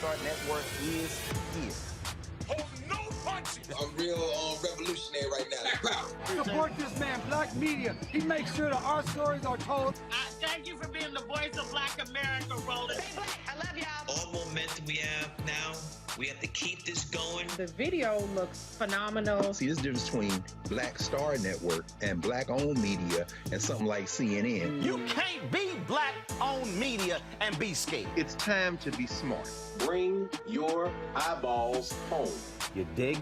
Start Network is here. Hold no punches. I'm real revolutionary right now. Support this man, Black Media. He makes sure that our stories are told. Thank you for being the voice of Black America, Roland. Stay black. I love y'all. All momentum we have now, we have to keep this going. The video looks phenomenal. See, there's a difference between Black Star Network and Black-owned media and something like CNN. You can't be Black-owned media and be scared. It's time to be smart. Bring your eyeballs home. You dig?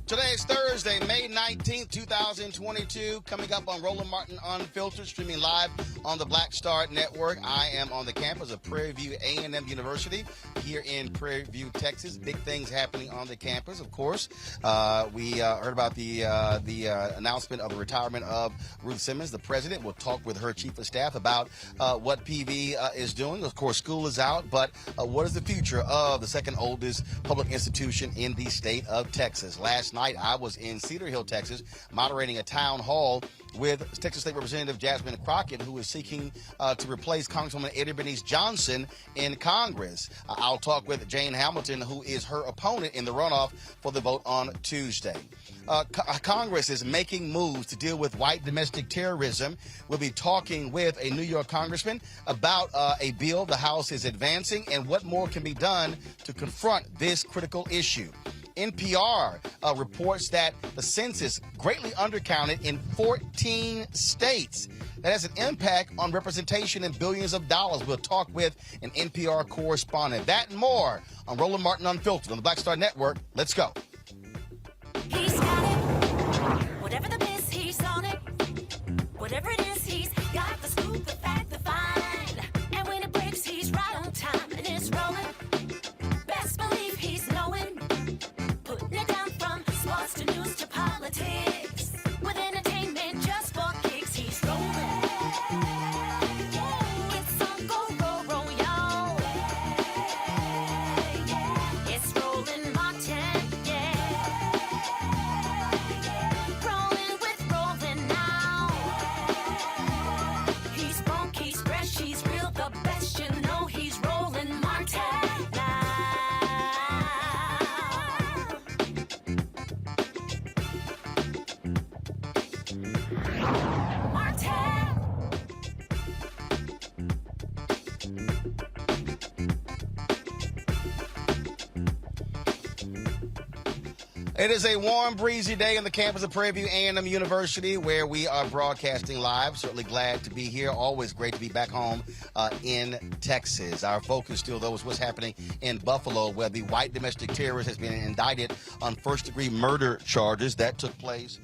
Today is Thursday, May 19th, 2022. Coming up on Roland Martin Unfiltered, streaming live on the Black Star Network. I am on the campus of Prairie A M University here in Prairie View, Texas. Big things happening on the campus, of course. We heard about the announcement of the retirement of Ruth Simmons, the president. We'll talk with her chief of staff about what PV is doing. Of course, school is out, but what is the future of the second oldest public institution in the state of Texas? Last night, I was in Cedar Hill, Texas, moderating a town hall with Texas State Representative Jasmine Crockett, who is seeking to replace Congresswoman Eddie Bernice Johnson in Congress. I'll talk with Jane Hamilton, who is her opponent in the runoff for the vote on Tuesday. Congress is making moves to deal with white domestic terrorism. We'll be talking with a New York congressman about a bill the House is advancing and what more can be done to confront this critical issue. NPR reports that the census greatly undercounted in 14 states. That has an impact on representation and billions of dollars. We'll talk with an NPR correspondent. That and more on Roland Martin Unfiltered on the Black Star Network. Let's go. He's got it. Whatever the miss, he's on it. Whatever it is, he's got the scoop, the fact, the find. And when it breaks, he's right on time and it's rolling. Best believe he's knowing. Putting it down from sports to news to politics. With entertainment just for kicks, he's rolling. It's on Go, roll, y'all. It's Roland Martin, yeah. Rolling with Roland now. He's funk, he's fresh, he's real, the best, you know he's Roland Martin now. It is a warm, breezy day on the campus of Prairie A M University where we are broadcasting live. Certainly glad to be here. Always great to be back home in Texas. Our focus still, though, is what's happening in Buffalo, where the white domestic terrorist has been indicted on first-degree murder charges. That took place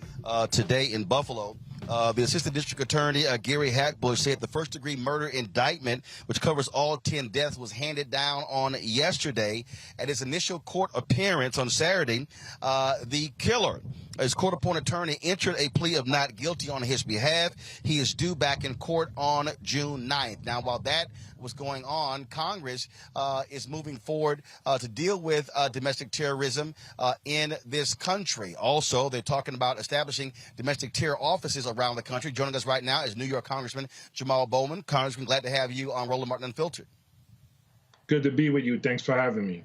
today in Buffalo. The Assistant District Attorney, Gary Hackbush, said the first-degree murder indictment, which covers all 10 deaths, was handed down on yesterday. At his initial court appearance on Saturday, the killer, his court-appointed attorney, entered a plea of not guilty on his behalf. He is due back in court on June 9th. Now, while that was going on, Congress is moving forward to deal with domestic terrorism in this country. Also, they're talking about establishing domestic terror offices around the country. Joining us right now is New York Congressman Jamaal Bowman. Congressman, glad to have you on Roland Martin Unfiltered. Good to be with you. Thanks for having me.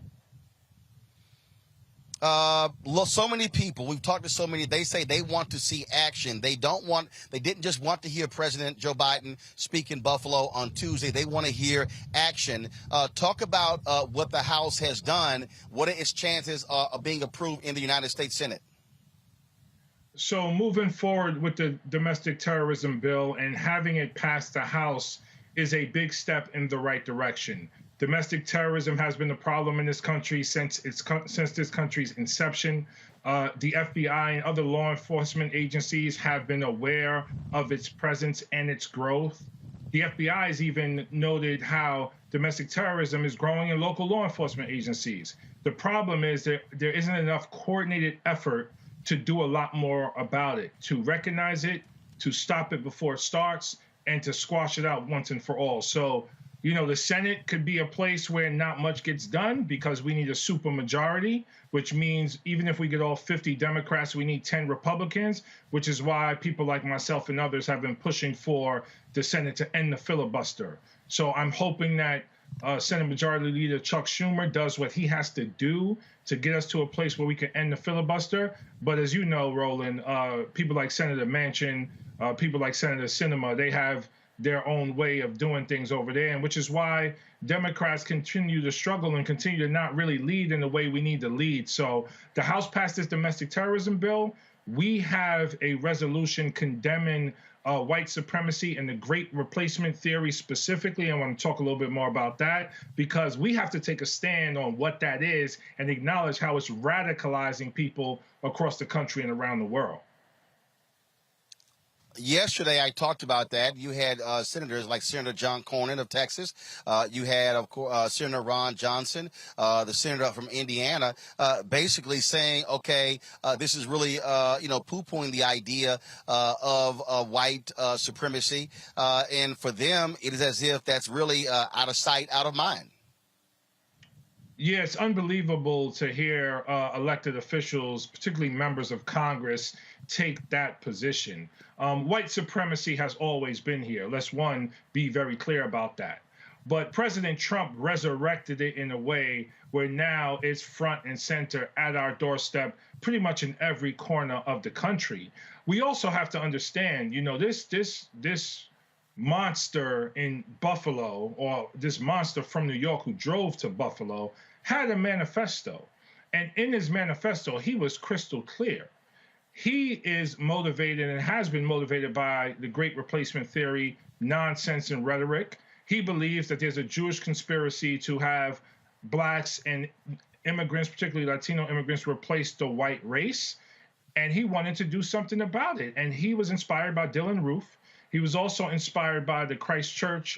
So many people, we've talked to so many, they say they want to see action. They didn't just want to hear President Joe Biden speak in Buffalo on Tuesday. They want to hear action. Talk about what the House has done. What are its chances of being approved in the United States Senate? So moving forward with the domestic terrorism bill and having it pass the House is a big step in the right direction. Domestic terrorism has been a problem in this country since this country's inception. The FBI and other law enforcement agencies have been aware of its presence and its growth. The FBI has even noted how domestic terrorism is growing in local law enforcement agencies. The problem is that there isn't enough coordinated effort to do a lot more about it, to recognize it, to stop it before it starts and to squash it out once and for all. So, the Senate could be a place where not much gets done because we need a supermajority, which means even if we get all 50 Democrats, we need 10 Republicans, which is why people like myself and others have been pushing for the Senate to end the filibuster. So I'm hoping that Senate Majority Leader Chuck Schumer does what he has to do to get us to a place where we can end the filibuster. But as you know, Roland, people like Senator Manchin, people like Senator Sinema, they have their own way of doing things over there, and which is why Democrats continue to struggle and continue to not really lead in the way we need to lead. So the House passed this domestic terrorism bill. We have a resolution condemning white supremacy and the Great Replacement theory specifically. I want to talk a little bit more about that because we have to take a stand on what that is and acknowledge how it's radicalizing people across the country and around the world. Yesterday, I talked about that. You had senators like Senator John Cornyn of Texas. You had, of course, Senator Ron Johnson, the senator from Indiana, basically saying, okay, this is really, poo-pooing the idea of white supremacy. And for them, it is as if that's really out of sight, out of mind. Yeah, it's unbelievable to hear elected officials, particularly members of Congress, take that position. White supremacy has always been here. Let's, be very clear about that. But President Trump resurrected it in a way where now it's front and center at our doorstep, pretty much in every corner of the country. We also have to understand, this monster in Buffalo, or this monster from New York who drove to Buffalo, had a manifesto. And in his manifesto, he was crystal clear. He is motivated and has been motivated by the Great Replacement theory, nonsense and rhetoric. He believes that there's a Jewish conspiracy to have blacks and immigrants, particularly Latino immigrants, replace the white race. And he wanted to do something about it. And he was inspired by Dylan Roof. He was also inspired by the Christchurch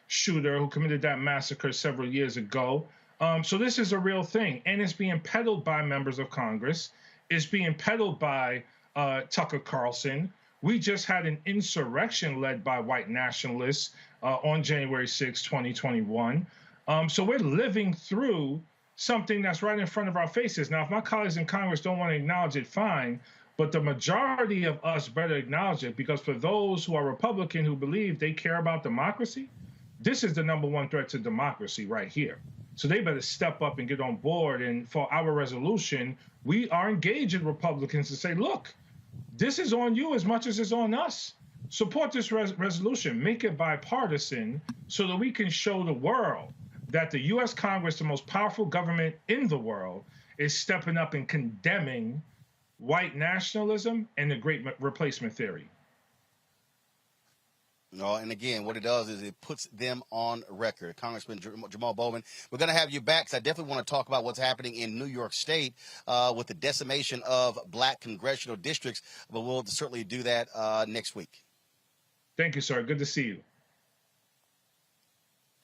shooter who committed that massacre several years ago. So this is a real thing. And it's being peddled by members of Congress. It's being peddled by Tucker Carlson. We just had an insurrection led by white nationalists on January 6, 2021. So we're living through something that's right in front of our faces. Now, if my colleagues in Congress don't want to acknowledge it, fine. But the majority of us better acknowledge it, because for those who are Republican who believe they care about democracy, this is the number one threat to democracy right here. So they better step up and get on board. And for our resolution, we are engaging Republicans to say, look, this is on you as much as it's on us. Support this resolution. Make it bipartisan so that we can show the world that the U.S. Congress, the most powerful government in the world, is stepping up and condemning white nationalism and the Great Replacement theory. No, and again, what it does is it puts them on record. Congressman Jamaal Bowman, we're going to have you back, because I definitely want to talk about what's happening in New York State with the decimation of black congressional districts, but we'll certainly do that next week. Thank you, sir. Good to see you.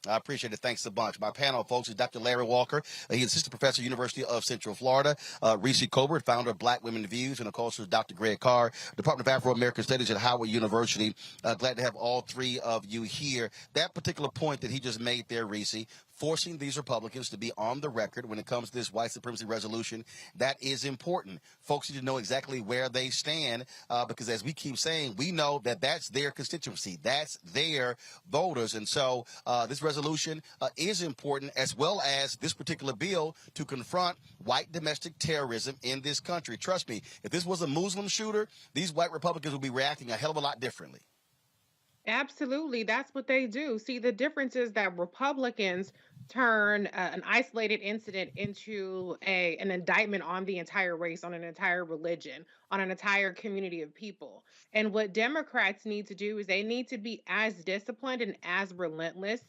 I appreciate it. Thanks a bunch. My panel, folks, is Dr. Larry Walker. He's assistant professor, University of Central Florida. Reese Colbert, founder of Black Women Views. And, of course, Dr. Greg Carr, Department of Afro-American Studies at Howard University. Glad to have all three of you here. That particular point that he just made there, Reese, forcing these Republicans to be on the record when it comes to this white supremacy resolution, that is important. Folks need to know exactly where they stand, because as we keep saying, we know that that's their constituency. That's their voters. And so this resolution is important, as well as this particular bill to confront white domestic terrorism in this country. Trust me, if this was a Muslim shooter, these white Republicans would be reacting a hell of a lot differently. Absolutely. That's what they do. See, the difference is that Republicans turn an isolated incident into an indictment on the entire race, on an entire religion, on an entire community of people. And what Democrats need to do is they need to be as disciplined and as relentless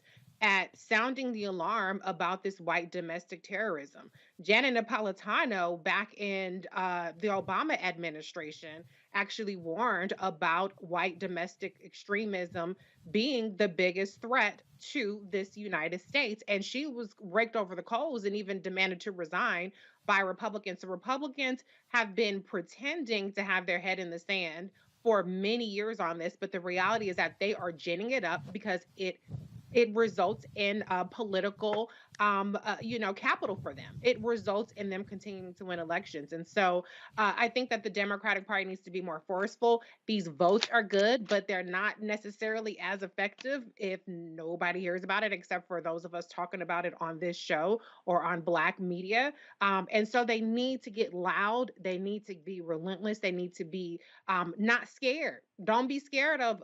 at sounding the alarm about this white domestic terrorism. Janet Napolitano, back in the Obama administration, actually warned about white domestic extremism being the biggest threat to this United States. And she was raked over the coals and even demanded to resign by Republicans. So Republicans have been pretending to have their head in the sand for many years on this, but the reality is that they are ginning it up because it results in political capital for them. It results in them continuing to win elections. And so I think that the Democratic Party needs to be more forceful. These votes are good, but they're not necessarily as effective if nobody hears about it except for those of us talking about it on this show or on Black media. And so they need to get loud. They need to be relentless. They need to be not scared. Don't be scared of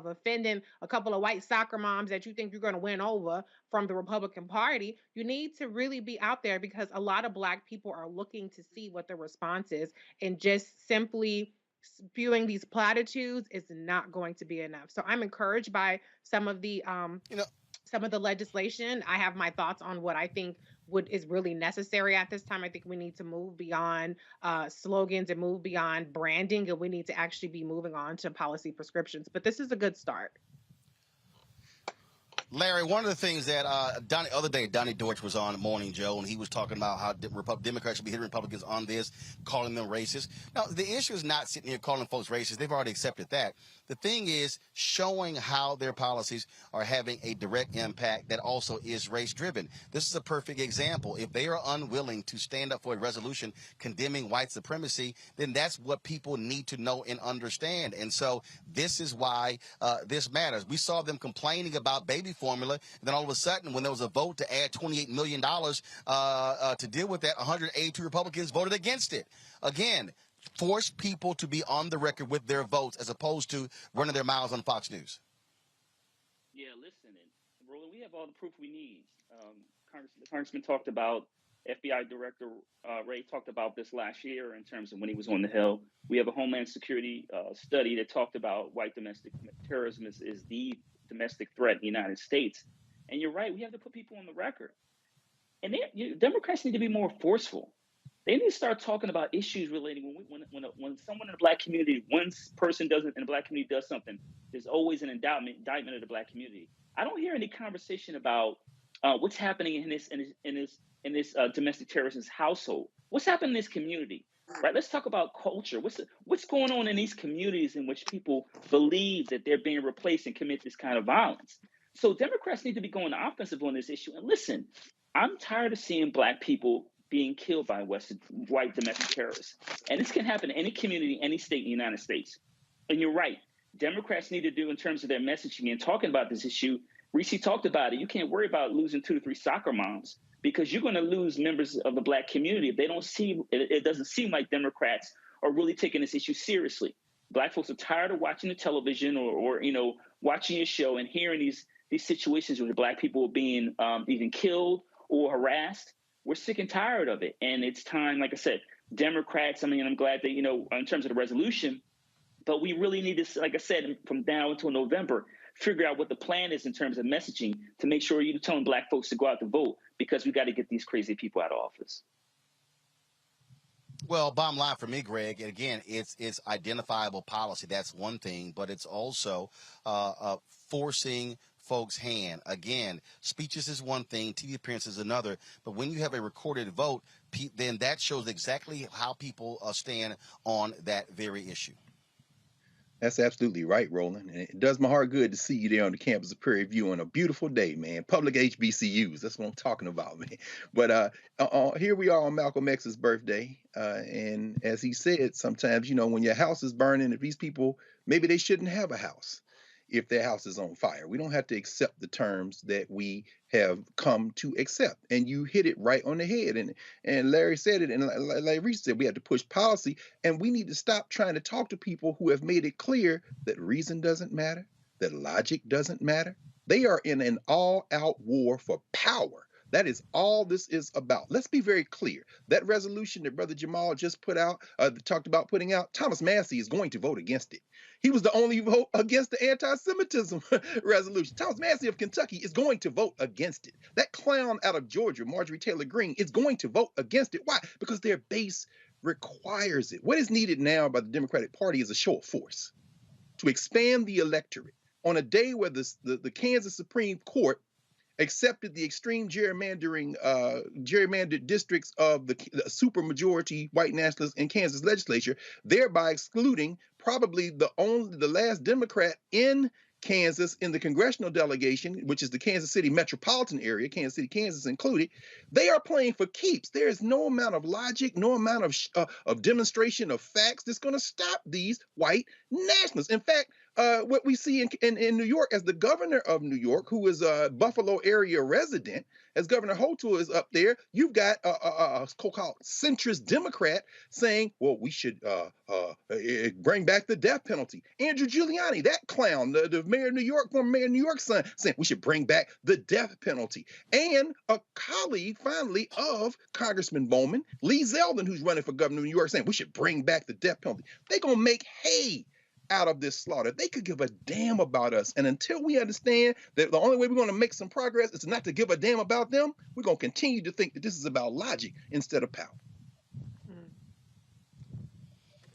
offending a couple of white soccer moms that you think you're going to win over from the Republican Party. You need to really be out there because a lot of Black people are looking to see what the response is, and just simply spewing these platitudes is not going to be enough. So I'm encouraged by some of the some of the legislation. I have my thoughts on what I think is really necessary at this time. I think we need to move beyond slogans and move beyond branding, and we need to actually be moving on to policy prescriptions. But this is a good start. Larry, one of the things that other day, Donnie Deutsch was on Morning Joe, and he was talking about how Democrats should be hitting Republicans on this, calling them racist. Now, the issue is not sitting here calling folks racist. They've already accepted that. The thing is showing how their policies are having a direct impact that also is race-driven. This is a perfect example. If they are unwilling to stand up for a resolution condemning white supremacy, then that's what people need to know and understand. And so this is why this matters. We saw them complaining about baby formula, and then all of a sudden, when there was a vote to add $28 million to deal with that, 182 Republicans voted against it. Again, force people to be on the record with their votes as opposed to running their mouths on Fox News. Yeah, listen, and Roland, we have all the proof we need. The Congressman talked about, FBI Director Ray talked about this last year in terms of when he was on the Hill. We have a Homeland Security study that talked about white domestic terrorism is the domestic threat in the United States. And you're right, we have to put people on the record. And Democrats need to be more forceful. They need to start talking about issues relating when someone in the Black community, one person in the Black community does something, there's always an indictment of the Black community. I don't hear any conversation about what's happening in this domestic terrorist's household. What's happening in this community? Right? Let's talk about culture. What's going on in these communities in which people believe that they're being replaced and commit this kind of violence? So Democrats need to be going offensive on this issue. And listen, I'm tired of seeing Black people being killed by white domestic terrorists. And this can happen in any community, any state in the United States. And you're right. Democrats need to do in terms of their messaging and talking about this issue. Reese talked about it. You can't worry about losing 2 to 3 soccer moms because you're going to lose members of the Black community if they don't see it. Doesn't seem like Democrats are really taking this issue seriously. Black folks are tired of watching the television or watching a show and hearing these situations where Black people are being either killed or harassed. We're sick and tired of it. And it's time, like I said, Democrats, I'm glad that, in terms of the resolution, but we really need to, like I said, from now until November, figure out what the plan is in terms of messaging to make sure you're telling Black folks to go out to vote because we got to get these crazy people out of office. Well, bottom line for me, Greg, and again, it's identifiable policy. That's one thing, but it's also forcing folks' hand. Again, speeches is one thing, TV appearances is another, but when you have a recorded vote, then that shows exactly how people stand on that very issue. That's absolutely right, Roland. And it does my heart good to see you there on the campus of Prairie View on a beautiful day, man. Public HBCUs, that's what I'm talking about, man. But here we are on Malcolm X's birthday. And as he said, sometimes, when your house is burning, if these people, maybe they shouldn't have a house if their house is on fire. We don't have to accept the terms that we have come to accept. And you hit it right on the head. And Larry said it, and Larry Reese said we have to push policy, and we need to stop trying to talk to people who have made it clear that reason doesn't matter, that logic doesn't matter. They are in an all-out war for power. That is all this is about. Let's be very clear. That resolution that Brother Jamaal just talked about putting out, Thomas Massey is going to vote against it. He was the only vote against the anti-Semitism resolution. Thomas Massey of Kentucky is going to vote against it. That clown out of Georgia, Marjorie Taylor Greene, is going to vote against it. Why? Because their base requires it. What is needed now by the Democratic Party is a show of force to expand the electorate on a day where the Kansas Supreme Court accepted the extreme gerrymandered districts of the supermajority white nationalists in Kansas legislature, thereby excluding probably the last Democrat in Kansas in the congressional delegation, which is the Kansas City metropolitan area, Kansas City, Kansas included. They are playing for keeps. There is no amount of logic, no amount of demonstration of facts that's going to stop these white nationalists. In fact, what we see in New York, as the governor of New York, who is a Buffalo area resident, as Governor Hochul is up there, you've got a so-called centrist Democrat saying, well, we should bring back the death penalty. Andrew Giuliani, that clown, the mayor of New York, former mayor of New York's son, saying we should bring back the death penalty. And a colleague, finally, of Congressman Bowman, Lee Zeldin, who's running for governor of New York, saying we should bring back the death penalty. They're going to make hay out of this slaughter. They could give a damn about us. And until we understand that the only way we're going to make some progress is not to give a damn about them, we're going to continue to think that this is about logic instead of power.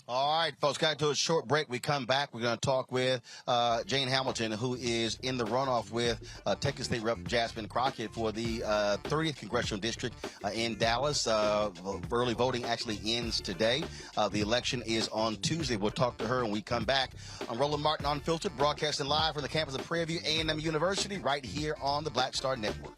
All right, folks, got to do a short break. We come back. We're going to talk with Jane Hamilton, who is in the runoff with Texas State Rep Jasmine Crockett for the 30th Congressional District in Dallas. Early voting actually ends today. The election is on Tuesday. We'll talk to her when we come back. I'm Roland Martin Unfiltered, broadcasting live from the campus of Prairie A M University right here on the Black Star Network.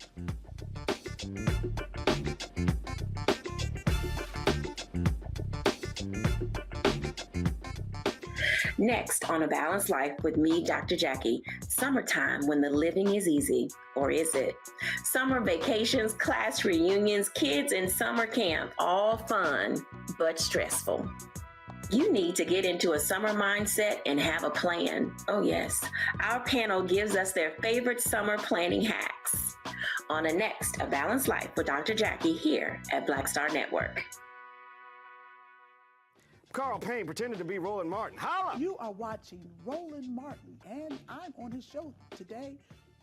Next on A Balanced Life with me, Dr. Jackie, summertime when the living is easy, or is it? Summer vacations, class reunions, kids in summer camp, all fun, but stressful. You need to get into a summer mindset and have a plan. Oh yes, our panel gives us their favorite summer planning hacks. On the next A Balanced Life with Dr. Jackie here at Black Star Network. Carl Payne pretended to be Roland Martin. Holla! You are watching Roland Martin, and I'm on his show today,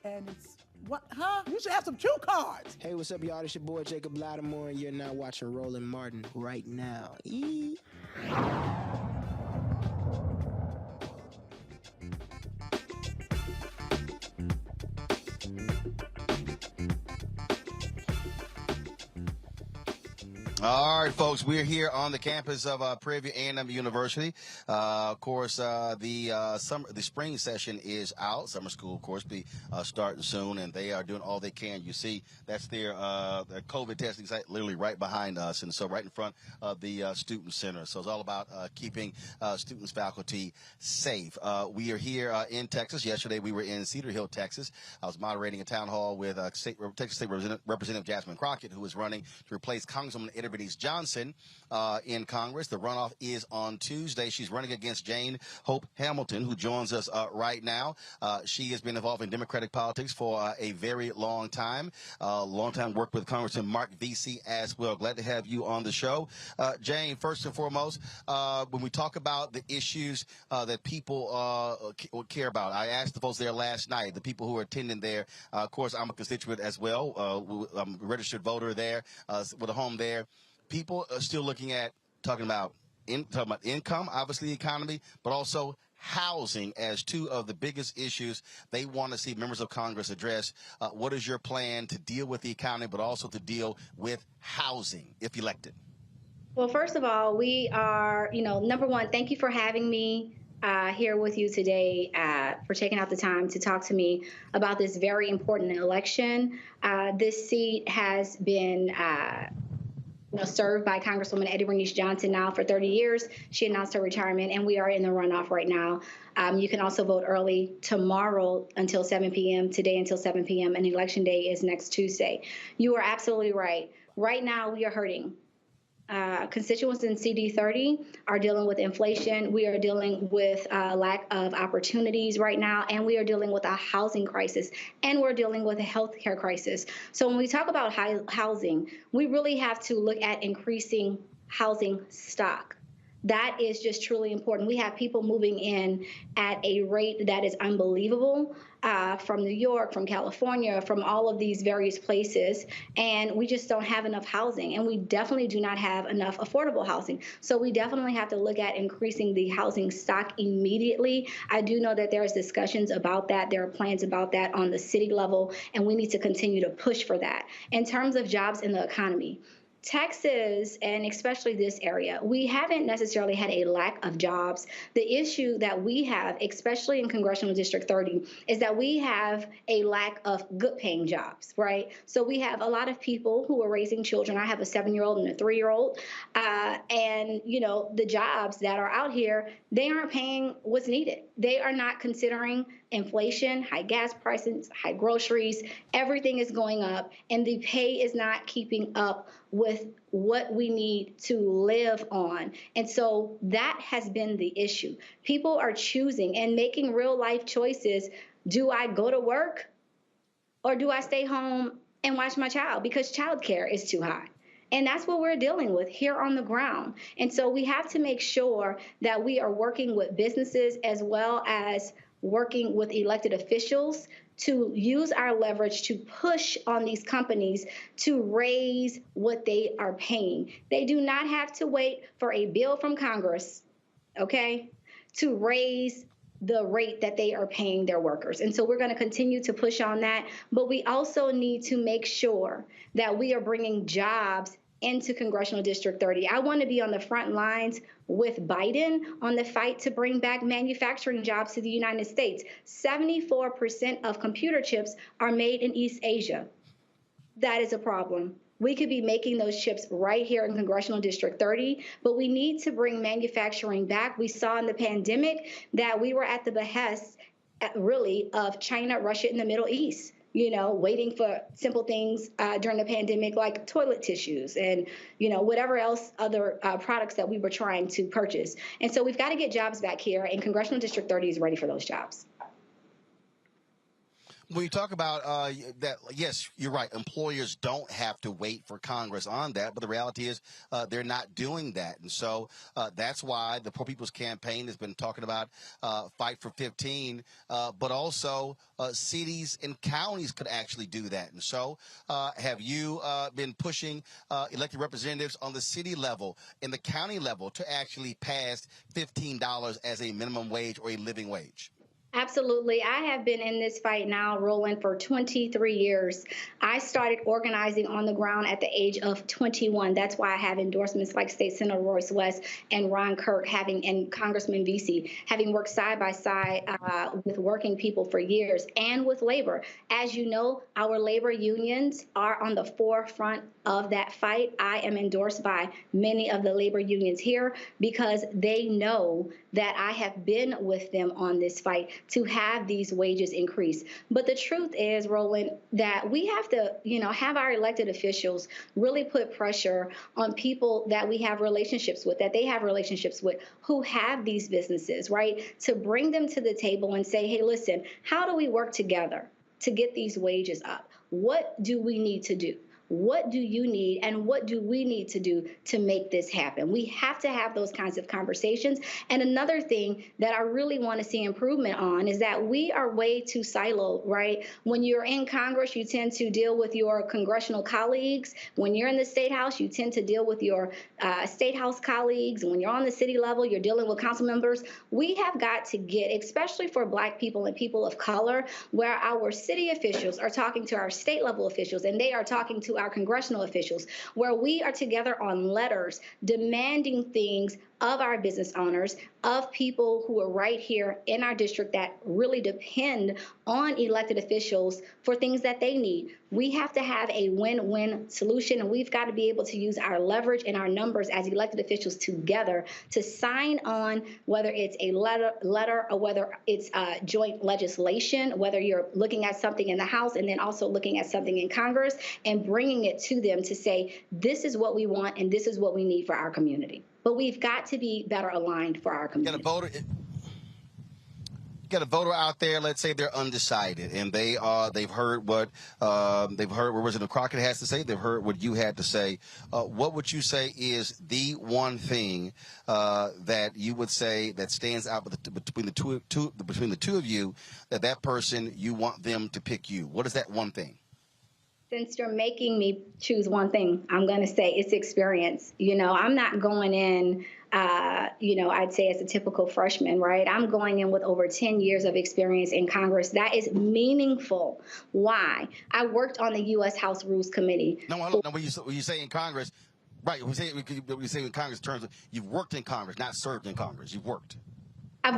and it's what? Huh? You should have some cue cards. Hey, what's up, y'all? It's your boy Jacob Lattimore, and you're now watching Roland Martin right now. All right, folks, we're here on the campus of Prairie A M University. Of course, the spring session is out. Summer school, of course, be starting soon, and they are doing all they can. You see, that's their COVID testing site literally right behind us, and so right in front of the student center. So it's all about keeping students, faculty safe. We are here in Texas. Yesterday, we were in Cedar Hill, Texas. I was moderating a town hall with Texas State Representative Jasmine Crockett, who is running to replace Congresswoman Bernice Johnson in Congress. The runoff is on Tuesday. She's running against Jane Hope Hamilton, who joins us right now. She has been involved in Democratic politics for a very long time. Long time worked with Congressman Mark Vesey as well. Glad to have you on the show. Jane, first and foremost, when we talk about the issues that people care about, I asked the folks there last night, the people who are attending there. Of course, I'm a constituent as well. I'm a registered voter there with a home there. People are still talking about income, obviously the economy, but also housing as two of the biggest issues they want to see members of Congress address. What is your plan to deal with the economy, but also to deal with housing if elected? Well, first of all, we are, number one, thank you for having me here with you today, for taking out the time to talk to me about this very important election. This seat has been served by Congresswoman Eddie Bernice Johnson now for 30 years. She announced her retirement, and we are in the runoff right now. You can also vote early tomorrow until 7 p.m., today until 7 p.m., and Election Day is next Tuesday. You are absolutely right. Right now, we are hurting. Constituents in CD30 are dealing with inflation. We are dealing with lack of opportunities right now, and we are dealing with a housing crisis, and we're dealing with a healthcare crisis. So when we talk about housing, we really have to look at increasing housing stock, That is just truly important. We have people moving in at a rate that is unbelievable from New York, from California, from all of these various places, and we just don't have enough housing, and we definitely do not have enough affordable housing. So we definitely have to look at increasing the housing stock immediately. I do know that there's discussions about that. There are plans about that on the city level, and we need to continue to push for that. In terms of jobs in the economy, Texas, and especially this area, we haven't necessarily had a lack of jobs. The issue that we have, especially in Congressional District 30, is that we have a lack of good paying jobs, right? So we have a lot of people who are raising children. I have a 7-year-old and a 3-year-old. And, you know, the jobs that are out here, they aren't paying what's needed. They are not considering inflation, high gas prices, high groceries. Everything is going up, and the pay is not keeping up with what we need to live on. And so that has been the issue. People are choosing and making real life choices. Do I go to work or do I stay home and watch my child because childcare is too high? And that's what we're dealing with here on the ground. And so we have to make sure that we are working with businesses as well as working with elected officials to use our leverage to push on these companies to raise what they are paying. They do not have to wait for a bill from Congress, okay, to raise the rate that they are paying their workers. And so we're going to continue to push on that. But we also need to make sure that we are bringing jobs into Congressional District 30. I want to be on the front lines with Biden on the fight to bring back manufacturing jobs to the United States. 74% of computer chips are made in East Asia. That is a problem. We could be making those chips right here in Congressional District 30, but we need to bring manufacturing back. We saw in the pandemic that we were at the behest, really, of China, Russia, and the Middle East, you know, waiting for simple things during the pandemic like toilet tissues and, you know, whatever else other products that we were trying to purchase. And so we've got to get jobs back here, and Congressional District 30 is ready for those jobs. When you talk about that, yes, you're right. Employers don't have to wait for Congress on that, but the reality is they're not doing that. And so that's why the Poor People's Campaign has been talking about Fight for 15, but also cities and counties could actually do that. And so have you been pushing elected representatives on the city level and the county level to actually pass $15 as a minimum wage or a living wage? Absolutely. I have been in this fight now, Roland, for 23 years. I started organizing on the ground at the age of 21. That's why I have endorsements like State Senator Royce West and Ron Kirk, and Congressman Vesey, having worked side by side with working people for years and with labor. As you know, our labor unions are on the forefront of that fight. I am endorsed by many of the labor unions here because they know that I have been with them on this fight to have these wages increase. But the truth is, Roland, that we have to, you know, have our elected officials really put pressure on people that we have relationships with, that they have relationships with, who have these businesses, right? To bring them to the table and say, hey, listen, how do we work together to get these wages up? What do we need to do? What do you need and what do we need to do to make this happen? We have to have those kinds of conversations. And another thing that I really want to see improvement on is that we are way too siloed, right? When you're in Congress, you tend to deal with your congressional colleagues. When you're in the State House, you tend to deal with your State House colleagues. When you're on the city level, you're dealing with council members. We have got to get, especially for Black people and people of color, where our city officials are talking to our state level officials and they are talking to our congressional officials, where we are together on letters demanding things of our business owners, of people who are right here in our district that really depend on elected officials for things that they need. We have to have a win-win solution, and we've got to be able to use our leverage and our numbers as elected officials together to sign on, whether it's a letter or whether it's joint legislation, whether you're looking at something in the House and then also looking at something in Congress and bringing it to them to say, this is what we want and this is what we need for our community. But we've got to be better aligned for our community. Got got a voter out there, let's say they're undecided, and they've heard what Representative Crockett has to say. They've heard what you had to say. What would you say is the one thing that you would say that stands out between the two of you, that person, you want them to pick you? What is that one thing? Since you're making me choose one thing, I'm going to say it's experience. I'm not going in, I'd say as a typical freshman, right? I'm going in with over 10 years of experience in Congress. That is meaningful. Why? I worked on the U.S. House Rules Committee. No, when you say in Congress, right, we say in Congress in terms of you've worked in Congress, not served in Congress. You've worked. I've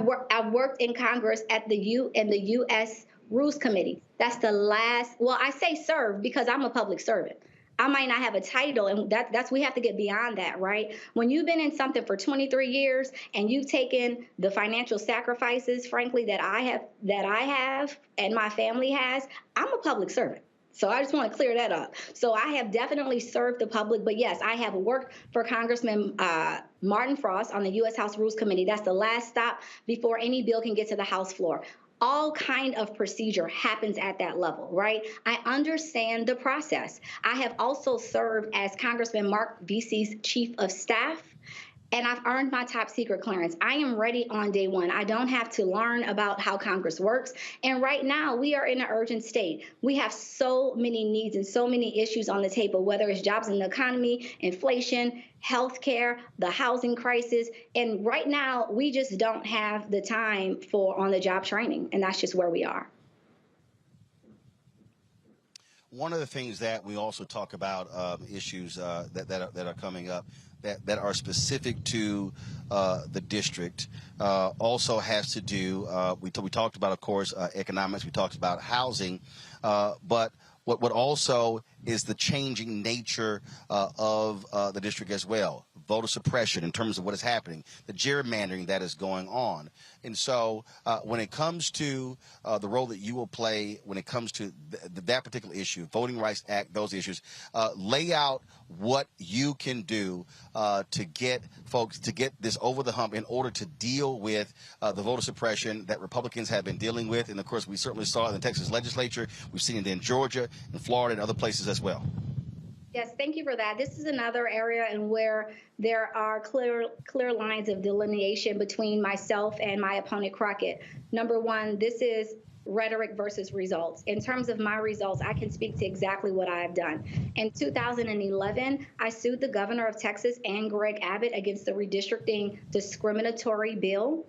worked in Congress in the U.S. Rules Committee. That's the last, well, I say serve because I'm a public servant. I might not have a title, and that's we have to get beyond that, right? When you've been in something for 23 years and you've taken the financial sacrifices, frankly, that I have and my family has, I'm a public servant. So I just want to clear that up. So I have definitely served the public, but yes, I have worked for Congressman Martin Frost on the U.S. House Rules Committee. That's the last stop before any bill can get to the House floor. All kind of procedure happens at that level, right? I understand the process. I have also served as Congressman Mark Vesey's chief of staff, and I've earned my top secret clearance. I am ready on day one. I don't have to learn about how Congress works. And right now, we are in an urgent state. We have so many needs and so many issues on the table, whether it's jobs in the economy, inflation, healthcare, the housing crisis. And right now, we just don't have the time for on-the-job training. And that's just where we are. One of the things that we also talk about, issues that are coming up, that are specific to the district, also has to do, we talked about, of course, economics, we talked about housing, but what also is the changing nature of the district as well. Voter suppression in terms of what is happening, the gerrymandering that is going on. And so when it comes to the role that you will play when it comes to that particular issue, Voting Rights Act, those issues, lay out what you can do to get folks to get this over the hump in order to deal with the voter suppression that Republicans have been dealing with. And, of course, we certainly saw it in the Texas legislature. We've seen it in Georgia, in Florida, and other places as well. Yes, thank you for that. This is another area in where there are clear lines of delineation between myself and my opponent, Crockett. Number one, this is rhetoric versus results. In terms of my results, I can speak to exactly what I have done. In 2011, I sued the governor of Texas and Greg Abbott against the redistricting discriminatory bill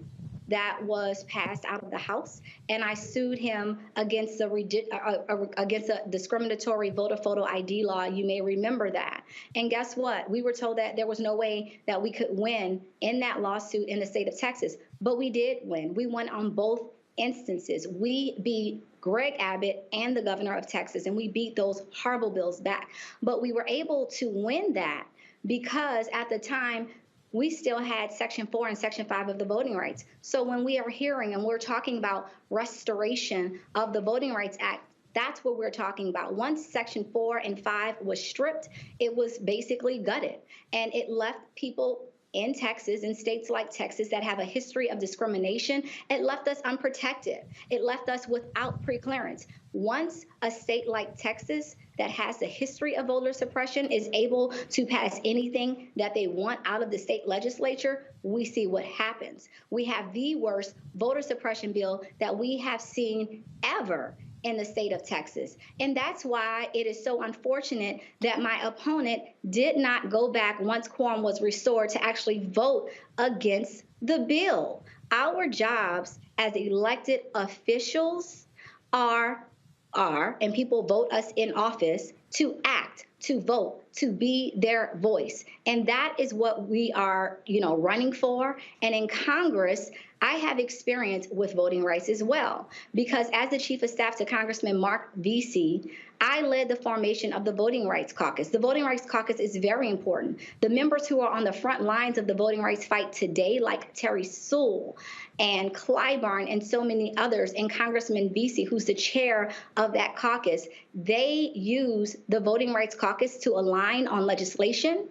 that was passed out of the House, and I sued him against a discriminatory voter photo ID law. You may remember that. And guess what? We were told that there was no way that we could win in that lawsuit in the state of Texas, but we did win. We won on both instances. We beat Greg Abbott and the governor of Texas, and we beat those horrible bills back. But we were able to win that because at the time, we still had Section 4 and Section 5 of the Voting Rights. So when we are hearing and we're talking about restoration of the Voting Rights Act, that's what we're talking about. Once Section 4 and 5 was stripped, it was basically gutted. And it left people in Texas, in states like Texas that have a history of discrimination, it left us unprotected. It left us without preclearance. Once a state like Texas that has a history of voter suppression is able to pass anything that they want out of the state legislature, we see what happens. We have the worst voter suppression bill that we have seen ever in the state of Texas. And that's why it is so unfortunate that my opponent did not go back once quorum was restored to actually vote against the bill. Our jobs as elected officials are, and people vote us in office, to act, to vote, to be their voice. And that is what we are, running for. And in Congress, I have experience with voting rights as well, because as the chief of staff to Congressman Mark Vesey, I led the formation of the Voting Rights Caucus. The Voting Rights Caucus is very important. The members who are on the front lines of the voting rights fight today, like Terry Sewell and Clyburn and so many others, and Congressman Vesey, who's the chair of that caucus, they use the Voting Rights Caucus to align on legislation.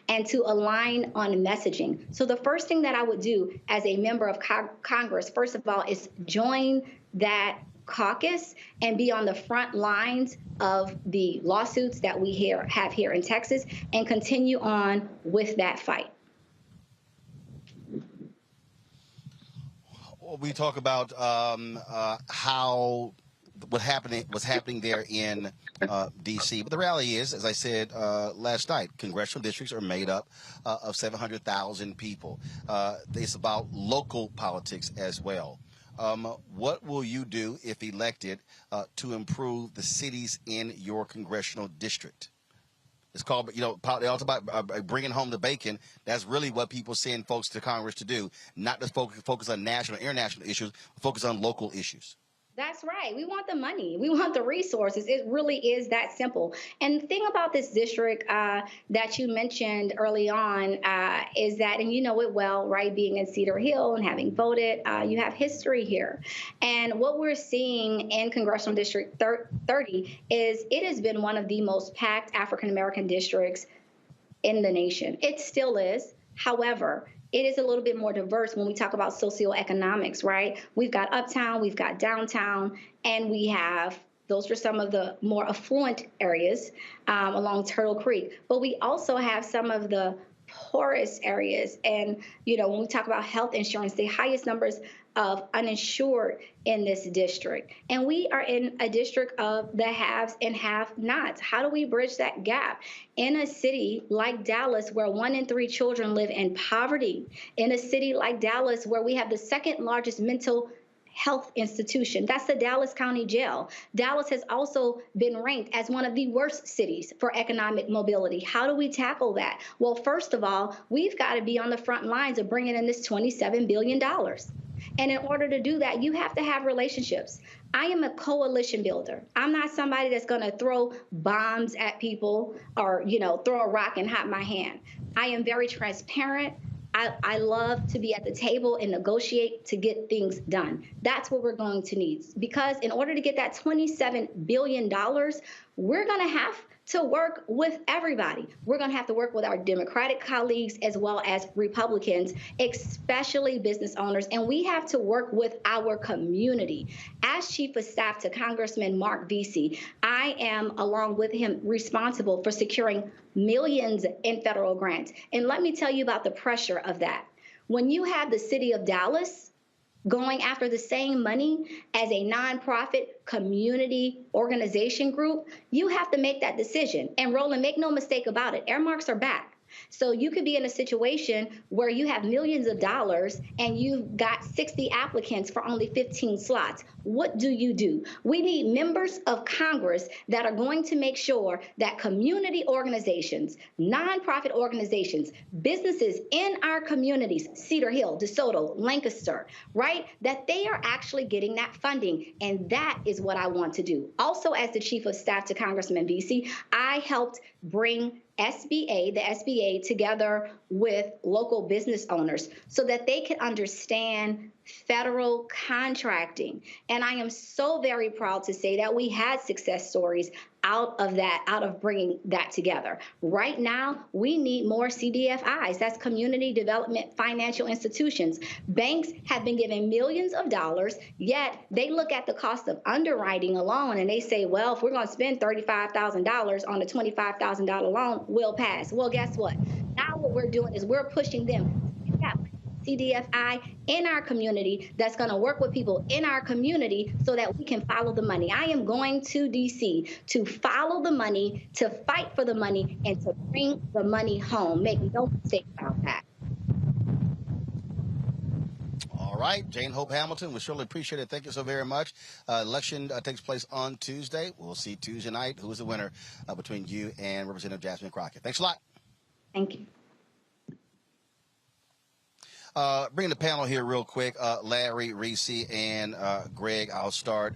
and to align on messaging. So the first thing that I would do as a member of Congress, first of all, is join that caucus and be on the front lines of the lawsuits that we have here in Texas and continue on with that fight. We talk about how what's happening there in D.C. But the reality is, as I said last night, congressional districts are made up of 700,000 people. It's about local politics as well. What will you do if elected to improve the cities in your congressional district? It's called, they talk about bringing home the bacon. That's really what people send folks to Congress to do, not to focus on national, international issues, focus on local issues. That's right. We want the money. We want the resources. It really is that simple. And the thing about this district that you mentioned early on is that, and you know it well, right, being in Cedar Hill and having voted, you have history here. And what we're seeing in Congressional District 30 is it has been one of the most packed African-American districts in the nation. It still is. However, it is a little bit more diverse when we talk about socioeconomics, right? We've got uptown, we've got downtown, and those are some of the more affluent areas along Turtle Creek. But we also have some of the poorest areas. And, when we talk about health insurance, the highest numbers of uninsured in this district. And we are in a district of the haves and have-nots. How do we bridge that gap? In a city like Dallas, where 1 in 3 children live in poverty, in a city like Dallas, where we have the second largest mental health institution. That's the Dallas County Jail. Dallas has also been ranked as one of the worst cities for economic mobility. How do we tackle that? Well, first of all, we've got to be on the front lines of bringing in this $27 billion. And in order to do that, you have to have relationships. I am a coalition builder. I'm not somebody that's going to throw bombs at people or, throw a rock and hide my hand. I am very transparent. I love to be at the table and negotiate to get things done. That's what we're going to need. Because in order to get that $27 billion, we're going to have to work with everybody. We're going to have to work with our Democratic colleagues as well as Republicans, especially business owners. And we have to work with our community. As Chief of Staff to Congressman Mark Vesey, I am, along with him, responsible for securing millions in federal grants. And let me tell you about the pressure of that. When you have the city of Dallas going after the same money as a nonprofit community organization group, you have to make that decision. And Roland, make no mistake about it, earmarks are back. So you could be in a situation where you have millions of dollars and you've got 60 applicants for only 15 slots. What do? We need members of Congress that are going to make sure that community organizations, nonprofit organizations, businesses in our communities, Cedar Hill, DeSoto, Lancaster, right, that they are actually getting that funding. And that is what I want to do. Also, as the Chief of Staff to Congressman Vesey, I helped bring the SBA together with local business owners so that they could understand federal contracting. And I am so very proud to say that we had success stories out of bringing that together. Right now, we need more CDFIs. That's community development financial institutions. Banks have been given millions of dollars, yet they look at the cost of underwriting alone and they say, well, if we're going to spend $35,000 on a $25,000 loan, we'll pass. Well, guess what? Now what we're doing is we're pushing them to that CDFI in our community that's going to work with people in our community so that we can follow the money. I am going to D.C. to follow the money, to fight for the money, and to bring the money home. Make no mistake about that. All right, Jane Hope Hamilton, we surely appreciate it. Thank you so very much. Election takes place on Tuesday. We'll see Tuesday night who is the winner between you and Representative Jasmine Crockett. Thanks a lot. Thank you. Bring the panel here real quick. Larry, Reese, and Greg. I'll start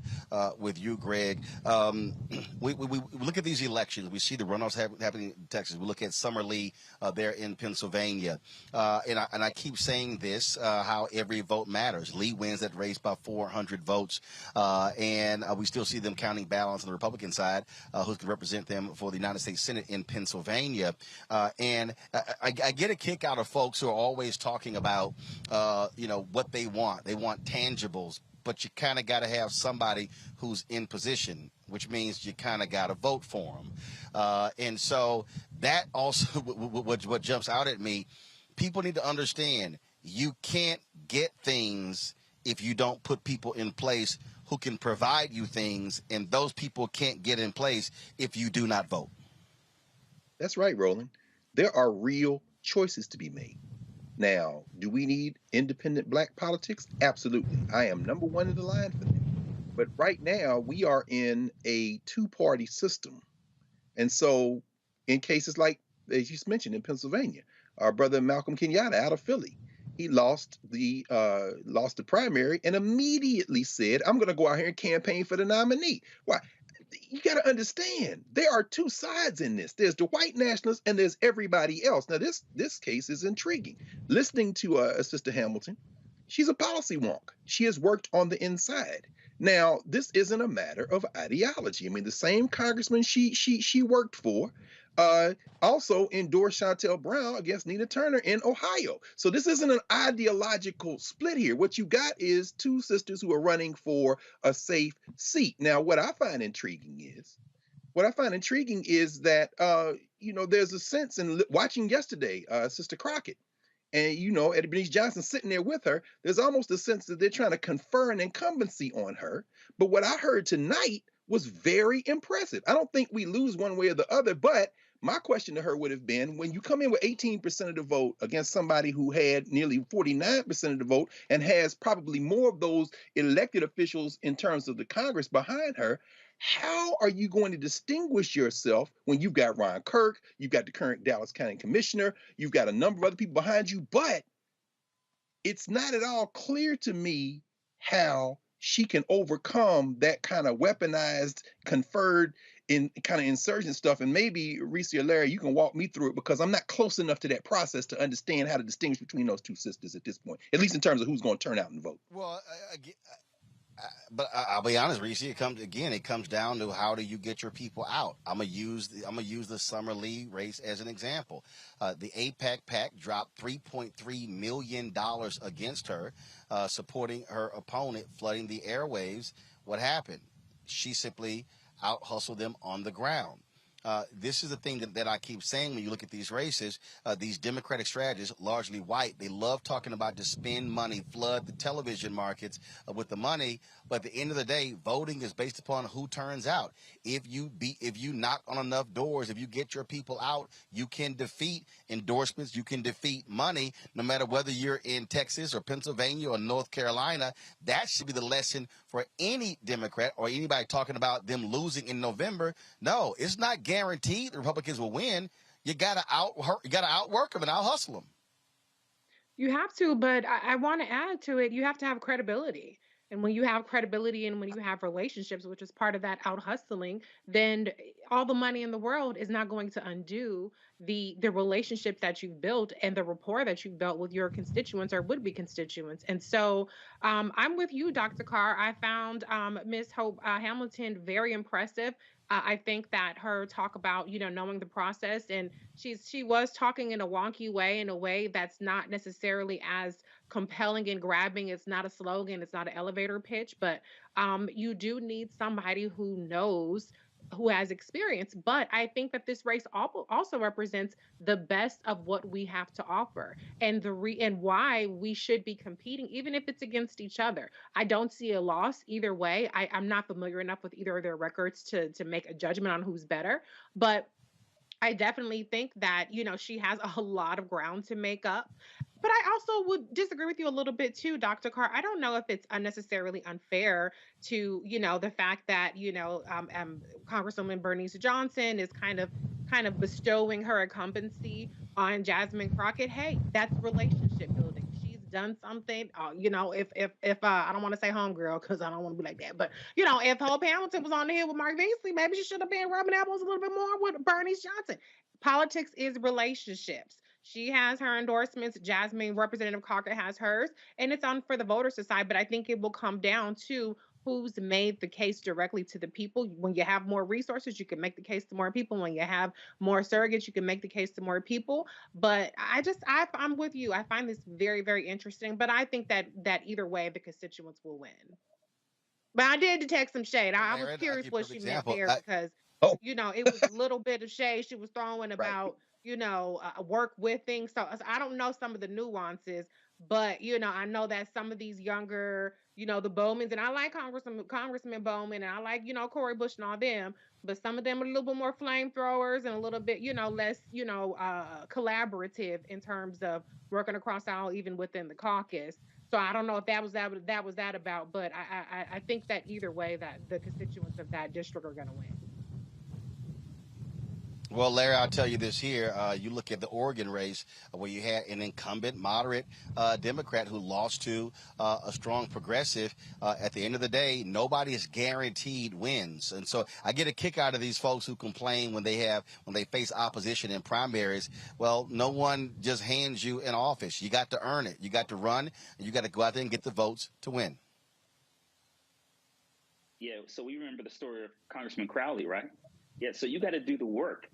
with you, Greg. We look at these elections. We see the runoffs happening in Texas. We look at Summer Lee there in Pennsylvania. And I keep saying this, how every vote matters. Lee wins that race by 400 votes. And we still see them counting ballots on the Republican side, who's going to represent them for the United States Senate in Pennsylvania. And I get a kick out of folks who are always talking about, what they want. They want tangibles, but you kind of got to have somebody who's in position, which means you kind of got to vote for them. And so that also, what jumps out at me, people need to understand you can't get things if you don't put people in place who can provide you things, and those people can't get in place if you do not vote. That's right, Roland. There are real choices to be made. Now, do we need independent black politics? Absolutely. I am number one in the line for that. But right now, we are in a two-party system. And so in cases like, as you mentioned, in Pennsylvania, our brother Malcolm Kenyatta out of Philly, he lost the primary and immediately said, I'm going to go out here and campaign for the nominee. Why? You got to understand, there are two sides in this. There's the white nationalists and there's everybody else. Now, this case is intriguing. Listening to Sister Hamilton, she's a policy wonk. She has worked on the inside. Now, this isn't a matter of ideology. I mean, the same congressman she worked for also endorsed Chantel Brown against Nina Turner in Ohio. So this isn't an ideological split here. What you got is two sisters who are running for a safe seat. Now, what I find intriguing is that, there's a sense in watching yesterday, Sister Crockett, and, Eddie Bernice Johnson sitting there with her, there's almost a sense that they're trying to confer an incumbency on her. But what I heard tonight was very impressive. I don't think we lose one way or the other, but my question to her would have been, when you come in with 18% of the vote against somebody who had nearly 49% of the vote and has probably more of those elected officials in terms of the Congress behind her, how are you going to distinguish yourself when you've got Ron Kirk, you've got the current Dallas County Commissioner, you've got a number of other people behind you, but it's not at all clear to me how she can overcome that kind of weaponized, conferred in kind of insurgent stuff. And maybe Reese or Larry, you can walk me through it because I'm not close enough to that process to understand how to distinguish between those two sisters at this point, at least in terms of who's going to turn out and vote. Well, but I'll be honest, Reese. It comes down to how do you get your people out. I'm gonna use the Summer Lee race as an example. The AIPAC PAC dropped $3.3 million against her, supporting her opponent, flooding the airwaves. What happened? She simply out-hustled them on the ground. This is the thing that I keep saying when you look at these races, these Democratic strategists, largely white, they love talking about to spend money, flood the television markets with the money. But at the end of the day, voting is based upon who turns out. If you knock on enough doors, if you get your people out, you can defeat endorsements, you can defeat money, no matter whether you're in Texas or Pennsylvania or North Carolina. That should be the lesson for any Democrat or anybody talking about them losing in November. No, it's not guaranteed the Republicans will win. You gotta outwork them and out hustle them. You have to, but I want to add to it, you have to have credibility. And when you have credibility and when you have relationships, which is part of that out hustling, then all the money in the world is not going to undo the relationship that you've built and the rapport that you've built with your constituents or would-be constituents. And so I'm with you, Dr. Carr. I found Ms. Hope Hamilton very impressive. I think that her talk about, knowing the process, and she was talking in a wonky way, in a way that's not necessarily as compelling and grabbing. It's not a slogan. It's not an elevator pitch, but you do need somebody who knows, who has experience. But I think that this race also represents the best of what we have to offer and and why we should be competing, even if it's against each other. I don't see a loss either way. I'm not familiar enough with either of their records to make a judgment on who's better, but I definitely think that, she has a lot of ground to make up. But I also would disagree with you a little bit too, Dr. Carr. I don't know if it's unnecessarily unfair to, the fact that, Congresswoman Bernice Johnson is kind of bestowing her incumbency on Jasmine Crockett. Hey, that's relationship building. She's done something, if I don't want to say homegirl because I don't want to be like that, but if Hope Hamilton was on the hill with Mark Beasley, maybe she should have been rubbing elbows a little bit more with Bernice Johnson. Politics is relationships. She has her endorsements. Jasmine, Representative Crockett has hers, and it's on for the voters to decide. But I think it will come down to who's made the case directly to the people. When you have more resources, you can make the case to more people. When you have more surrogates, you can make the case to more people. But I'm with you. I find this very, very interesting. But I think that either way, the constituents will win. But I did detect some shade. I was curious what she meant there because, it was a little bit of shade she was throwing about, work with things. So I don't know some of the nuances, but, I know that some of these younger, the Bowmans, and I like Congressman Bowman, and I like, Cori Bush and all them, but some of them are a little bit more flamethrowers and a little bit, less, collaborative in terms of working across the aisle, even within the caucus. So I don't know if that was that about, but I think that either way that the constituents of that district are going to win. Well, Larry, I'll tell you this here. You look at the Oregon race where you had an incumbent moderate Democrat who lost to a strong progressive. At the end of the day, nobody is guaranteed wins. And so I get a kick out of these folks who complain when they face opposition in primaries. Well, no one just hands you an office. You got to earn it. You got to run, and you got to go out there and get the votes to win. Yeah, so we remember the story of Congressman Crowley, right? Yeah, so you got to do the work.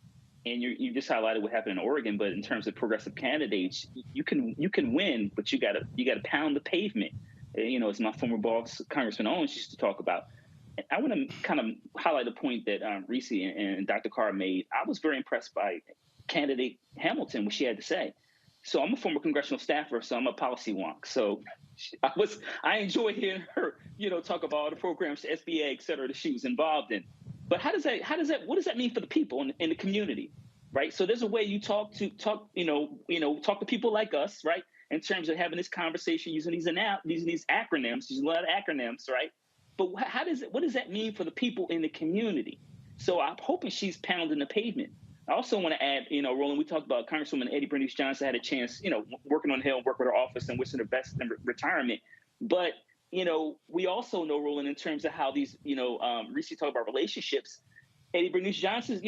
And you just highlighted what happened in Oregon, but in terms of progressive candidates, you can win, but you gotta pound the pavement. As my former boss, Congressman Owens, used to talk about. And I want to kind of highlight a point that Reese and Dr. Carr made. I was very impressed by candidate Hamilton, what she had to say. So I'm a former congressional staffer, so I'm a policy wonk. So I enjoy hearing her, talk about all the programs, the SBA, et cetera, that she was involved in. But what does that mean for the people in the community, right? So there's a way you talk to people like us, right? In terms of having this conversation using these acronyms, using a lot of acronyms, right? But what does that mean for the people in the community? So I'm hoping she's pounding the pavement. I also want to add, Roland, we talked about Congresswoman Eddie Bernice Johnson had a chance, working on the Hill, work with her office and wishing her best in retirement. But we also know, Roland, in terms of how these, Reese talked about relationships. Eddie Bernice Johnson,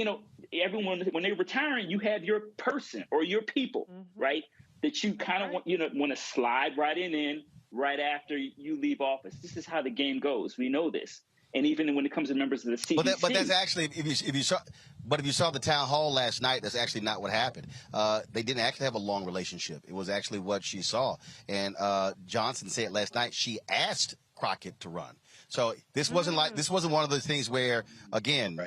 everyone, when they're retiring, you have your person or your people, right? That you kind of want to slide right in right after you leave office. This is how the game goes. We know this. And even when it comes to members of the CDC. But that's actually, if you saw the town hall last night, that's actually not what happened. They didn't actually have a long relationship. It was actually what she saw. And Johnson said last night she asked Crockett to run. So this wasn't one of those things where, again,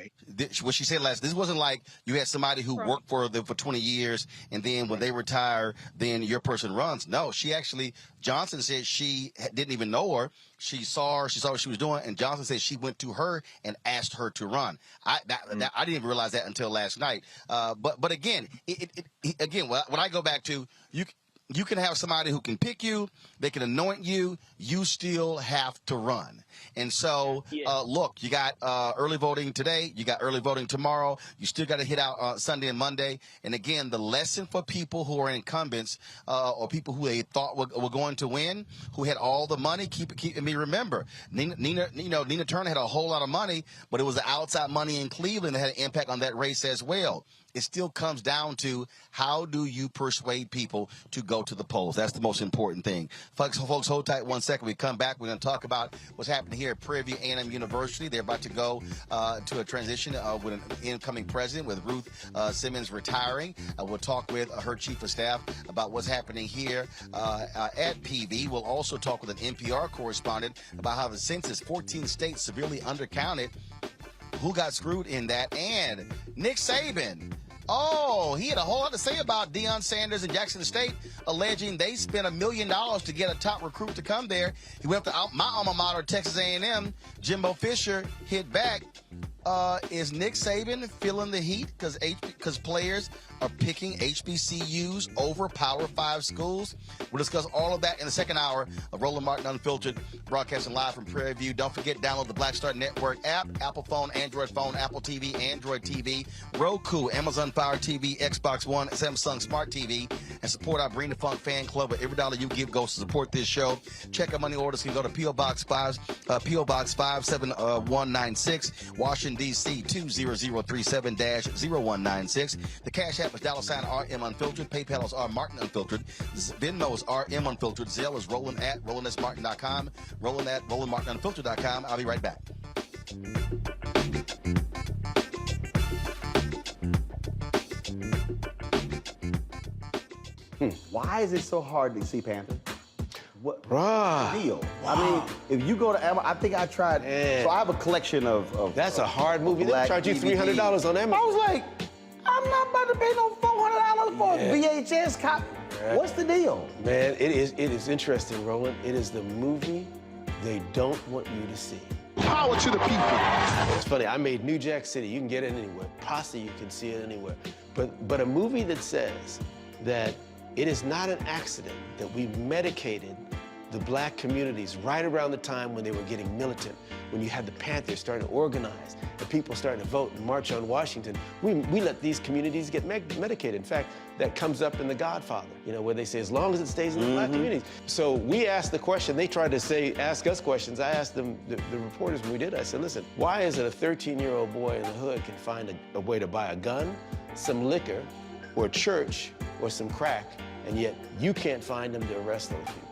what she said last, this wasn't like you had somebody who worked for them for 20 years and then when they retire, then your person runs. No, Johnson said she didn't even know her. She saw what she was doing, and Johnson said she went to her and asked her to run. I didn't even realize that until last night. But again, when I go back to you can have somebody who can pick you, they can anoint you, you still have to run. And so, look, you got early voting today, you got early voting tomorrow, you still got to hit out Sunday and Monday. And again, the lesson for people who are incumbents or people who they thought were going to win, who had all the money, remember, Nina Turner had a whole lot of money, but it was the outside money in Cleveland that had an impact on that race as well. It still comes down to how do you persuade people to go to the polls. That's the most important thing. Folks, hold tight 1 second. We come back. We're going to talk about what's happening here at Prairie A M University. They're about to go to a transition with an incoming president, with Ruth Simmons retiring. We'll talk with her chief of staff about what's happening here at PV. We'll also talk with an NPR correspondent about how the census, 14 states severely undercounted. Who got screwed in that? And Nick Saban. Oh, he had a whole lot to say about Deion Sanders and Jackson State, alleging they spent $1 million to get a top recruit to come there. He went up to my alma mater, Texas A&M. Jimbo Fisher hit back. Is Nick Saban feeling the heat because players are picking HBCUs over Power 5 schools? We'll discuss all of that in the second hour of Roland Martin Unfiltered, broadcasting live from Prairie View. Don't forget, download the Black Star Network app, Apple phone, Android phone, Apple TV, Android TV, Roku, Amazon Fire TV, Xbox One, Samsung Smart TV, and support our Bring the Funk fan club, where every dollar you give goes to support this show. Check out money orders. You can go to P.O. Box 57196, Washington, D.C. 20037-0196. The Cash App is $RM Unfiltered. PayPal is R Martin Unfiltered. Venmo is RM Unfiltered. Zelle is Roland at RolandSMartin.com. Roland at RolandMartinUnfiltered.com. I'll be right back. Why is it so hard to see Panther? What deal? Wow. I mean, if you go to Amazon, I think I tried. So I have a collection of That's a hard movie. They charge you $300 on Amazon. I was like, I'm not about to pay no $400 for a VHS copy. What's the deal? Man, it is interesting, Roland. It is the movie they don't want you to see. Power to the people. It's funny, I made New Jack City. You can get it anywhere. Pasta, you can see it anywhere. But a movie that says that it is not an accident that we medicated the black communities right around the time when they were getting militant, when you had the Panthers starting to organize, and people starting to vote and march on Washington. We let these communities get medicated. In fact, that comes up in The Godfather, you know, where they say, as long as it stays in the black communities. So we asked the question, they tried to ask us questions. I asked them, the reporters when we did, I said, listen, why is it a 13-year-old boy in the hood can find a way to buy a gun, some liquor, or a church, or some crack, and yet you can't find them to arrest those people?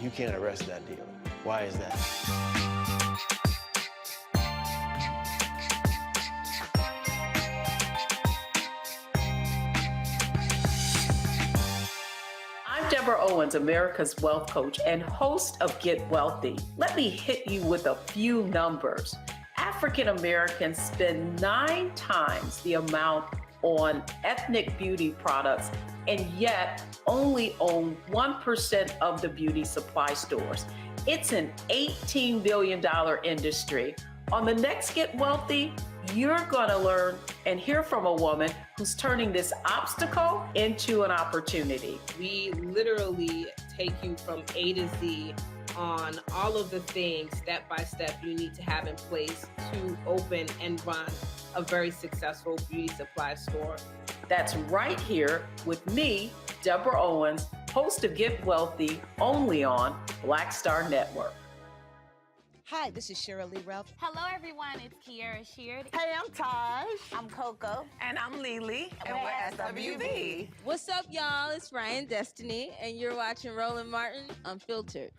You can't arrest that dealer. Why is that? I'm Deborah Owens, America's Wealth Coach and host of Get Wealthy. Let me hit you with a few numbers. African Americans spend 9 times the amount on ethnic beauty products, and yet only own 1% of the beauty supply stores. It's an $18 billion industry. On the next Get Wealthy, you're gonna learn and hear from a woman who's turning this obstacle into an opportunity. We literally take you from A to Z on all of the things step by step you need to have in place to open and run a very successful beauty supply store. That's right here with me, Deborah Owens, host of Get Wealthy, only on Black Star Network. Hi, this is Cheryl Lee Ralph. Hello, everyone. It's Kiara Sheard. Hey, I'm Taj. I'm Coco. And I'm Lily. And we're SWV. What's up, y'all? It's Ryan Destiny, and you're watching Roland Martin Unfiltered.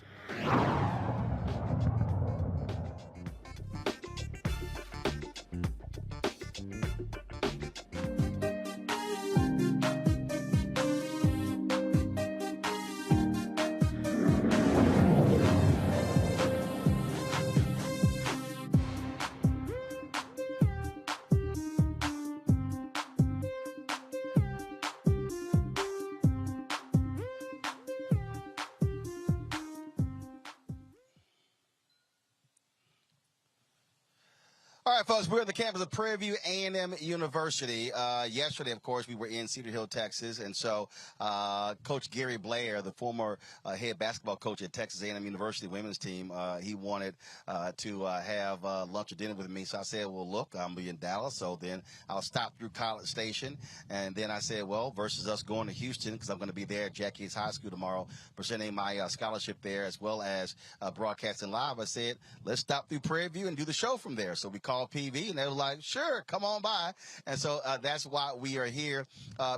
All right, folks, we're at the campus of Prairie A M University. Yesterday, of course, we were in Cedar Hill, Texas, and so Coach Gary Blair, the former head basketball coach at Texas A&M University women's team, he wanted to have lunch or dinner with me. So I said, well, look, I'm in Dallas, so then I'll stop through College Station. And then I said, well, versus us going to Houston, because I'm going to be there at Jack Yates High School tomorrow, presenting my scholarship there as well as broadcasting live. I said, let's stop through Prairie View and do the show from there. So we called PV, and they were like, sure, come on by. And so that's why we are here.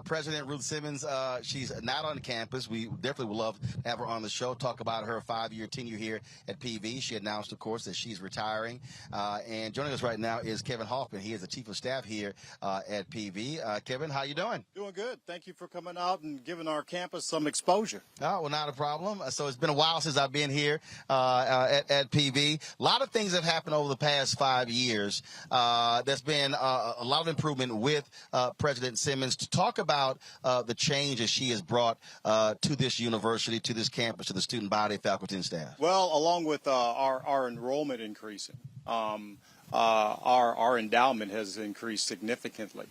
President Ruth Simmons, she's not on campus. We definitely would love to have her on the show, talk about her 5-year tenure here at PV. She announced, of course, that she's retiring. And joining us right now is Kevin Hoffman. He is the chief of staff here at PV. Kevin, how you doing? Doing good. Thank you for coming out and giving our campus some exposure. Oh, well, not a problem. So it's been a while since I've been here at PV. A lot of things have happened over the past 5 years. years, there's been a lot of improvement with President Simmons. To talk about the changes she has brought to this university, to this campus, to the student body, faculty, and staff. Well, along with our enrollment increasing, our endowment has increased significantly.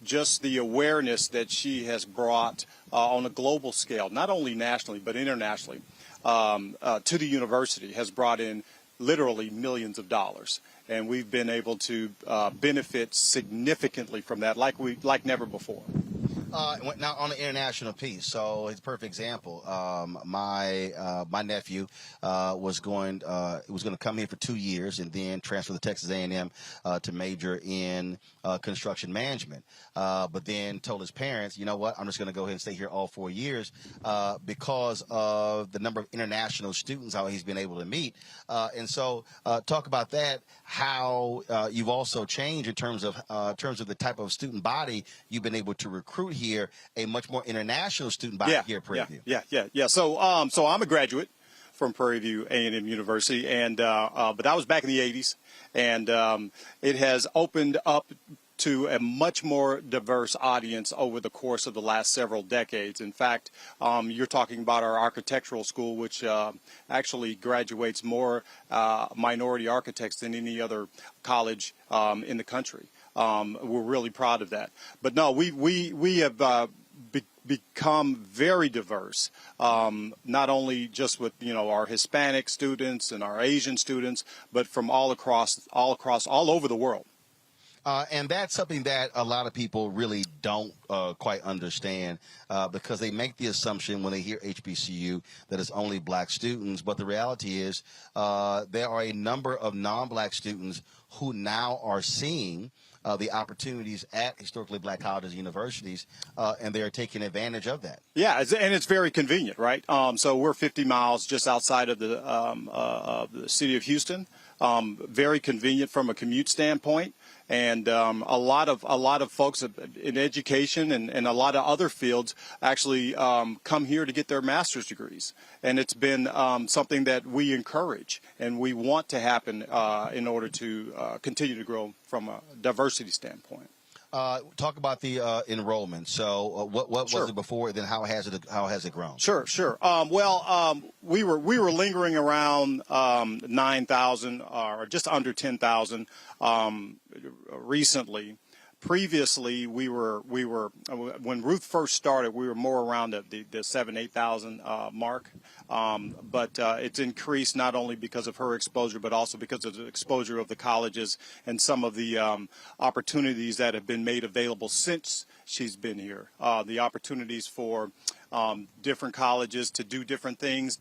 Just the awareness that she has brought on a global scale, not only nationally but internationally, to the university has brought in literally millions of dollars, and we've been able to benefit significantly from that, like never before. Now on the international piece, so it's a perfect example. My nephew was going to come here for 2 years and then transfer to Texas A&M to major in construction management. But then told his parents, you know what, I'm just going to go ahead and stay here all 4 years because of the number of international students how he's been able to meet. And so talk about that, how you've also changed in terms of the type of student body you've been able to recruit here, a much more international student body here at Prairie View. Yeah. So I'm a graduate from Prairie View A and M University, and but that was back in the 80s, and it has opened up to a much more diverse audience over the course of the last several decades. In fact, you're talking about our architectural school, which actually graduates more minority architects than any other college in the country. We're really proud of that. But no, we have become very diverse, not only just with our Hispanic students and our Asian students, but from all over the world. And that's something that a lot of people really don't quite understand because they make the assumption when they hear HBCU that it's only black students. But the reality is there are a number of non-black students who now are seeing the opportunities at historically black colleges and universities, and they're taking advantage of that. Yeah, and it's very convenient, right? So we're 50 miles just outside of the city of Houston. Very convenient from a commute standpoint. And a lot of folks in education and a lot of other fields actually come here to get their master's degrees. And it's been something that we encourage and we want to happen in order to continue to grow from a diversity standpoint. Talk about the enrollment. So what was it before? Then how has it grown? Sure. We were lingering around 9,000 or just under 10,000 recently. Previously, we were when Ruth first started, we were more around the 7,000-8,000 mark. But it's increased not only because of her exposure, but also because of the exposure of the colleges and some of the opportunities that have been made available since she's been here. The opportunities for different colleges to do different things,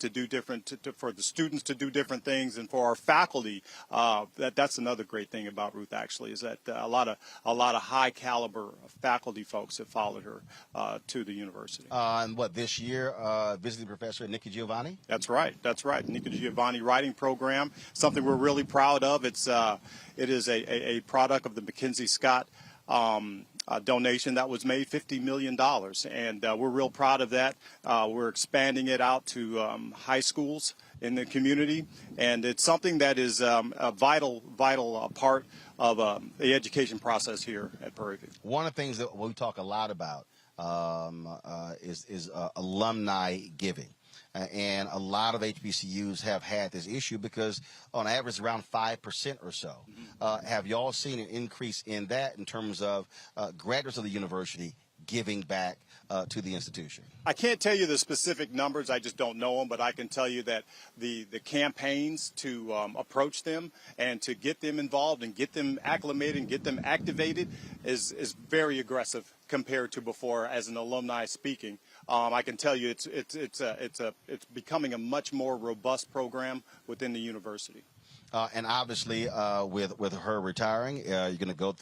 for the students to do different things, and for our faculty. That's another great thing about Ruth, actually, is that a lot of high caliber faculty folks have followed her to the university. And this year, visiting professor Nikki Giovanni? That's right. Nikki Giovanni writing program, something we're really proud of. It is a product of the Mackenzie Scott donation that was made, $50 million, and we're real proud of that. We're expanding it out to high schools in the community, and it's something that is a vital part of the education process here at Prairie View. One of the things that we talk a lot about is alumni giving. And a lot of HBCUs have had this issue because on average around 5% or so. Have y'all seen an increase in that in terms of graduates of the university giving back to the institution? I can't tell you the specific numbers. I just don't know them. But I can tell you that the campaigns to approach them and to get them involved and get them acclimated and get them activated is very aggressive compared to before as an alumni speaking. I can tell you it's becoming a much more robust program within the university. And obviously, with her retiring, you're going to go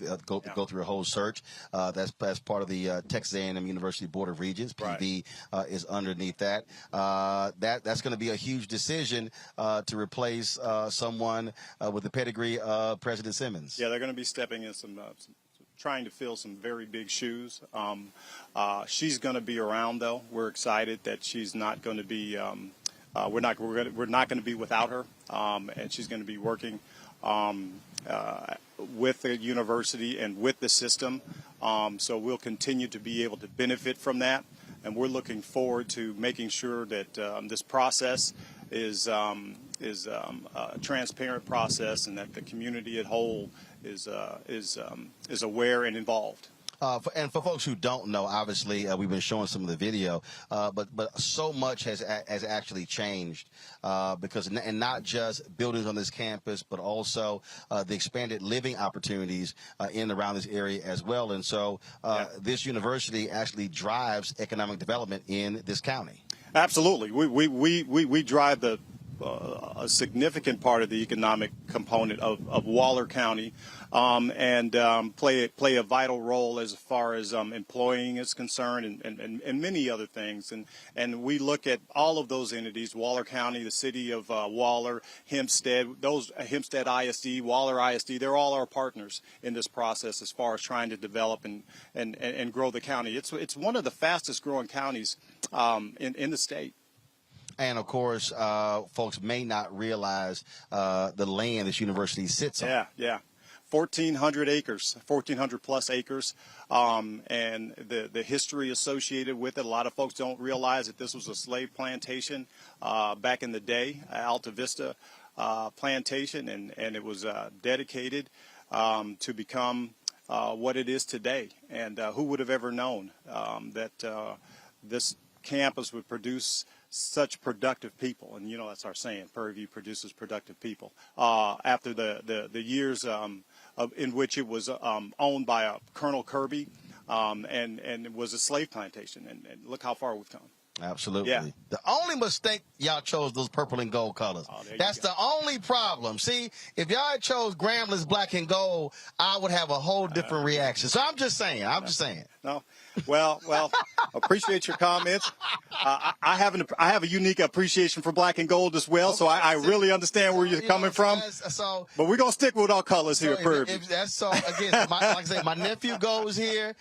through a whole search. That's part of the Texas A&M University Board of Regents. PV is underneath that. That's going to be a huge decision to replace someone with the pedigree of President Simmons. Yeah, they're going to be stepping in some trying to fill some very big shoes. She's going to be around, though. We're excited that she's not going to be. We're not going to be without her, and she's going to be working with the university and with the system. So we'll continue to be able to benefit from that. And we're looking forward to making sure that this process is a transparent process, and that the community at whole is aware and involved. And for folks who don't know, obviously we've been showing some of the video, but so much has actually changed because and not just buildings on this campus, but also the expanded living opportunities in and around this area as well. And so this university actually drives economic development in this county. Absolutely, we drive a significant part of the economic component of Waller County, and play a vital role as far as employing is concerned, and many other things. And we look at all of those entities: Waller County, the city of Waller, Hempstead, Hempstead ISD, Waller ISD. They're all our partners in this process as far as trying to develop and grow the county. It's one of the fastest growing counties in the state. And, of course, folks may not realize the land this university sits on. Yeah. 1,400 acres, 1,400 plus acres, and the history associated with it. A lot of folks don't realize that this was a slave plantation back in the day, Alta Vista plantation, and it was dedicated to become what it is today. And who would have ever known that this campus would produce such productive people? And that's our saying: Prairie View produces productive people. After the years in which it was owned by Colonel Kirby, and it was a slave plantation, and look how far we've come. Absolutely. Yeah. The only mistake, y'all chose those purple and gold colors. That's the only problem. See, if y'all had chose Gramblin's black and gold, I would have a whole different reaction. So I'm just saying. No. Well, appreciate your comments. I have a unique appreciation for black and gold as well, so I really understand where you're coming from. But we're gonna stick with our colors here at Prairie View. Like I say, my nephew goes here,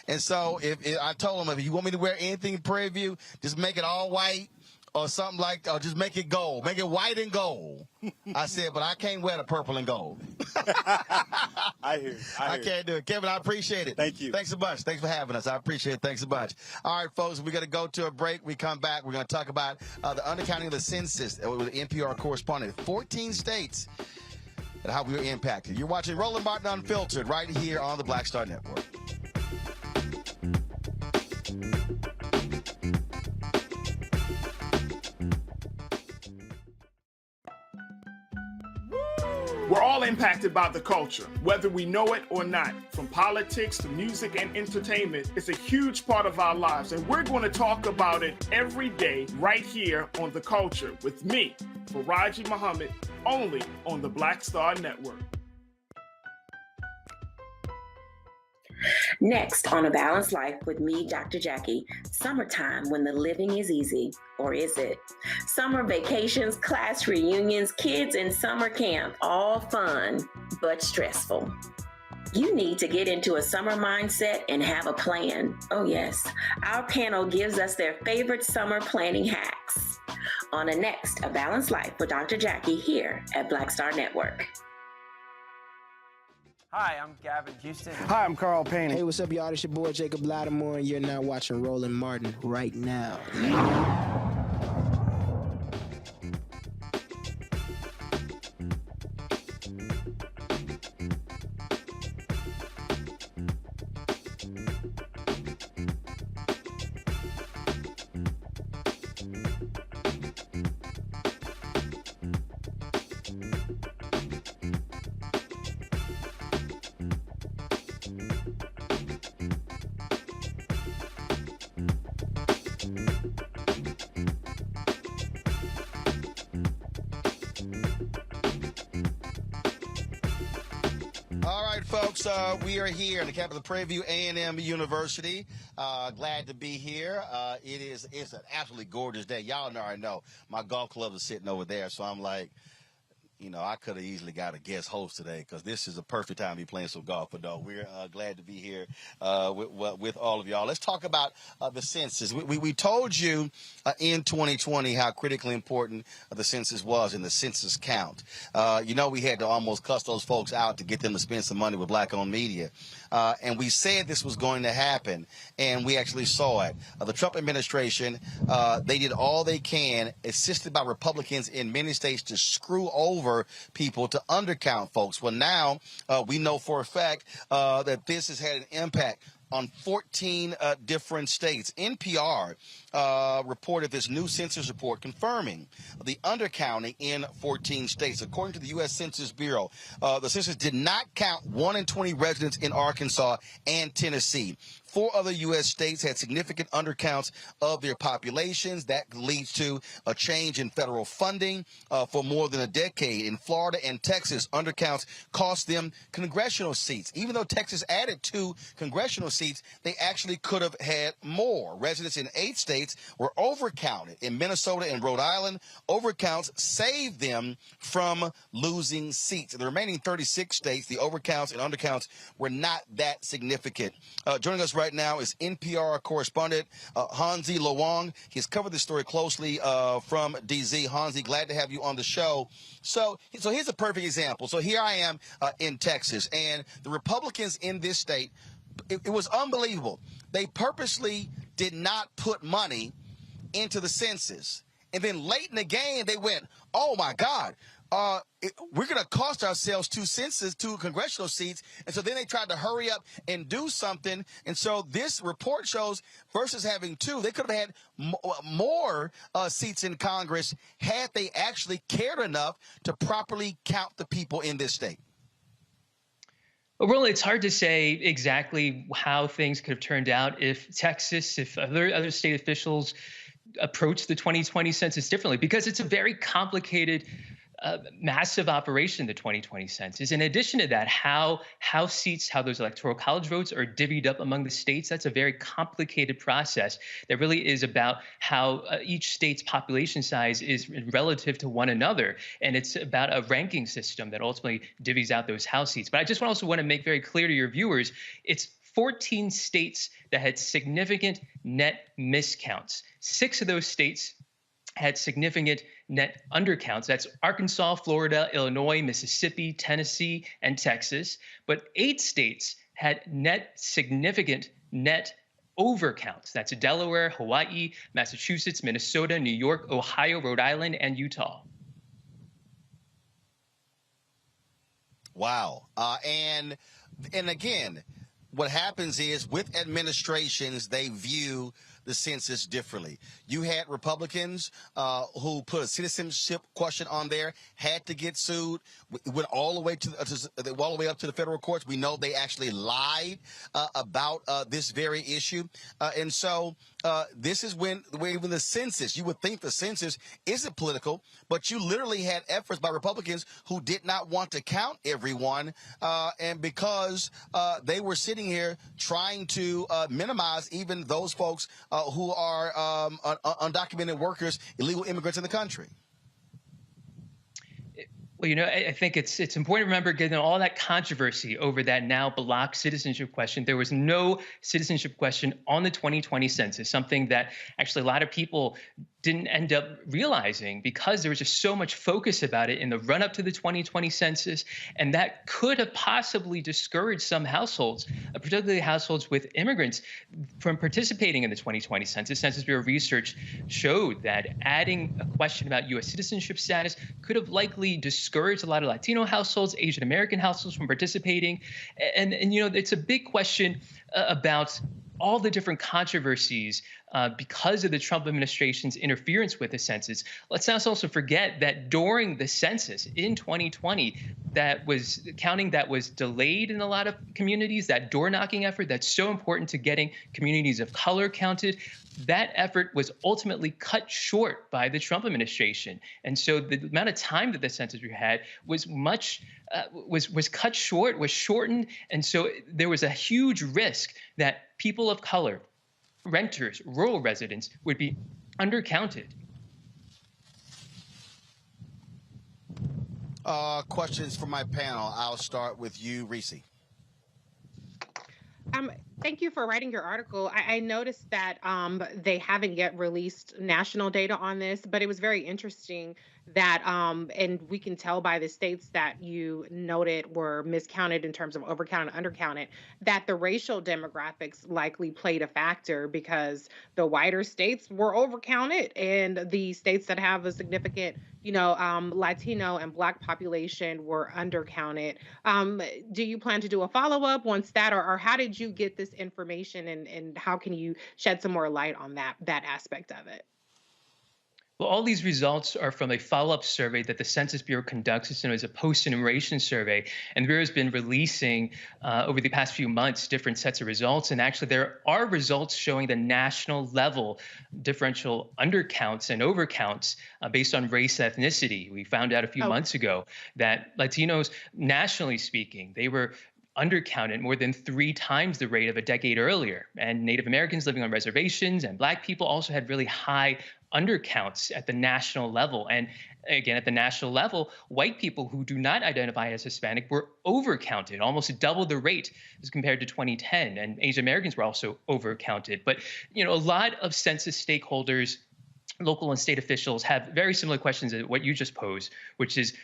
and so if I told him, if you want me to wear anything in Prairie View, just make it all white. Or something like, or just make it gold. Make it white and gold. I said, but I can't wear the purple and gold. I hear you. I can't do it. Kevin, I appreciate it. Thank you. Thanks so much. Thanks for having us. I appreciate it. Thanks so much. All right, folks, we're going to go to a break. We come back. We're going to talk about the undercounting of the census with NPR correspondent. 14 states and how we were impacted. You're watching Roland Martin Unfiltered right here on the Black Star Network. We're all impacted by the culture, whether we know it or not. From politics to music and entertainment, it's a huge part of our lives, and we're going to talk about it every day right here on The Culture with me, Faraji Muhammad, only on the Black Star Network. Next on A Balanced Life with me, Dr. Jackie, summertime when the living is easy, or is it? Summer vacations, class reunions, kids in summer camp, all fun, but stressful. You need to get into a summer mindset and have a plan. Oh yes, our panel gives us their favorite summer planning hacks. On next, A Balanced Life with Dr. Jackie here at Black Star Network. Hi, I'm Gavin Houston. Hi, I'm Carl Payne. Hey, what's up, y'all? It's your boy Jacob Lattimore, and you're now watching Roland Martin right now. Folks, we are here in the campus of Prairie A M University. Glad to be here. It's an absolutely gorgeous day. Y'all already know my golf clubs are sitting over there, so I'm like, You know, I could have easily got a guest host today because this is a perfect time to be playing some golf. But no, we're glad to be here with all of y'all. Let's talk about the census. We told you in 2020 how critically important the census was and the census count. You know, we had to almost cuss those folks out to get them to spend some money with black-owned media. And we said this was going to happen, and we actually saw it. The Trump administration, they did all they can, assisted by Republicans in many states, to screw over people, to undercount folks. Well, now we know for a fact that this has had an impact on 14 different states. NPR reported this new census report confirming the undercounting in 14 states. According to the U.S. Census Bureau, the census did not count 1 in 20 residents in Arkansas and Tennessee. 4 other U.S. states had significant undercounts of their populations. That leads to a change in federal funding for more than a decade. In Florida and Texas, undercounts cost them congressional seats. Even though Texas added 2 congressional seats, they actually could have had more. Residents in 8 states were overcounted. In Minnesota and Rhode Island, overcounts saved them from losing seats. In the remaining 36 states, the overcounts and undercounts were not that significant. Joining us right now is NPR correspondent Hansi Lowong. He's covered this story closely from DZ. Hansi, glad to have you on the show. So here's a perfect example. So here I am in Texas, and the Republicans in this state, it was unbelievable. They purposely did not put money into the census. And then late in the game, they went, oh, my God, we're going to cost ourselves 2 congressional seats. And so then they tried to hurry up and do something. And so this report shows versus having 2, they could have had more seats in Congress had they actually cared enough to properly count the people in this state. Well, Roland, it's hard to say exactly how things could have turned out if Texas, if other state officials approached the 2020 census differently, because it's a very complicated, massive operation, the 2020 census. In addition to that, how seats, how those electoral college votes are divvied up among the states, that's a very complicated process that really is about how each state's population size is relative to one another. And it's about a ranking system that ultimately divvies out those House seats. But I just also want to make very clear to your viewers, it's 14 states that had significant net miscounts. 6 of those states had significant net undercounts. That's Arkansas, Florida, Illinois, Mississippi, Tennessee, and Texas. But 8 states had significant net overcounts. That's Delaware, Hawaii, Massachusetts, Minnesota, New York, Ohio, Rhode Island, and Utah. Wow. And again, what happens is with administrations, they view the census differently. You had Republicans who put a citizenship question on there, had to get sued, went all the way up to the federal courts. We know they actually lied about this very issue, and so this is when even the census. You would think the census isn't political, but you literally had efforts by Republicans who did not want to count everyone, and because they were sitting here trying to minimize even those folks who are undocumented workers, illegal immigrants in the country. Well, you know, I think it's important to remember, given all that controversy over that now blocked citizenship question, there was no citizenship question on the 2020 census, something that actually a lot of people didn't end up realizing because there was just so much focus about it in the run-up to the 2020 census, and that could have possibly discouraged some households, particularly households with immigrants, from participating in the 2020 census. Census Bureau research showed that adding a question about U.S. citizenship status could have likely discouraged a lot of Latino households, Asian American households from participating, and you know, it's a big question about all the different controversies because of the Trump administration's interference with the census. Let's not also forget that during the census in 2020, counting that was delayed in a lot of communities, that door-knocking effort that's so important to getting communities of color counted, that effort was ultimately cut short by the Trump administration. And so the amount of time that the census had was was cut short, was shortened. And so there was a huge risk that people of color, renters, rural residents would be undercounted. Questions for my panel. I'll start with you, Reese. Thank you for writing your article. I noticed that they haven't yet released national data on this, but it was very interesting that, and we can tell by the states that you noted were miscounted in terms of overcounted and undercounted, that the racial demographics likely played a factor because the whiter states were overcounted and the states that have a significant, Latino and Black population were undercounted. Do you plan to do a follow-up once that, or how did you get this information, and how can you shed some more light on that aspect of it? Well, all these results are from a follow-up survey that the Census Bureau conducts. It's known as a post-enumeration survey. And the Bureau has been releasing over the past few months different sets of results. And actually, there are results showing the national level differential undercounts and overcounts based on race ethnicity. We found out a few months ago that Latinos, nationally speaking, they were undercounted more than 3 times the rate of a decade earlier. And Native Americans living on reservations and Black people also had really high undercounts at the national level. And again, at the national level, white people who do not identify as Hispanic were overcounted, almost double the rate as compared to 2010. And Asian Americans were also overcounted. But, a lot of census stakeholders, local and state officials, have very similar questions to what you just posed, which is,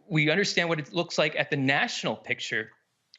we understand what it looks like at the national picture,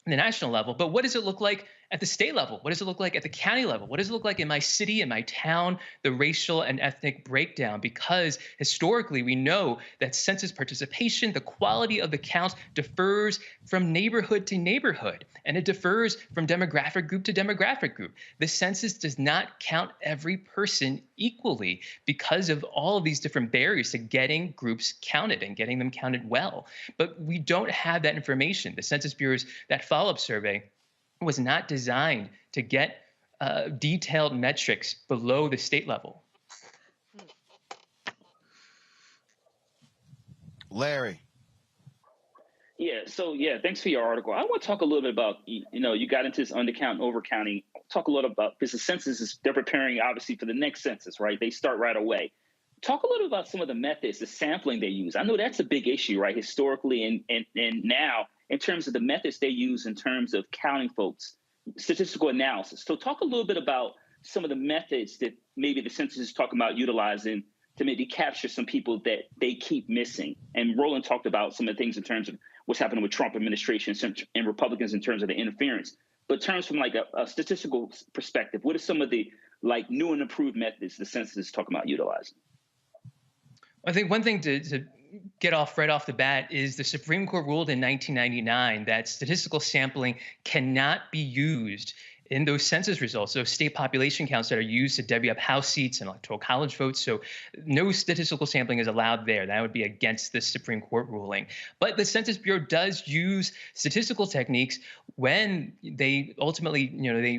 the national level, but what does it look like at the state level? What does it look like at the county level? What does it look like in my city, in my town, the racial and ethnic breakdown? Because historically, we know that census participation, the quality of the count, differs from neighborhood to neighborhood, and it differs from demographic group to demographic group. The census does not count every person equally because of all of these different barriers to getting groups counted and getting them counted well. But we don't have that information. The Census Bureau's, that follow-up survey, was not designed to get detailed metrics below the state level. Larry. Thanks for your article. I want to talk a little bit about, you got into this undercount and overcounting. Talk a little about, because the census they're preparing obviously for the next census, right? They start right away. Talk a little about some of the methods, the sampling they use. I know that's a big issue, right? Historically and now, in terms of the methods they use in terms of counting folks, statistical analysis. So talk a little bit about some of the methods that maybe the census is talking about utilizing to maybe capture some people that they keep missing. And Roland talked about some of the things in terms of what's happening with Trump administration and Republicans in terms of the interference. But in terms from like a statistical perspective, what are some of the new and improved methods the census is talking about utilizing? I think one thing to get off right off the bat is the Supreme Court ruled in 1999 that statistical sampling cannot be used in those census results, those state population counts that are used to divvy up House seats and electoral college votes. So no statistical sampling is allowed there. That would be against the Supreme Court ruling. But the Census Bureau does use statistical techniques when they ultimately,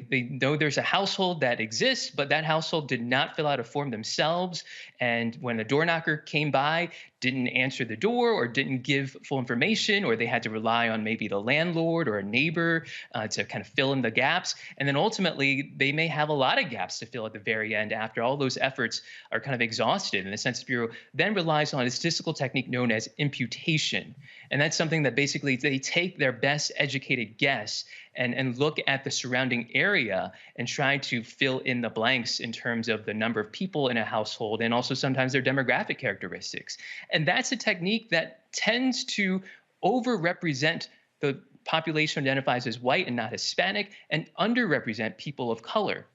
they know there's a household that exists, but that household did not fill out a form themselves. And when the door knocker came by, didn't answer the door or didn't give full information, or they had to rely on maybe the landlord or a neighbor to kind of fill in the gaps. And then ultimately, they may have a lot of gaps to fill at the very end after all those efforts are kind of exhausted. And the Census Bureau then relies on a statistical technique known as imputation. And that's something that basically they take their best educated guess and look at the surrounding area and try to fill in the blanks in terms of the number of people in a household and also sometimes their demographic characteristics. And that's a technique that tends to overrepresent the population identifies as white and not Hispanic and underrepresent people of color.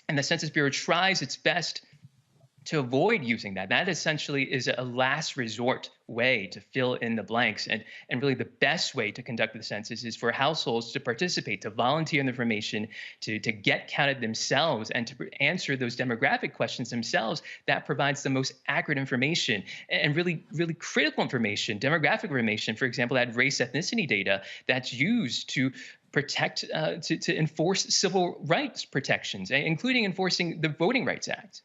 And the Census Bureau tries its best to avoid using that. That essentially is a last resort way to fill in the blanks. And really the best way to conduct the census is for households to participate, to volunteer in the information, to get counted themselves, and to answer those demographic questions themselves. That provides the most accurate information and really, really critical information, demographic information, for example, that race ethnicity data that's used to protect, to enforce civil rights protections, including enforcing the Voting Rights Act.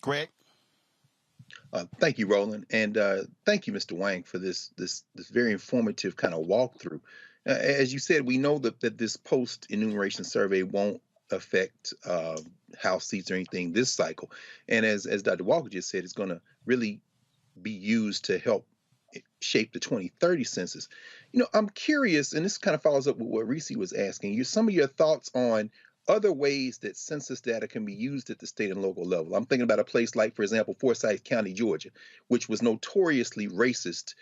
Greg. Thank you, Roland, and thank you, Mr. Wang, for this very informative kind of walkthrough. As you said, we know that this post-enumeration survey won't affect House seats or anything this cycle. And as Dr. Walker just said, it's going to really be used to help shape the 2030 census. I'm curious, and this kind of follows up with what Reese was asking you, some of your thoughts on other ways that census data can be used at the state and local level. I'm thinking about a place like, for example, Forsyth County, Georgia, which was notoriously racist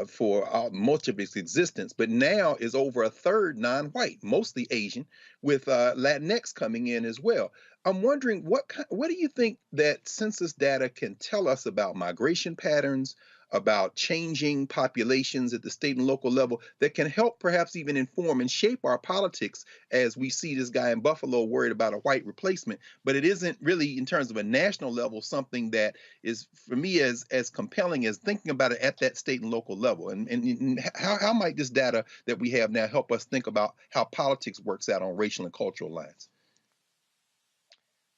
for much of its existence, but now is over a third non-white, mostly Asian, with Latinx coming in as well. I'm wondering, what do you think that census data can tell us about migration patterns, about changing populations at the state and local level that can help perhaps even inform and shape our politics, as we see this guy in Buffalo worried about a white replacement, but it isn't really, in terms of a national level, something that is, for me, as compelling as thinking about it at that state and local level. And how might this data that we have now help us think about how politics works out on racial and cultural lines?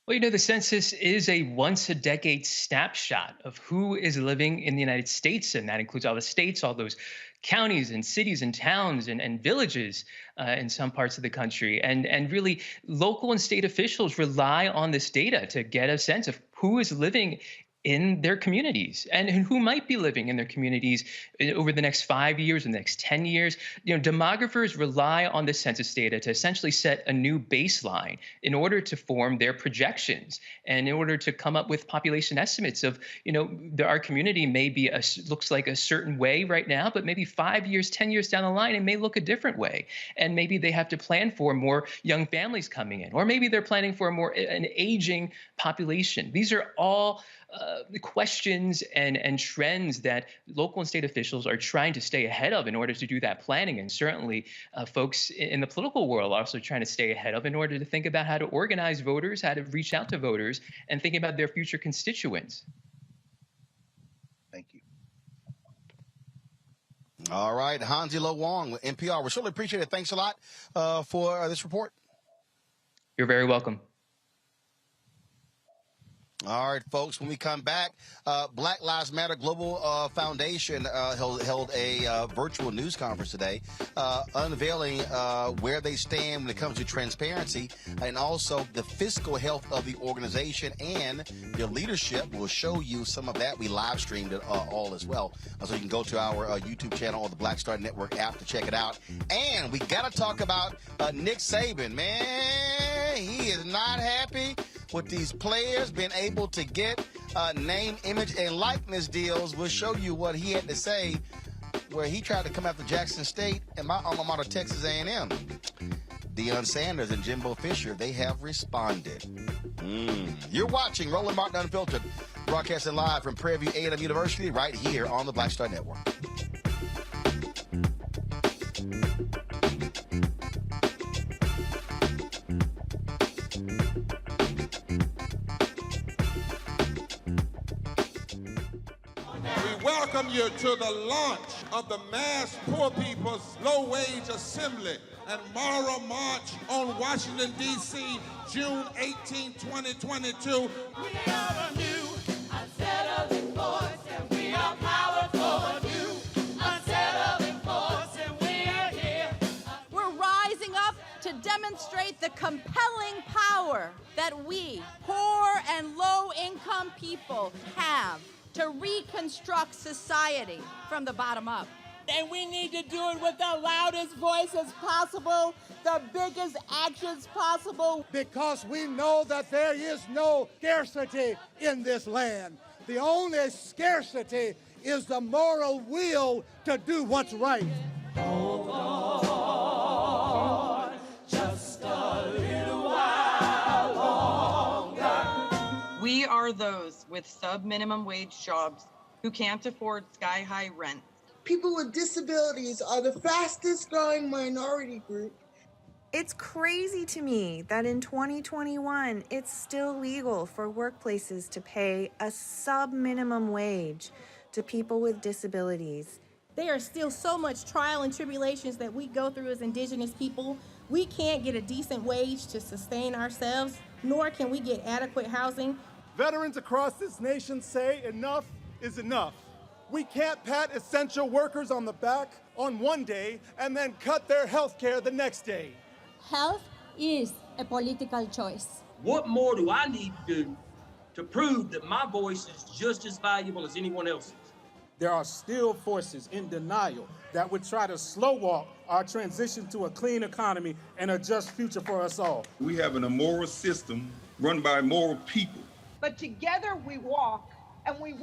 Well, the census is a once-a-decade snapshot of who is living in the United States, and that includes all the states, all those counties and cities and towns and villages in some parts of the country. And really, local and state officials rely on this data to get a sense of who is living in their communities and who might be living in their communities over the next 5 years and the next 10 years. Demographers rely on the census data to essentially set a new baseline in order to form their projections and in order to come up with population estimates of, our community may be looks like a certain way right now, but maybe 5 years, 10 years down the line, it may look a different way. And maybe they have to plan for more young families coming in, or maybe they're planning for an aging population. These are all the questions and trends that local and state officials are trying to stay ahead of in order to do that planning. And certainly folks in the political world are also trying to stay ahead of in order to think about how to organize voters, how to reach out to voters, and think about their future constituents. Thank you. All right, Hansi-Lo Wong with NPR. We certainly appreciate it. Thanks a lot for this report. You're very welcome. All right, folks, when we come back, Black Lives Matter Global Foundation held a virtual news conference today, unveiling where they stand when it comes to transparency and also the fiscal health of the organization and their leadership. We'll show you some of that. We live streamed it all as well. So you can go to our YouTube channel or the Black Star Network app to check it out. And we got to talk about Nick Saban. Man, he is not happy with these players being able to get name, image, and likeness deals. We'll show you what he had to say where he tried to come after Jackson State and my alma mater, Texas A&M. Deion Sanders and Jimbo Fisher, they have responded. You're watching Roland Martin Unfiltered, broadcasting live from Prairie A M University right here on the Black Star Network. Welcome you to the launch of the Mass Poor People's Low Wage Assembly and Moral March on Washington, D.C., June 18, 2022. We are a new, unsettling force, and we are powerful. New, unsettling force, and we are here. We're rising up to demonstrate the compelling power that we, poor and low-income people, have to reconstruct society from the bottom up. And we need to do it with the loudest voices possible, the biggest actions possible. Because we know that there is no scarcity in this land. The only scarcity is the moral will to do what's right. Hold on, just a little while longer. We are those with sub-minimum wage jobs who can't afford sky-high rent. People with disabilities are the fastest growing minority group. It's crazy to me that in 2021, it's still legal for workplaces to pay a sub-minimum wage to people with disabilities. There are still so much trial and tribulations that we go through as Indigenous people. We can't get a decent wage to sustain ourselves, nor can we get adequate housing. Veterans across this nation say enough is enough. We can't pat essential workers on the back on one day and then cut their health care the next day. Health is a political choice. What more do I need to do to prove that my voice is just as valuable as anyone else's? There are still forces in denial that would try to slow walk our transition to a clean economy and a just future for us all. We have an immoral system run by immoral people. But together we walk and we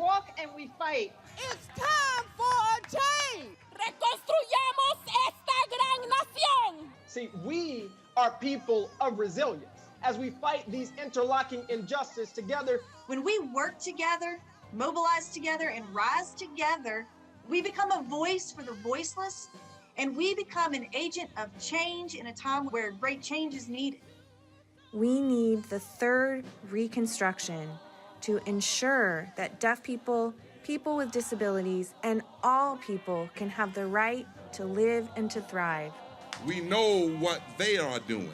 fight. It's time for a change. Reconstruyamos esta gran nación. See, we are people of resilience as we fight these interlocking injustices together. When we work together, mobilize together, and rise together, we become a voice for the voiceless, and we become an agent of change in a time where great change is needed. We need the third Reconstruction to ensure that deaf people, people with disabilities, and all people can have the right to live and to thrive. We know what they are doing,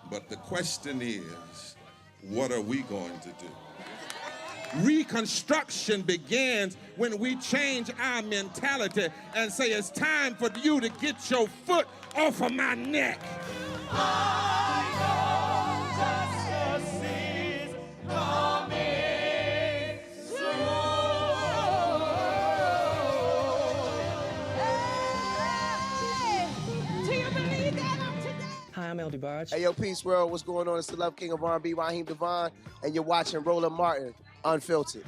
but the question is, what are we going to do? Reconstruction begins when we change our mentality and say it's time for you to get your foot off of my neck. Justice is coming soon. Hey, do you believe that I'm today? Hi, I'm El DeBarge. Hey, yo, Peace World, what's going on? It's the Love King of R&B, Raheem Devon, and you're watching Roland Martin, Unfiltered.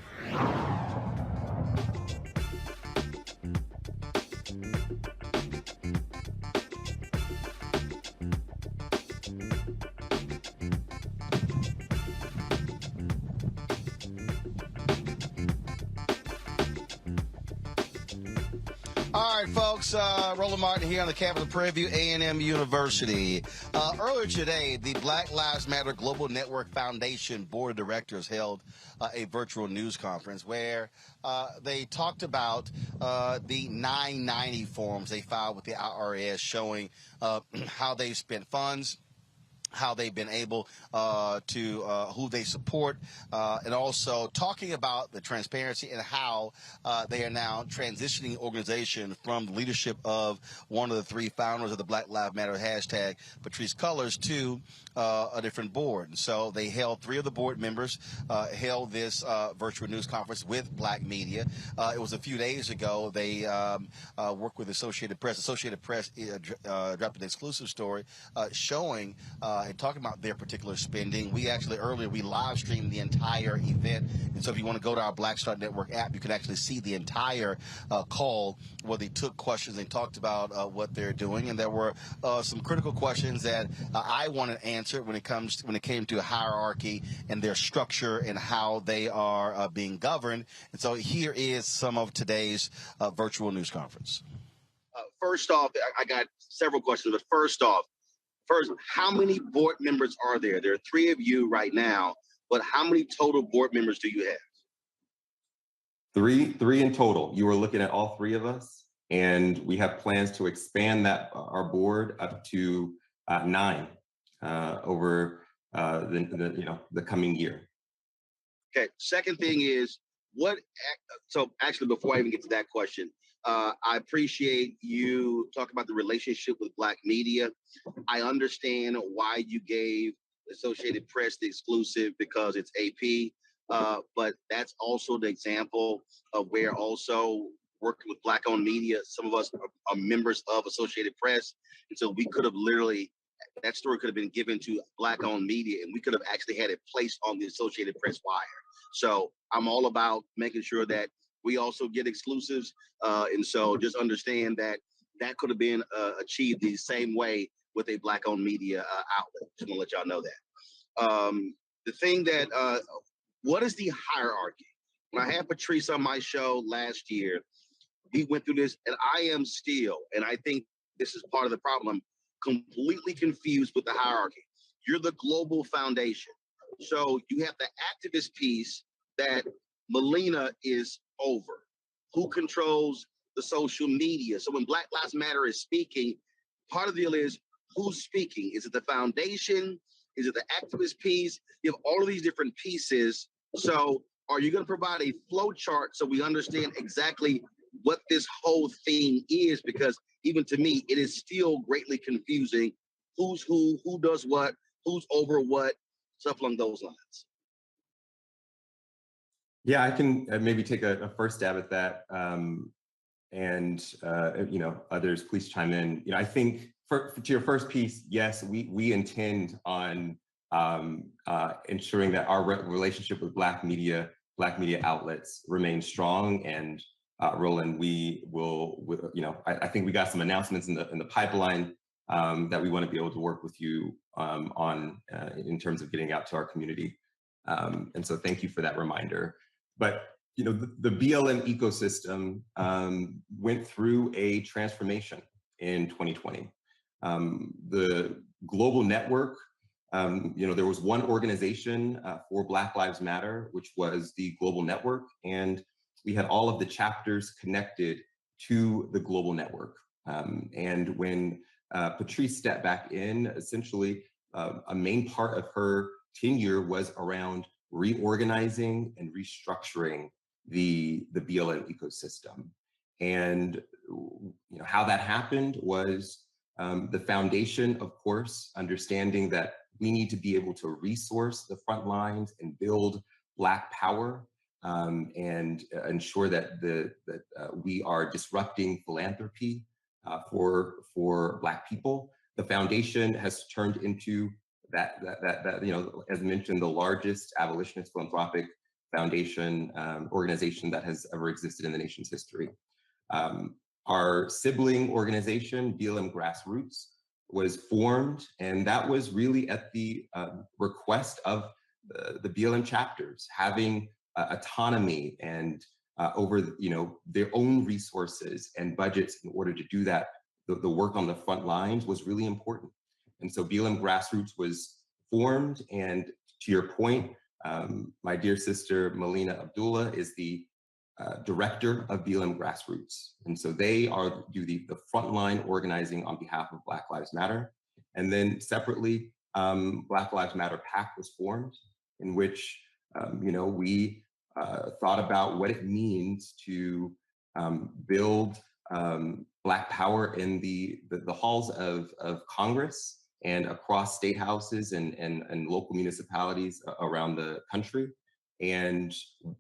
All right, folks, Roland Martin here on the campus of Prairie A M University. Earlier today, the Black Lives Matter Global Network Foundation Board of Directors held a virtual news conference where they talked about the 990 forms they filed with the IRS showing how they spent funds, how they've been able to who they support, and also talking about the transparency and how they are now transitioning the organization from the leadership of one of the three founders of the Black Lives Matter hashtag, Patrisse Cullors, to a different board. And so they held three of the board members, held this virtual news conference with Black media. It was a few days ago. They worked with Associated Press. Associated Press dropped an exclusive story showing and talking about their particular spending. We actually earlier we live streamed the entire event, and so if you want to go to our Black Star Network app, you can actually see the entire call where they took questions and talked about what they're doing. And there were some critical questions that I wanted answered when it came to hierarchy and their structure and how they are being governed. And so here is some of today's virtual news conference. First off, I got several questions, but first, how many board members are there? There are three of you right now, but how many total board members do you have? Three in total. You were looking at all three of us, and we have plans to expand our board up to 9 over the coming year. Okay. Second thing is so actually, before I even get to that question, I appreciate you talking about the relationship with Black media. I understand why you gave Associated Press the exclusive because it's AP, but that's also the example of where also working with Black-owned media, some of us are members of Associated Press, and so we could have literally, that story could have been given to Black-owned media, and we could have actually had it placed on the Associated Press wire. So I'm all about making sure that we also get exclusives. And so just understand that could have been achieved the same way with a Black-owned media outlet. Just want to let y'all know that. The thing that, what is the hierarchy? When I had Patrisse on my show last year, we went through this, and I am still, and I think this is part of the problem, completely confused with the hierarchy. You're the global foundation. So you have the activist piece that Melina is over. Who controls the social media? So when Black Lives Matter is speaking, part of the deal is who's speaking? Is it the foundation? Is it the activist piece? You have all of these different pieces. So are you going to provide a flow chart so we understand exactly what this whole thing is? Because even to me, it is still greatly confusing who's who does what, who's over what, stuff along those lines. Yeah, I can maybe take a first stab at that, and others please chime in. I think to your first piece, yes, we intend on ensuring that our relationship with Black media outlets remain strong. And Roland, we will, I think we got some announcements in the pipeline that we want to be able to work with you on in terms of getting out to our community. And so thank you for that reminder. But the BLM ecosystem went through a transformation in 2020. The global network, there was one organization for Black Lives Matter, which was the Global Network, and we had all of the chapters connected to the global network. And when Patrice stepped back in, essentially a main part of her tenure was around reorganizing and restructuring the BLM ecosystem. And how that happened was the foundation, of course, understanding that we need to be able to resource the front lines and build Black power, and ensure that we are disrupting philanthropy for Black people. The foundation has turned into that as mentioned, the largest abolitionist philanthropic foundation organization that has ever existed in the nation's history. Our sibling organization, BLM Grassroots, was formed, and that was really at the request of the BLM chapters, having autonomy and over their own resources and budgets in order to do that. The work on the front lines was really important. And so BLM Grassroots was formed, and to your point, my dear sister Melina Abdullah is the director of BLM Grassroots. And so they do the frontline organizing on behalf of Black Lives Matter. And then separately, Black Lives Matter PAC was formed, in which we thought about what it means to build Black power in the halls of Congress and across state houses and local municipalities around the country. And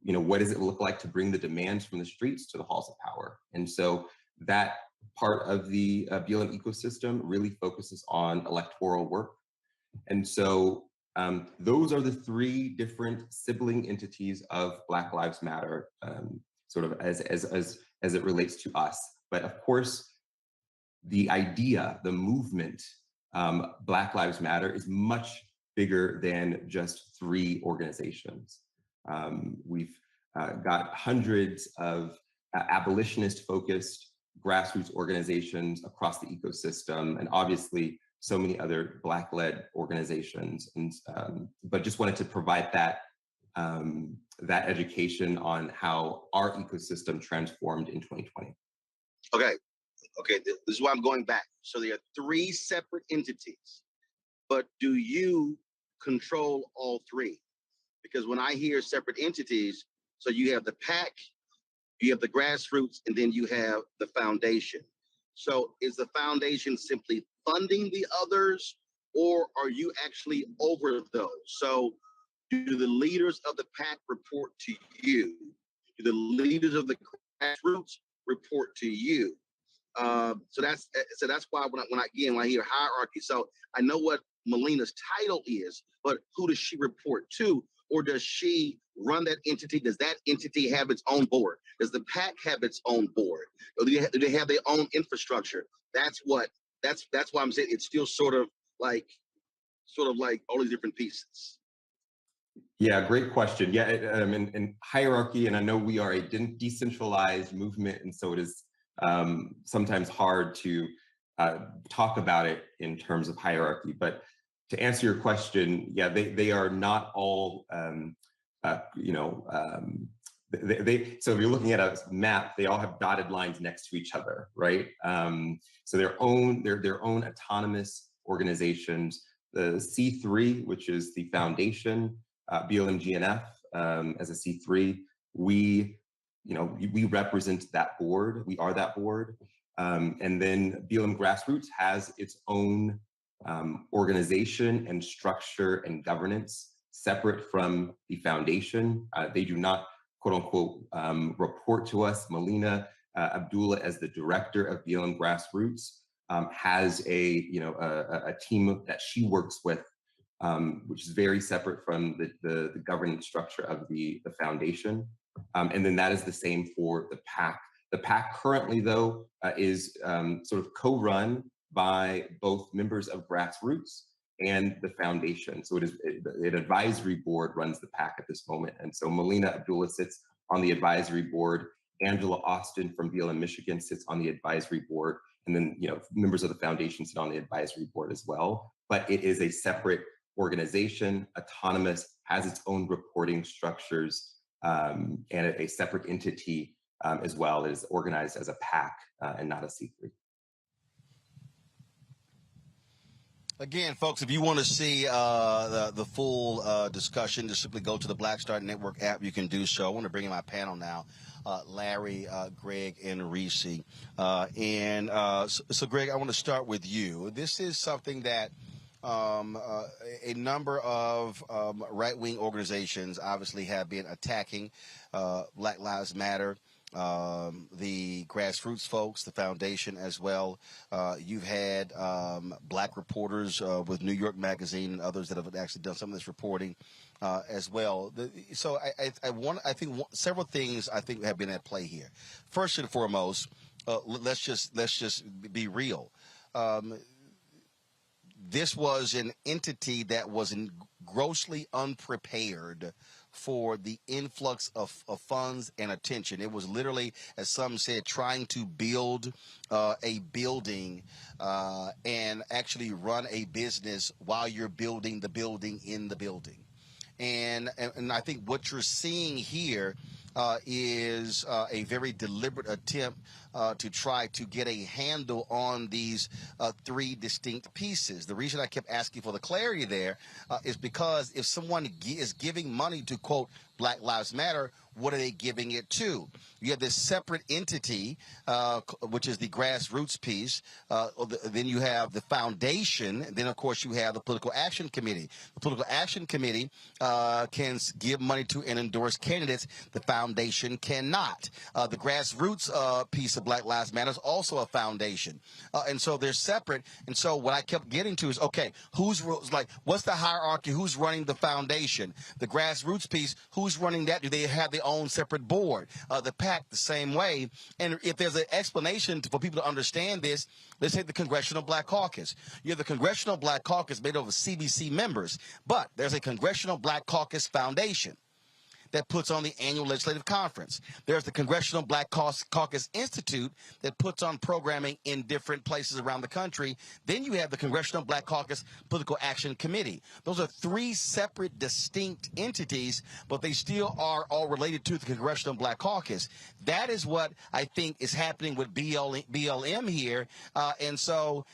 what does it look like to bring the demands from the streets to the halls of power? And so that part of the BLM ecosystem really focuses on electoral work. And so those are the three different sibling entities of Black Lives Matter, sort of as it relates to us. But of course, the idea, the movement, Black Lives Matter is much bigger than just three organizations. We've got hundreds of abolitionist-focused grassroots organizations across the ecosystem, and obviously so many other Black-led organizations. And but just wanted to provide that education on how our ecosystem transformed in 2020. Okay, this is why I'm going back. So there are three separate entities, but do you control all three? Because when I hear separate entities, so you have the PAC, you have the grassroots, and then you have the foundation. So is the foundation simply funding the others, or are you actually over those? So do the leaders of the PAC report to you? Do the leaders of the grassroots report to you? So that's why when I hear hierarchy, so I know what Melina's title is, but who does she report to? Or does she run that entity? Does that entity have its own board? Does the PAC have its own board? Or do they have their own infrastructure? That's why I'm saying it's still sort of like all these different pieces. Yeah, great question. Yeah, and hierarchy, and I know we are a decentralized movement, and so it is sometimes hard to talk about it in terms of hierarchy. But to answer your question, yeah, they are not all, so if you're looking at a map, they all have dotted lines next to each other, right? So they're their own autonomous organizations. The C3, which is the foundation, BLMGNF, as a C3, we represent that board. We are that board. And then BLM Grassroots has its own organization and structure and governance separate from the foundation. They do not, quote unquote, report to us. Melina Abdullah, as the director of BLM Grassroots, has a team that she works with, which is very separate from the governance structure of the foundation. And then that is the same for the PAC. The PAC currently, though, is sort of co-run by both members of Grassroots and the foundation. So an advisory board runs the PAC at this moment. And so Melina Abdullah sits on the advisory board. Angela Austin from BLM Michigan sits on the advisory board. And then, members of the foundation sit on the advisory board as well. But it is a separate organization, autonomous, has its own reporting structures, and a separate entity as well. It is organized as a PAC and not a C3. Again, folks, if you want to see the full discussion, just simply go to the Black Star Network app. You can do so. I want to bring in my panel now, Larry, Greg, and Reese. So, Greg, I want to start with you. This is something that a number of right-wing organizations obviously have been attacking. Black Lives Matter, the grassroots folks, the foundation as well. You've had black reporters with New York Magazine and others that have actually done some of this reporting as well. So I think several things I think have been at play here. First and foremost, let's just be real. This was an entity that was grossly unprepared for the influx of funds and attention. It was literally, as some said, trying to build a building and actually run a business while you're building the building in the building. And I think what you're seeing here is a very deliberate attempt to try to get a handle on these three distinct pieces. The reason I kept asking for the clarity there is because if someone is giving money to, quote, Black Lives Matter, what are they giving it to? You have this separate entity, which is the grassroots piece. Then you have the foundation. Then, of course, you have the Political Action Committee. The Political Action Committee can give money to and endorse candidates. The foundation cannot. The grassroots piece of Black Lives Matter is also a foundation. And so they're separate. And so what I kept getting to is, okay, what's the hierarchy? Who's running the foundation? The grassroots piece, who's running that? Do they have their own separate board? The PAC, the same way. And if there's an explanation for people to understand this, let's take the Congressional Black Caucus. You have the Congressional Black Caucus made up of CBC members, but there's a Congressional Black Caucus Foundation that puts on the annual legislative conference. There's the Congressional Black Caucus Institute that puts on programming in different places around the country. Then you have the Congressional Black Caucus Political Action Committee. Those are three separate, distinct entities, but they still are all related to the Congressional Black Caucus. That is what I think is happening with BLM here. And so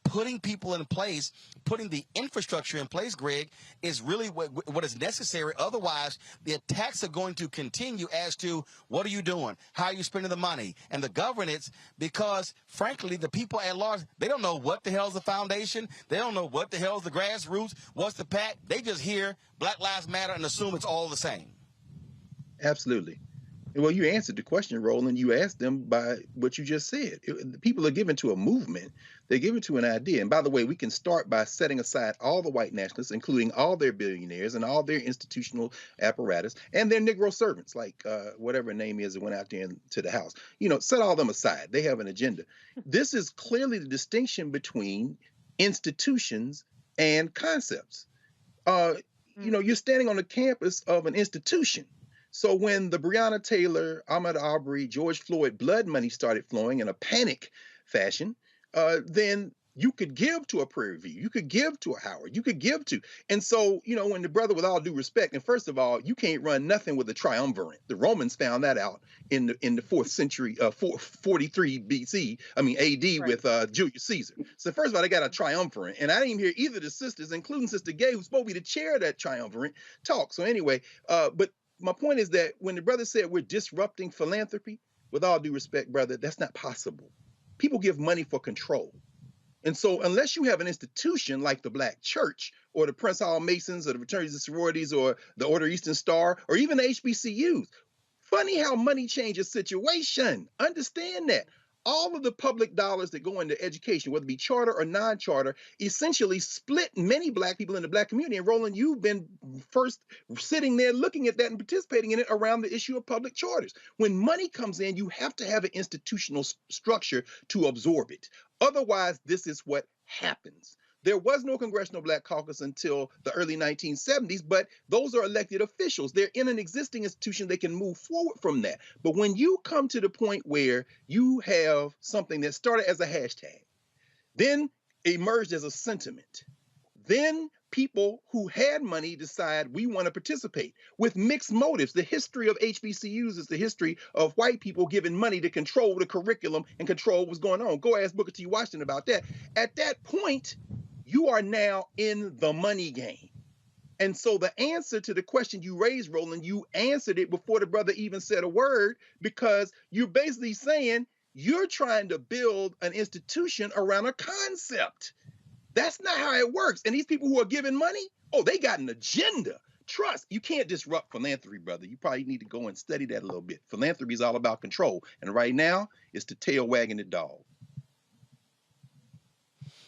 putting people in place, putting the infrastructure in place, Greg, is really what is necessary. Otherwise, the attacks are going to continue as to what are you doing? How are you spending the money? And the governance, because, frankly, the people at large, they don't know what the hell is the foundation. They don't know what the hell is the grassroots. What's the PAC? They just hear Black Lives Matter and assume it's all the same. Absolutely. Well, you answered the question, Roland. You asked them by what you just said. People are given to a movement. They're given to an idea. And by the way, we can start by setting aside all the white nationalists, including all their billionaires and all their institutional apparatus and their Negro servants, like whatever name is that went out there into the House. Set all them aside. They have an agenda. This is clearly the distinction between institutions and concepts. You're standing on the campus of an institution. So when the Breonna Taylor, Ahmaud Arbery, George Floyd blood money started flowing in a panic fashion, then you could give to a Prairie View, you could give to a Howard, you could give to. And so, when the brother, with all due respect, and first of all, you can't run nothing with a triumvirate. The Romans found that out in the 4th century, 43 BC, AD, right, with Julius Caesar. So first of all, they got a triumvirate. And I didn't even hear either of the sisters, including Sister Gay, who's supposed to be the chair of that triumvirate, talk. So anyway, but my point is that when the brother said we're disrupting philanthropy, with all due respect, brother, that's not possible. People give money for control. And so unless you have an institution like the Black Church or the Prince Hall Masons or the fraternities and sororities or the Order of Eastern Star or even the HBCUs, funny how money changes situation. Understand that. All of the public dollars that go into education, whether it be charter or non-charter, essentially split many Black people in the Black community. And Roland, you've been first sitting there looking at that and participating in it around the issue of public charters. When money comes in, you have to have an institutional structure to absorb it. Otherwise, this is what happens. There was no Congressional Black Caucus until the early 1970s, but those are elected officials. They're in an existing institution. They can move forward from that. But when you come to the point where you have something that started as a hashtag, then emerged as a sentiment, then people who had money decide we want to participate with mixed motives. The history of HBCUs is the history of white people giving money to control the curriculum and control what's going on. Go ask Booker T. Washington about that. At that point, you are now in the money game. And so the answer to the question you raised, Roland, you answered it before the brother even said a word, because you're basically saying you're trying to build an institution around a concept. That's not how it works. And these people who are giving money, oh, they got an agenda. Trust, you can't disrupt philanthropy, brother. You probably need to go and study that a little bit. Philanthropy is all about control. And right now, it's the tail wagging the dog.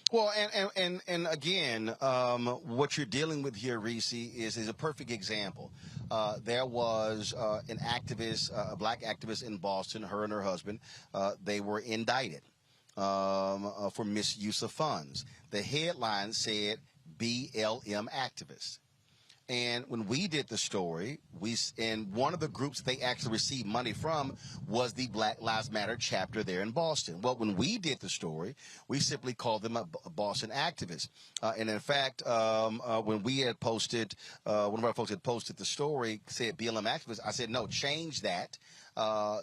Well, and again, what you're dealing with here, Reese, is a perfect example. There was an activist, a Black activist in Boston, her and her husband. They were indicted for misuse of funds. The headline said BLM activists. And when we did the story, and one of the groups they actually received money from was the Black Lives Matter chapter there in Boston. Well, when we did the story, we simply called them a Boston activist. And in fact, when we had posted, one of our folks had posted the story, said BLM activist, I said, no, change that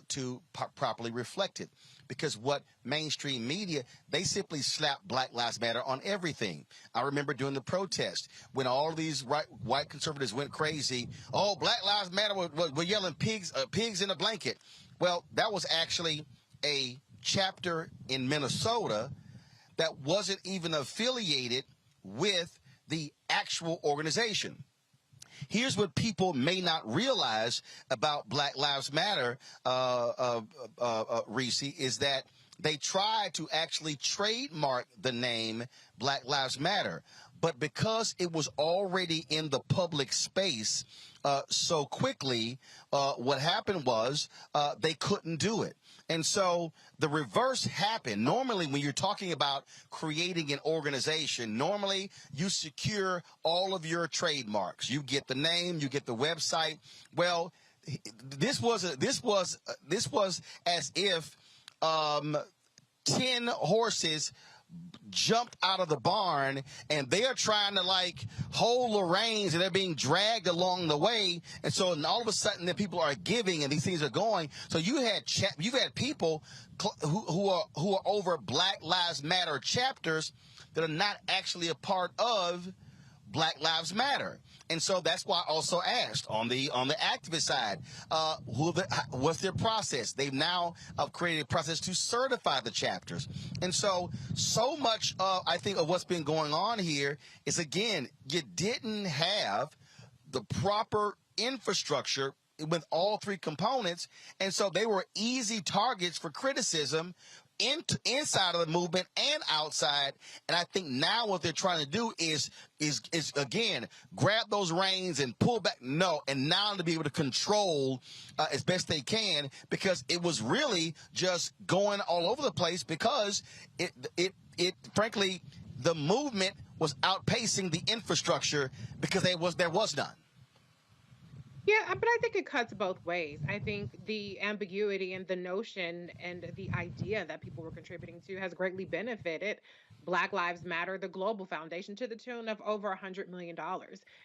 to properly reflect it. Because what mainstream media, they simply slap Black Lives Matter on everything. I remember during the protest when all these white conservatives went crazy. Oh, Black Lives Matter were yelling pigs in a blanket. Well, that was actually a chapter in Minnesota that wasn't even affiliated with the actual organization. Here's what people may not realize about Black Lives Matter, Reese, is that they tried to actually trademark the name Black Lives Matter. But because it was already in the public space so quickly, what happened was they couldn't do it. And so the reverse happened. Normally, when you're talking about creating an organization, normally you secure all of your trademarks. You get the name, you get the website. Well, this was as if 10 horses jumped out of the barn and they are trying to like hold the reins and they're being dragged along the way. And so all of a sudden the people are giving and these things are going. So you've had people who are over Black Lives Matter chapters that are not actually a part of Black Lives Matter. And so that's why I also asked on the activist side, what's their process? They've now created a process to certify the chapters. And so much I think of what's been going on here is, again, you didn't have the proper infrastructure with all three components. And so they were easy targets for criticism inside of the movement and outside. And I think now what they're trying to do is again, grab those reins and pull back. No, and now to be able to control as best they can, because it was really just going all over the place because it frankly, the movement was outpacing the infrastructure because there was none. Yeah, but I think it cuts both ways. I think the ambiguity and the notion and the idea that people were contributing to has greatly benefited Black Lives Matter, the Global Foundation, to the tune of over $100 million.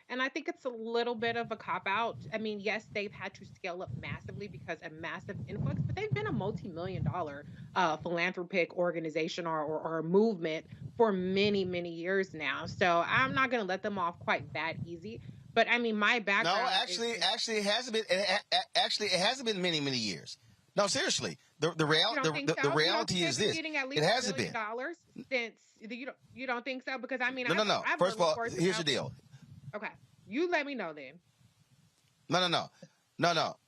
And I think it's a little bit of a cop-out. I mean, yes, they've had to scale up massively because a massive influx, but they've been a multi-million-dollar philanthropic organization or movement for many, many years now. So I'm not going to let them off quite that easy. But I mean, my background. No, actually, it hasn't been. It hasn't been many, many years. No, seriously, The You don't think so? the You don't reality think is they've been this. getting at It least $1 hasn't million been. since you don't think so? Because I mean, No, no, no. I've First heard of all, reports here's the about deal. Okay, you let me know then. No.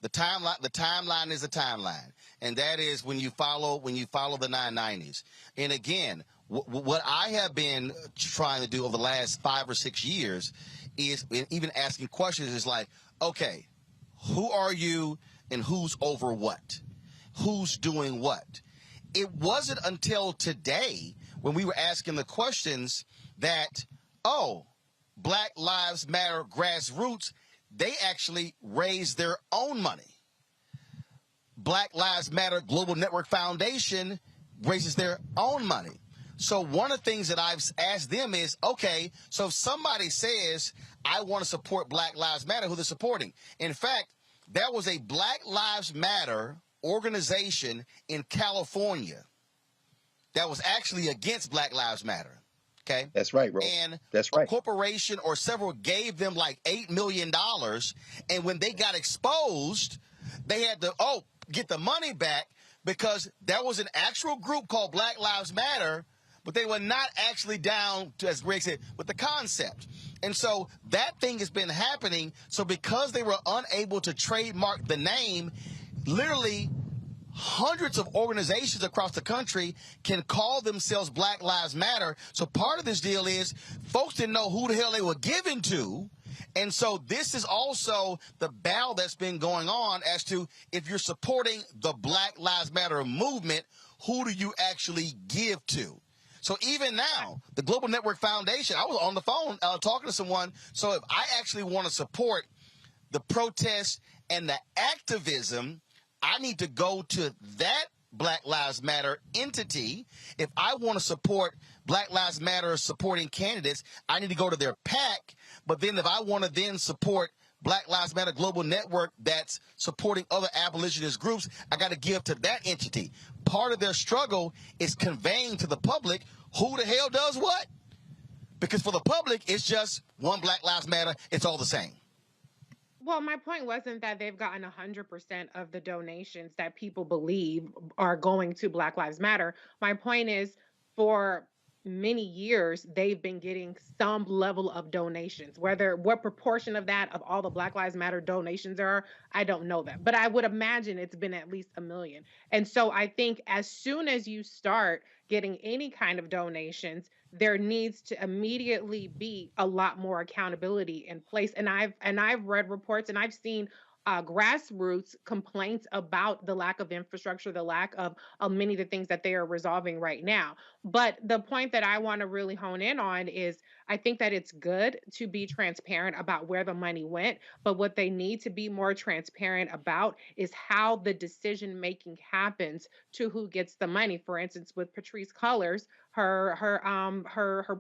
The timeline is a timeline, and that is when you follow the 990s. And again, what I have been trying to do over the last 5 or 6 years is even asking questions is like, okay, who are you and who's over what? Who's doing what? It wasn't until today when we were asking the questions that, oh, Black Lives Matter grassroots, they actually raised their own money. Black Lives Matter Global Network Foundation raises their own money. So one of the things that I've asked them is, okay, so if somebody says, I want to support Black Lives Matter, who they're supporting. In fact, there was a Black Lives Matter organization in California that was actually against Black Lives Matter. Okay. That's right, bro. And that's right. A corporation or several gave them like $8 million. And when they got exposed, they had to, get the money back because there was an actual group called Black Lives Matter, but they were not actually down to, as Greg said, with the concept. And so that thing has been happening. So because they were unable to trademark the name, literally hundreds of organizations across the country can call themselves Black Lives Matter. So part of this deal is folks didn't know who the hell they were giving to. And so this is also the battle that's been going on as to if you're supporting the Black Lives Matter movement, who do you actually give to? So even now, the Global Network Foundation, I was on the phone talking to someone. So if I actually want to support the protest and the activism, I need to go to that Black Lives Matter entity. If I want to support Black Lives Matter supporting candidates, I need to go to their PAC. But then if I want to then support Black Lives Matter Global Network that's supporting other abolitionist groups, I got to give to that entity. Part of their struggle is conveying to the public who the hell does what. Because for the public, it's just one Black Lives Matter. It's all the same. Well, my point wasn't that they've gotten 100% of the donations that people believe are going to Black Lives Matter. My point is, for many years, they've been getting some level of donations. What proportion of that, of all the Black Lives Matter donations are, I don't know that. But I would imagine it's been at least 1 million. And so I think as soon as you start getting any kind of donations, there needs to immediately be a lot more accountability in place. And I've read reports and I've seen grassroots complaints about the lack of infrastructure, the lack of many of the things that they are resolving right now. But the point that I want to really hone in on is I think that it's good to be transparent about where the money went, but what they need to be more transparent about is how the decision making happens to who gets the money. For instance, with Patrisse Cullors, her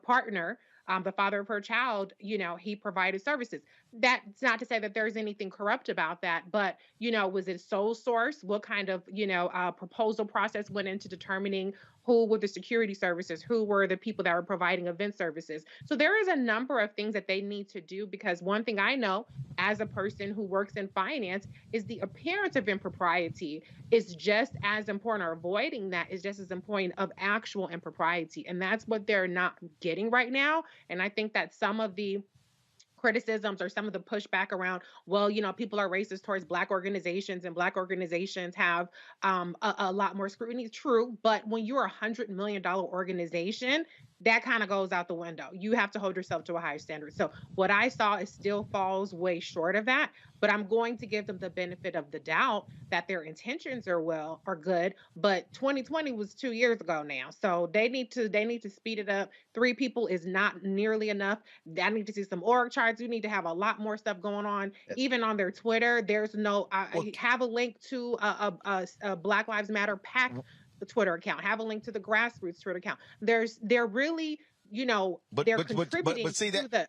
partner, the father of her child, he provided services. That's not to say that there's anything corrupt about that, but, was it sole source? What kind of, proposal process went into determining who were the security services, who were the people that were providing event services? So there is a number of things that they need to do, because one thing I know as a person who works in finance is the appearance of impropriety is just as important, or avoiding that is just as important of actual impropriety. And that's what they're not getting right now. And I think that some of the criticisms or some of the pushback around, people are racist towards Black organizations and Black organizations have a lot more scrutiny. True, but when you're $100 million organization, that kind of goes out the window. You have to hold yourself to a higher standard. So what I saw is still falls way short of that, but I'm going to give them the benefit of the doubt that their intentions are good. But 2020 was 2 years ago now. So they need to speed it up. 3 people is not nearly enough. I need to see some org charts. We need to have a lot more stuff going on. Even on their Twitter, there's no, have a link to a Black Lives Matter PAC the Twitter account, have a link to the grassroots Twitter account. They're really, they're contributing to the.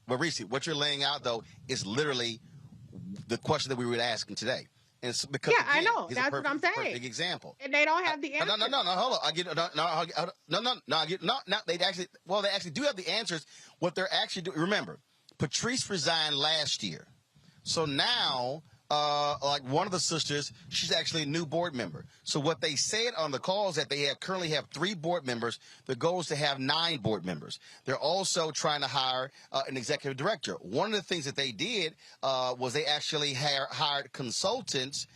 But Reese, what you're laying out though is literally the question that we were asking today. And it's because again, I know that's what I'm saying. Perfect example. And they don't have the answer. No. Hold on. They actually do have the answers. What they're actually doing. Remember, Patrisse resigned last year, so now like one of the sisters, she's actually a new board member. So what they said on the call is that they currently have 3 board members. The goal is to have 9 board members. They're also trying to hire an executive director. One of the things that they did was they actually hired consultants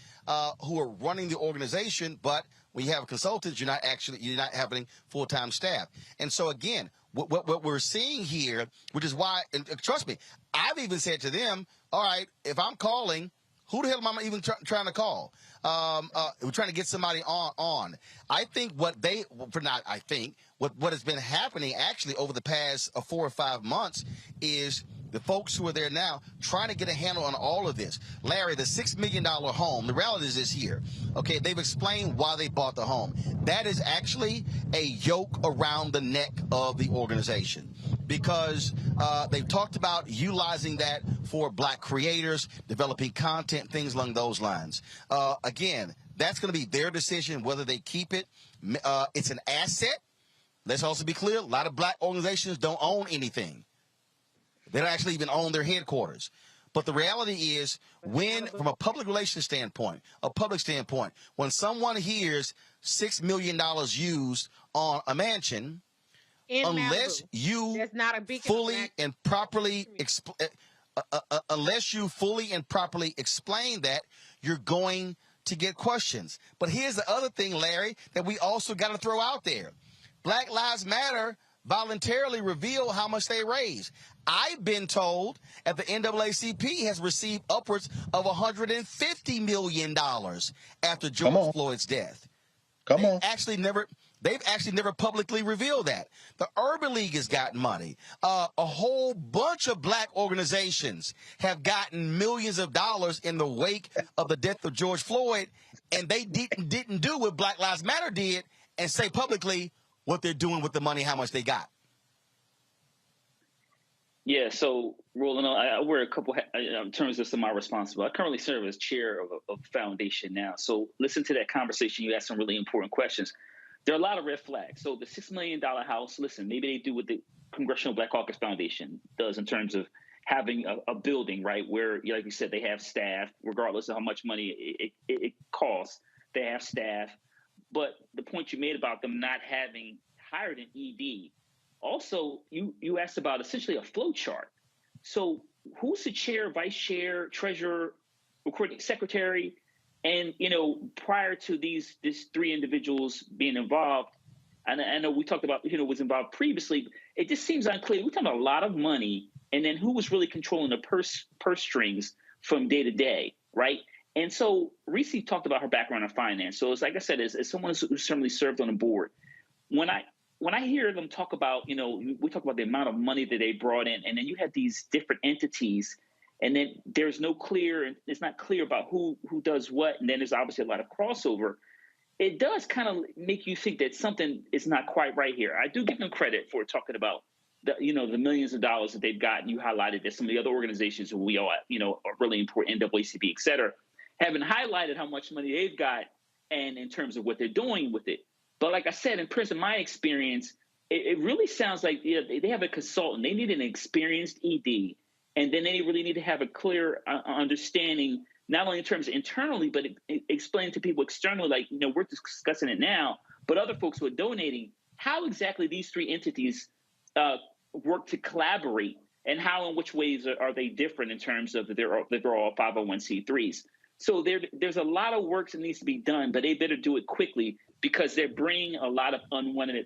who are running the organization, but when you have consultants, you're not having full-time staff. And so again, what we're seeing here, which is why, and trust me, I've even said to them, all right, if I'm calling, who the hell am I even trying to call? We're trying to get somebody on. I think what has been happening actually over the past 4 or 5 months is the folks who are there now trying to get a handle on all of this. Larry, the $6 million home, the reality is this here. Okay, they've explained why they bought the home. That is actually a yoke around the neck of the organization, because they've talked about utilizing that for Black creators, developing content, things along those lines. Again, that's going to be their decision whether they keep it. It's an asset. Let's also be clear, a lot of Black organizations don't own anything. They don't actually even own their headquarters. But the reality is, from a public relations standpoint, when someone hears $6 million used on a mansion, unless you fully and properly explain that, you're going to get questions. But here's the other thing, Larry, that we also got to throw out there. Black Lives Matter voluntarily reveal how much they raise. I've been told that the NAACP has received upwards of $150 million after George Floyd's death. They've actually never publicly revealed that. The Urban League has gotten money. A whole bunch of Black organizations have gotten millions of dollars in the wake of the death of George Floyd, and they didn't do what Black Lives Matter did and say publicly what they're doing with the money, how much they got. Yeah, so Roland, I wear a couple in terms of some of my responsibilities. I currently serve as chair of a foundation now. So listen to that conversation. You asked some really important questions. There are a lot of red flags. So the $6 million house, listen, maybe they do what the Congressional Black Caucus Foundation does in terms of having a building, right, where, like you said, they have staff, regardless of how much money it costs, they have staff. But the point you made about them not having hired an ED, also, you asked about essentially a flow chart. So who's the chair, vice chair, treasurer, recording secretary? And, prior to these 3 individuals being involved, and I know we talked about, was involved previously, it just seems unclear. We're talking about a lot of money, and then who was really controlling the purse strings from day to day, right? And so Reese talked about her background in finance. So it's like I said, as someone who certainly served on the board, when I hear them talk about, we talk about the amount of money that they brought in, and then you have these different entities, and then it's not clear about who does what, and then there's obviously a lot of crossover. It does kind of make you think that something is not quite right here. I do give them credit for talking about the millions of dollars that they've gotten. You highlighted that some of the other organizations who we all, are really important, NAACP, et cetera, haven't highlighted how much money they've got and in terms of what they're doing with it. But like I said, in my experience, it really sounds like they have a consultant. They need an experienced ED, and then they really need to have a clear understanding, not only in terms of internally, but explain to people externally, like, we're discussing it now, but other folks who are donating, how exactly these 3 entities work to collaborate, and how and which ways are they different in terms of they're all 501c3s. So there's a lot of work that needs to be done, but they better do it quickly because they're bringing a lot of unwanted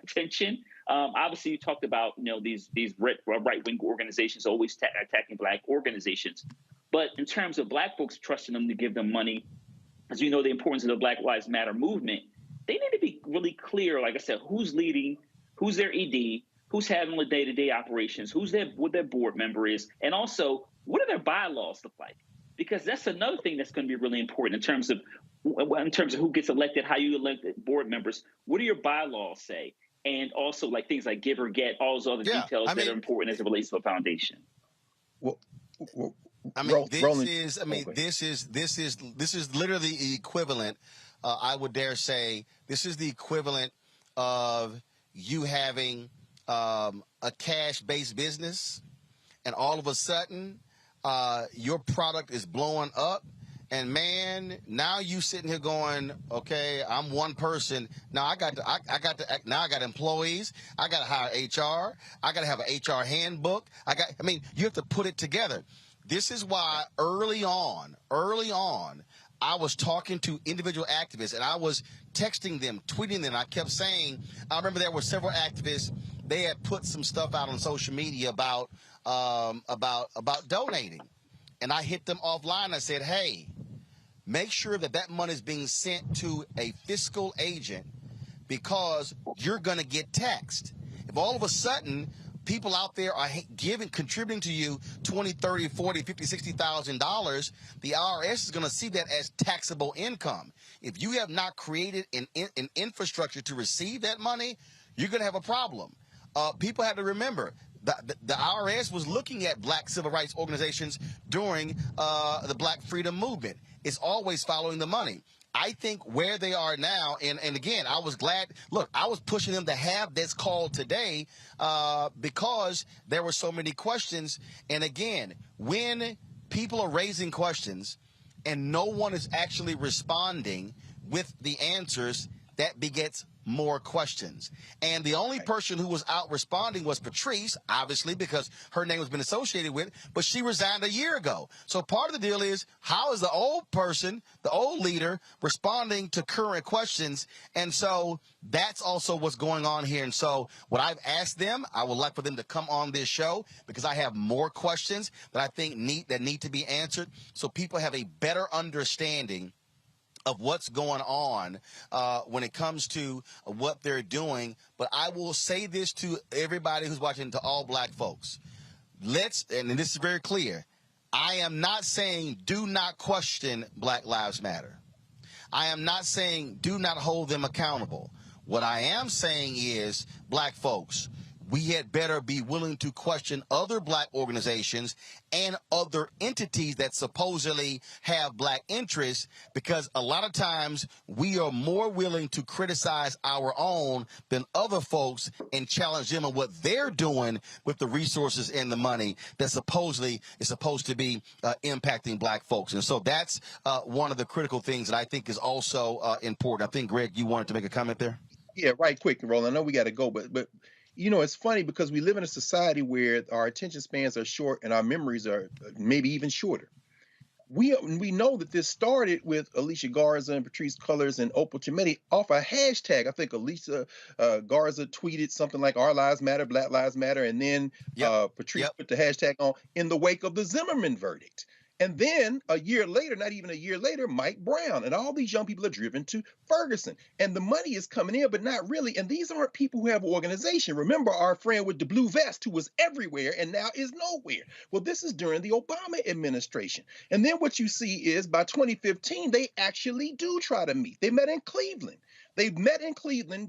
attention. Obviously, you talked about these right-wing organizations always attacking Black organizations, but in terms of Black folks trusting them to give them money, as you know, the importance of the Black Lives Matter movement, they need to be really clear. Like I said, who's leading, who's their ED, who's handling the day-to-day operations, what their board member is, and also what do their bylaws look like? Because that's another thing that's going to be really important in terms of who gets elected, how you elect board members. What do your bylaws say? And also like things like give or get, all those other details that are important as it relates to a foundation. This is literally the equivalent. I would dare say this is the equivalent of you having a cash-based business, and all of a sudden your product is blowing up. And man, now you sitting here going, okay, I'm one person. Now I got employees. I got to hire HR. I got to have an HR handbook. You have to put it together. This is why early on, I was talking to individual activists and I was texting them, tweeting them. I kept saying, I remember there were several activists. They had put some stuff out on social media about donating. And I hit them offline. I said, hey, make sure that money is being sent to a fiscal agent because you're going to get taxed. If all of a sudden people out there are contributing to you $20, $30, $40, $50, $60,000, the IRS is going to see that as taxable income. If you have not created an infrastructure to receive that money, you're going to have a problem. People have to remember the IRS was looking at black civil rights organizations during the Black Freedom Movement. It's always following the money. I think where they are now, and again, I was glad. Look, I was pushing them to have this call today because there were so many questions. And again, when people are raising questions and no one is actually responding with the answers, that begets more questions. And the only person who was out responding was Patrice, obviously, because her name has been associated with it, but she resigned a year ago. So part of the deal is, how is the old person, the old leader, responding to current questions? And so that's also what's going on here. And so what I've asked them, I would like for them to come on this show because I have more questions that I think need to be answered so people have a better understanding of what's going on when it comes to what they're doing. But I will say this to everybody who's watching, to all black folks. And this is very clear, I am not saying do not question Black Lives Matter. I am not saying do not hold them accountable. What I am saying is, black folks, we had better be willing to question other black organizations and other entities that supposedly have black interests, because a lot of times we are more willing to criticize our own than other folks and challenge them on what they're doing with the resources and the money that supposedly is supposed to be impacting black folks. And so that's one of the critical things that I think is also important. I think, Greg, you wanted to make a comment there? Yeah, right quick, Roland. I know we got to go, but it's funny because we live in a society where our attention spans are short and our memories are maybe even shorter. We know that this started with Alicia Garza and Patrice Cullors and Opal Tometi off a hashtag. I think Alicia Garza tweeted something like "Our Lives Matter, Black Lives Matter," and then Patrice put the hashtag on in the wake of the Zimmerman verdict. And then a year later, not even a year later, Mike Brown and all these young people are driven to Ferguson. And the money is coming in, but not really. And these aren't people who have an organization. Remember our friend with the blue vest who was everywhere and now is nowhere. Well, this is during the Obama administration. And then what you see is by 2015, they actually do try to meet. They met in Cleveland.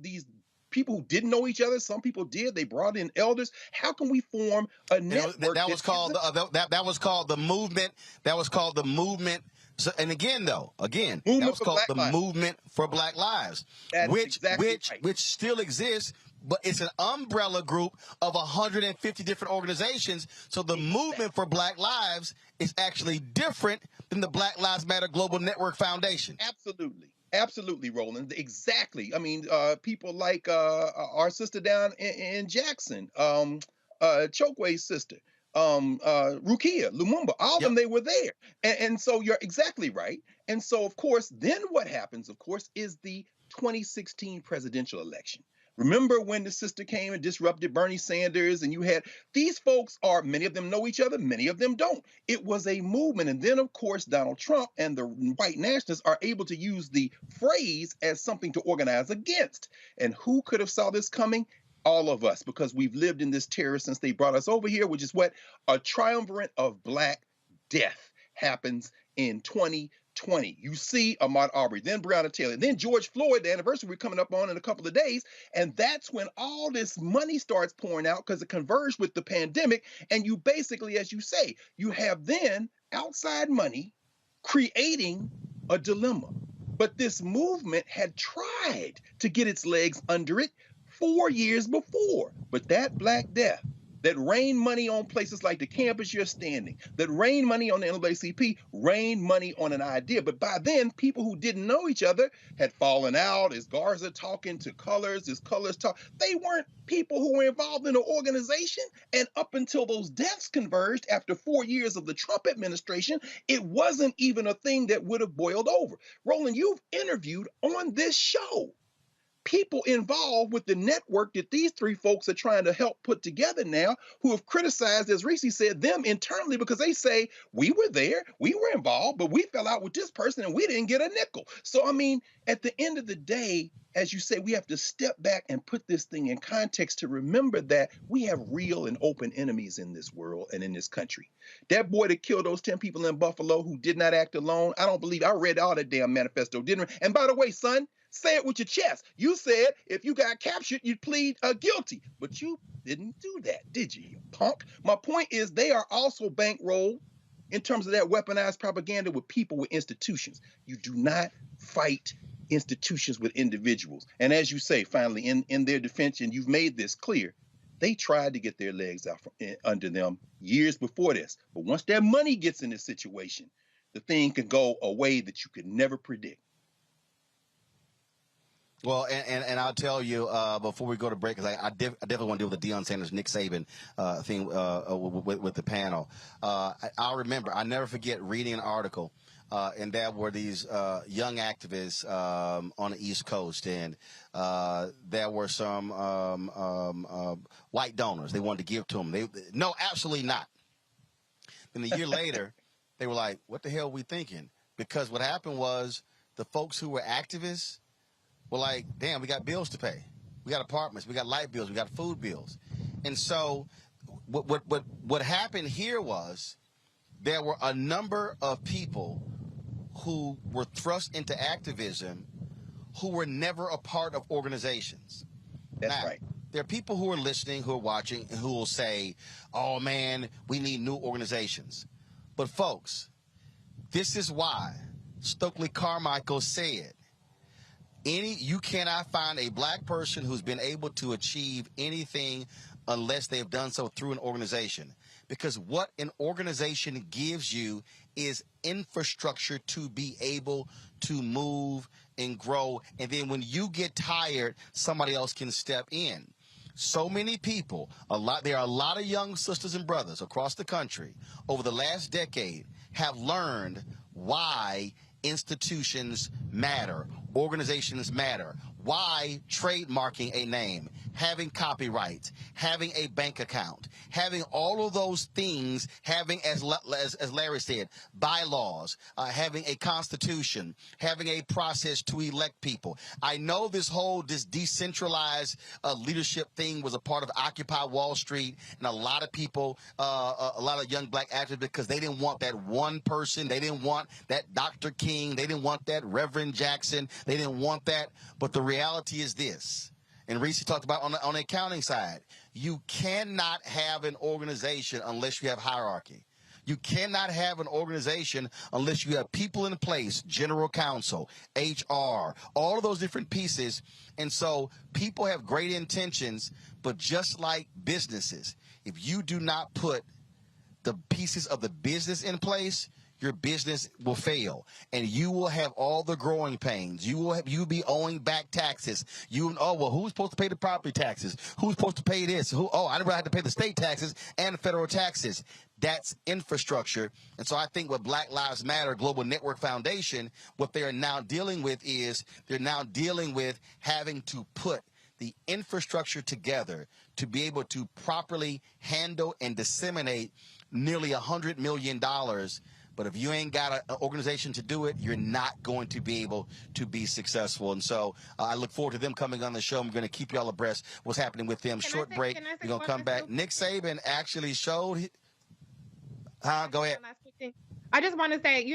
These people who didn't know each other, some people did. They brought in elders. How can we form a network? That was called the movement. That was called the movement. So, and again, that was called the Movement for Black Lives, which still exists. But it's an umbrella group of 150 different organizations. So the Movement for Black Lives is actually different than the Black Lives Matter Global Network Foundation. Absolutely, Roland. Exactly. I mean, people like our sister down in Jackson, Chokwe's sister, Rukia Lumumba, all of them, they were there. And so you're exactly right. And so, of course, then what happens, of course, is the 2016 presidential election. Remember when the sister came and disrupted Bernie Sanders, and you had these folks many of them know each other, many of them don't. It was a movement. And then, of course, Donald Trump and the white nationalists are able to use the phrase as something to organize against. And who could have saw this coming? All of us, because we've lived in this terror since they brought us over here, which is what a triumvirate of Black death happens in 2020. You see Ahmaud Arbery, then Breonna Taylor, then George Floyd, the anniversary we're coming up on in a couple of days. And that's when all this money starts pouring out because it converged with the pandemic. And you basically, as you say, you have then outside money creating a dilemma. But this movement had tried to get its legs under it 4 years before. But that Black death that rain money on places like the campus you're standing, that rain money on the NAACP, rain money on an idea. But by then, people who didn't know each other had fallen out. Is Garza talking to Colors? Is Colors talk? They weren't people who were involved in the organization. And up until those deaths converged after 4 years of the Trump administration, it wasn't even a thing that would have boiled over. Roland, you've interviewed on this show people involved with the network that these three folks are trying to help put together now, who have criticized, as Reese said, them internally because they say, we were there, we were involved, but we fell out with this person and we didn't get a nickel. So, I mean, at the end of the day, as you say, we have to step back and put this thing in context to remember that we have real and open enemies in this world and in this country. That boy that killed those 10 people in Buffalo who did not act alone, I don't believe, I read all that damn manifesto, didn't I? And by the way, son, say it with your chest. You said if you got captured, you'd plead guilty. But you didn't do that, did you punk? My point is they are also bankrolled in terms of that weaponized propaganda with people with institutions. You do not fight institutions with individuals. And as you say, finally, in their defense, and you've made this clear, they tried to get their legs out from under them years before this. But once that money gets in this situation, the thing can go a way that you could never predict. Well, and I'll tell you before we go to break, because I definitely want to deal with the Deion Sanders, Nick Saban thing with the panel. I'll remember, I never forget reading an article, and there were these young activists on the East Coast, and there were some white donors. They wanted to give to them. No, absolutely not. Then a year later, they were like, what the hell are we thinking? Because what happened was the folks who were activists were like, damn, we got bills to pay. We got apartments, we got light bills, we got food bills. And so what happened here was there were a number of people who were thrust into activism who were never a part of organizations. That's right. There are people who are listening, who are watching, and who will say, oh, man, we need new organizations. But, folks, this is why Stokely Carmichael said, you cannot find a black person who's been able to achieve anything unless they've done so through an organization. Because what an organization gives you is infrastructure to be able to move and grow. And then when you get tired, somebody else can step in. So many people, there are a lot of young sisters and brothers across the country over the last decade have learned why institutions matter, organizations matter, why trademarking a name, having copyrights, having a bank account, having all of those things, having, as Larry said, bylaws, having a constitution, having a process to elect people. I know this decentralized leadership thing was a part of Occupy Wall Street, and a lot of people, a lot of young black activists, because they didn't want that one person, they didn't want that Dr. King, they didn't want that Reverend Jackson, they didn't want that. But the reality is this, and Reese talked about on the accounting side, you cannot have an organization unless you have hierarchy. You cannot have an organization unless you have people in place, general counsel, HR, all of those different pieces. And so people have great intentions, but just like businesses, if you do not put the pieces of the business in place, your business will fail, and you will have all the growing pains. You'll be owing back taxes. Who's supposed to pay the property taxes? Who's supposed to pay this? I never had to pay the state taxes and federal taxes. That's infrastructure. And so I think what Black Lives Matter Global Network Foundation, what they are now dealing with is they're now dealing with having to put the infrastructure together to be able to properly handle and disseminate nearly $100 million. But if you ain't got an organization to do it, you're not going to be able to be successful. And so I look forward to them coming on the show. I'm going to keep y'all abreast what's happening with them. Short break. We're going to come back. Nick Saban actually showed. Go ahead. I just want to say,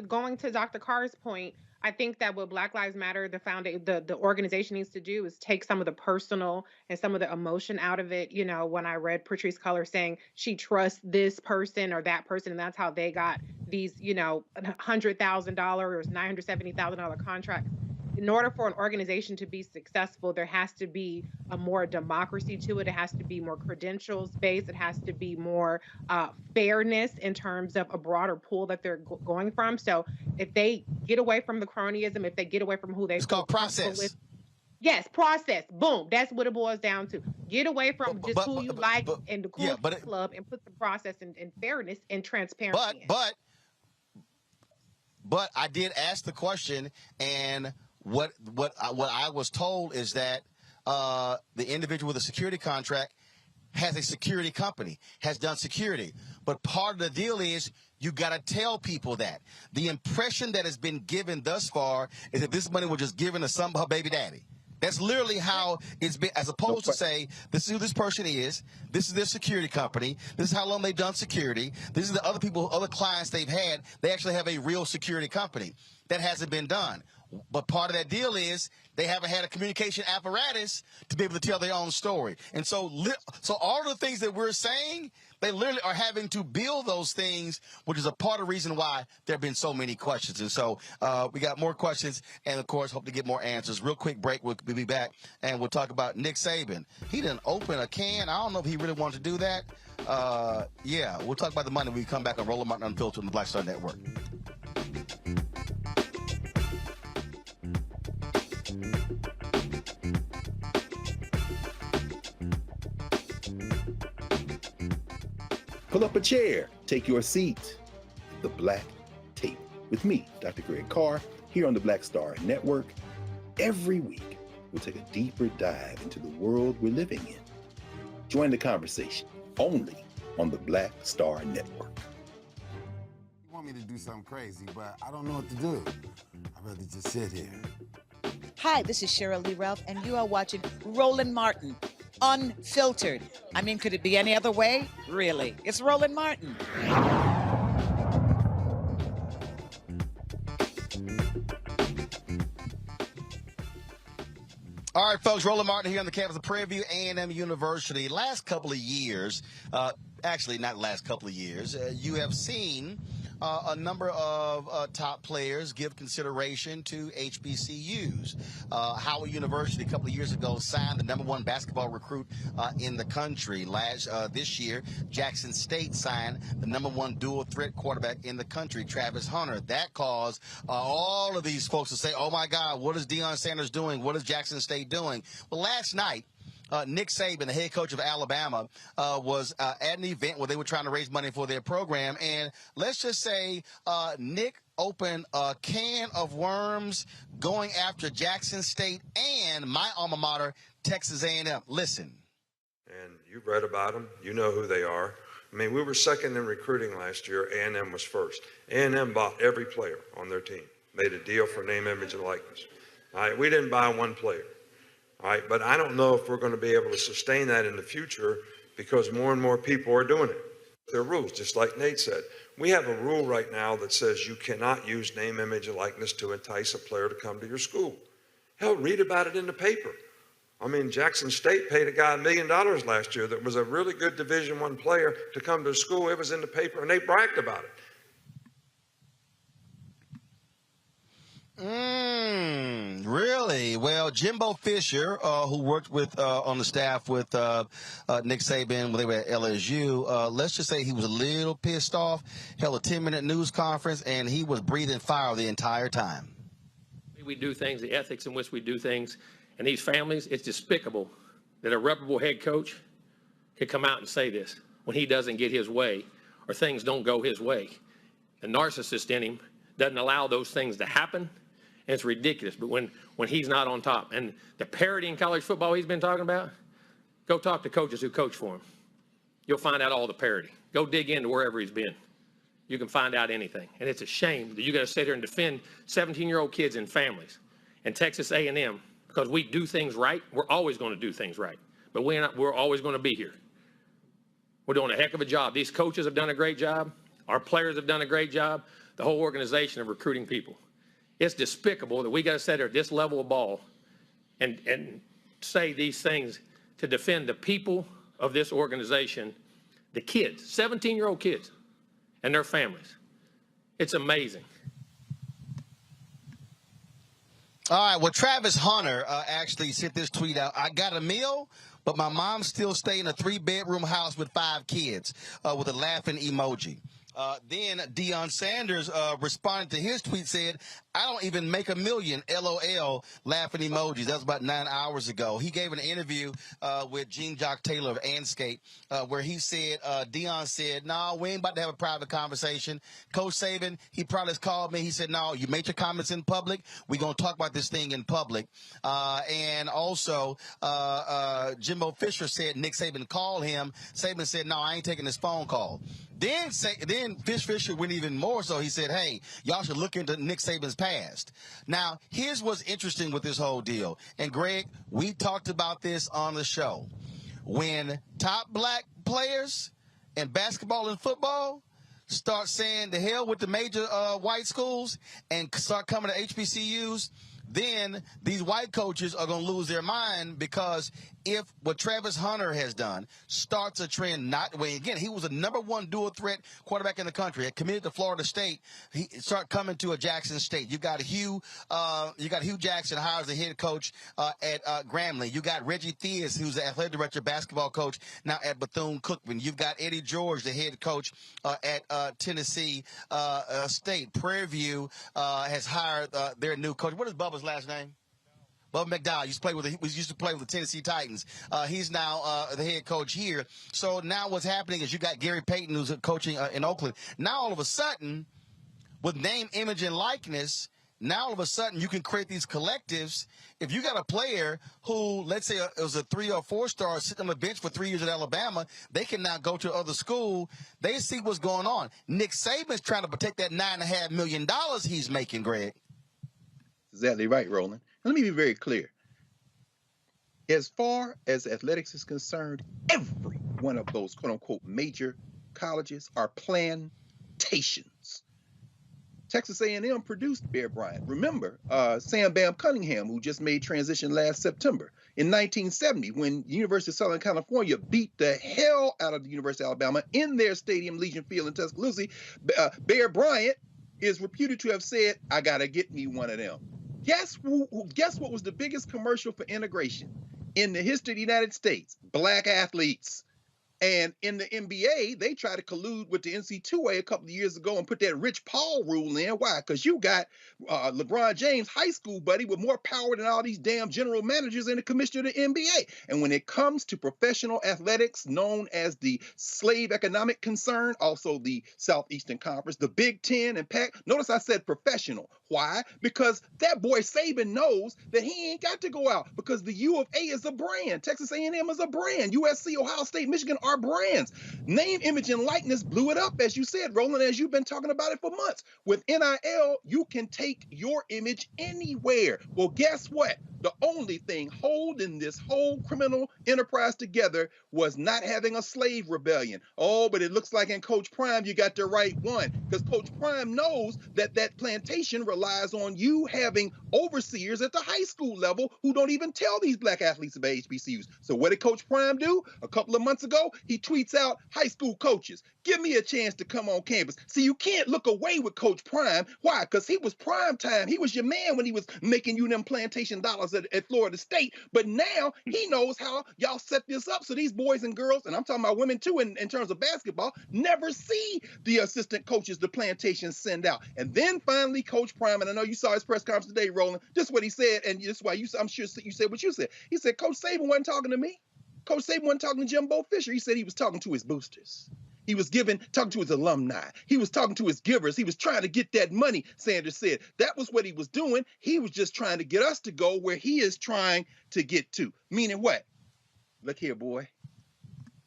going to Dr. Carr's point, I think that what Black Lives Matter, the organization needs to do is take some of the personal and some of the emotion out of it. When I read Patrice Cullors saying she trusts this person or that person, and that's how they got these, $100,000 or $970,000 contracts. in order for an organization to be successful, there has to be a more democracy to it. It has to be more credentials based. It has to be more fairness in terms of a broader pool that they're going from. So if they get away from the cronyism, if they get away from who they It's feel called comfortable process. with, yes, process. Boom. That's what it boils down to. Get away from just who you like and the cool club, and put the process and fairness and transparency in. But I did ask the question, and what I was told is that the individual with a security contract has a security company, has done security. But part of the deal is you got to tell people that. The impression that has been given thus far is that this money was just given to some her baby daddy. That's literally how it's been, as opposed to say, this is who this person is, this is their security company, this is how long they've done security, this is the other people, other clients they've had, they actually have a real security company. That hasn't been done. But part of that deal is they haven't had a communication apparatus to be able to tell their own story. And so all of the things that we're saying, they literally are having to build those things, which is a part of the reason why there have been so many questions. And so we got more questions and, of course, hope to get more answers. Real quick break. We'll be back, and we'll talk about Nick Saban. He didn't open a can. I don't know if he really wanted to do that. Yeah, we'll talk about the money when we come back on Roland Martin Unfiltered on the Black Star Network. Pull up a chair, take your seat. The Black Table with me, Dr. Greg Carr, here on the Black Star Network. Every week, we'll take a deeper dive into the world we're living in. Join the conversation only on the Black Star Network. You want me to do something crazy, but I don't know what to do. I'd rather just sit here. Hi, this is Cheryl Lee Ralph, and you are watching Roland Martin Unfiltered. I mean, could it be any other way? Really? It's Roland Martin. All right, folks, Roland Martin here on the campus of Prairie A M University. Last couple of years, actually not last couple of years, you have seen a number of top players give consideration to HBCUs. Howard University a couple of years ago signed the #1 basketball recruit in the country. This year, Jackson State signed the #1 dual threat quarterback in the country, Travis Hunter. That caused all of these folks to say, oh my God, what is Deion Sanders doing? What is Jackson State doing? Well, last night, Nick Saban, the head coach of Alabama, was at an event where they were trying to raise money for their program. And let's just say Nick opened a can of worms going after Jackson State and my alma mater, Texas A&M. Listen. And you've read about them. You know who they are. I mean, we were second in recruiting last year. A&M was first. A&M bought every player on their team, made a deal for name, image, and likeness. All right, we didn't buy one player. All right, but I don't know if we're going to be able to sustain that in the future because more and more people are doing it. There are rules, just like Nate said. We have a rule right now that says you cannot use name, image, and likeness to entice a player to come to your school. Hell, read about it in the paper. I mean, Jackson State paid a guy $1 million last year that was a really good Division I player to come to school. It was in the paper, and they bragged about it. Really? Well, Jimbo Fisher, who worked with on the staff with Nick Saban when they were at LSU, let's just say he was a little pissed off, held a 10-minute news conference, and he was breathing fire the entire time. We do things, the ethics in which we do things, and these families, it's despicable that a reputable head coach could come out and say this when he doesn't get his way or things don't go his way. The narcissist in him doesn't allow those things to happen. And it's ridiculous, but when he's not on top, and the parity in college football he's been talking about, go talk to coaches who coach for him. You'll find out all the parity. Go dig into wherever he's been. You can find out anything. And it's a shame that you got to sit here and defend 17-year-old kids and families. And Texas A&M, because we do things right, we're always going to do things right. But we're always going to be here. We're doing a heck of a job. These coaches have done a great job. Our players have done a great job. The whole organization of recruiting people. It's despicable that we got to sit here at this level of ball and say these things to defend the people of this organization, the kids, 17-year-old kids and their families. It's amazing. All right. Well, Travis Hunter actually sent this tweet out. I got a meal, but my mom still stay in a 3-bedroom house with 5 kids with a laughing emoji. Then Deion Sanders responded to his tweet, said, I don't even make $1 million, LOL, laughing emojis. That was about 9 hours ago. He gave an interview with Gene Jock Taylor of Anscape where he said, Deion said, no, we ain't about to have a private conversation. Coach Saban, he probably has called me. He said, no, you made your comments in public. We're going to talk about this thing in public. And also, Jimbo Fisher said Nick Saban called him. Saban said, no, I ain't taking this phone call. Then Fisher went even more so. He said, hey, y'all should look into Nick Saban's past. Now, here's what's interesting with this whole deal. And, Greg, we talked about this on the show. When top black players in basketball and football start saying the hell with the major white schools and start coming to HBCUs, then these white coaches are going to lose their mind, because if what Travis Hunter has done starts a trend, again, he was a #1 dual threat quarterback in the country, committed to Florida State. He start coming to a Jackson State. You got Hugh Jackson hires the head coach at Grambling. You got Reggie Theus, who's the athletic director, basketball coach now at Bethune-Cookman. You've got Eddie George, the head coach at Tennessee State. Prairie View has hired their new coach. What is Bubba's last name? Bubba McDowell used to play with the Tennessee Titans. He's now the head coach here. So now what's happening is you got Gary Payton, who's coaching in Oakland. Now all of a sudden, with name, image, and likeness, now all of a sudden you can create these collectives. If you got a player who, let's say, it was a 3 or 4 star sitting on the bench for 3 years at Alabama, they can now go to other school. They see what's going on. Nick Saban's trying to protect that $9.5 million he's making, Greg. Exactly right, Roland. Let me be very clear. As far as athletics is concerned, every one of those quote-unquote major colleges are plantations. Texas A&M produced Bear Bryant. Remember, Sam Bam Cunningham, who just made transition last September. In 1970, when University of Southern California beat the hell out of the University of Alabama in their stadium, Legion Field in Tuscaloosa, Bear Bryant is reputed to have said, I got to get me one of them. Guess what was the biggest commercial for integration in the history of the United States? Black athletes. And in the NBA, they tried to collude with the NC2A a couple of years ago and put that Rich Paul rule in. Why? Because you got LeBron James, high school buddy, with more power than all these damn general managers and the commissioner of the NBA. And when it comes to professional athletics, known as the slave economic concern, also the Southeastern Conference, the Big Ten and Pac, notice I said professional. Why? Because that boy Saban knows that he ain't got to go out, because the U of A is a brand. Texas A&M is a brand. USC, Ohio State, Michigan are brands. Name, image, and likeness blew it up, as you said, Roland, as you've been talking about it for months. With NIL, you can take your image anywhere. Well, guess what? The only thing holding this whole criminal enterprise together was not having a slave rebellion. Oh, but it looks like in Coach Prime, you got the right one, because Coach Prime knows that that plantation relies on you having overseers at the high school level who don't even tell these black athletes about HBCUs. So what did Coach Prime do? A couple of months ago, he tweets out, high school coaches, give me a chance to come on campus. See, you can't look away with Coach Prime. Why? Because he was prime time. He was your man when he was making you them plantation dollars at Florida State. But now he knows how y'all set this up so these boys and girls, and I'm talking about women too in terms of basketball, never see the assistant coaches the plantations send out. And then finally, Coach Prime, and I know you saw his press conference today, Roland, this is what he said, and this is why I'm sure you said what you said. He said, Coach Saban wasn't talking to me. Coach Saban wasn't talking to Jimbo Fisher. He said he was talking to his boosters. He was talking to his alumni. He was talking to his givers. He was trying to get that money, Sanders said. That was what he was doing. He was just trying to get us to go where he is trying to get to. Meaning what? Look here, boy.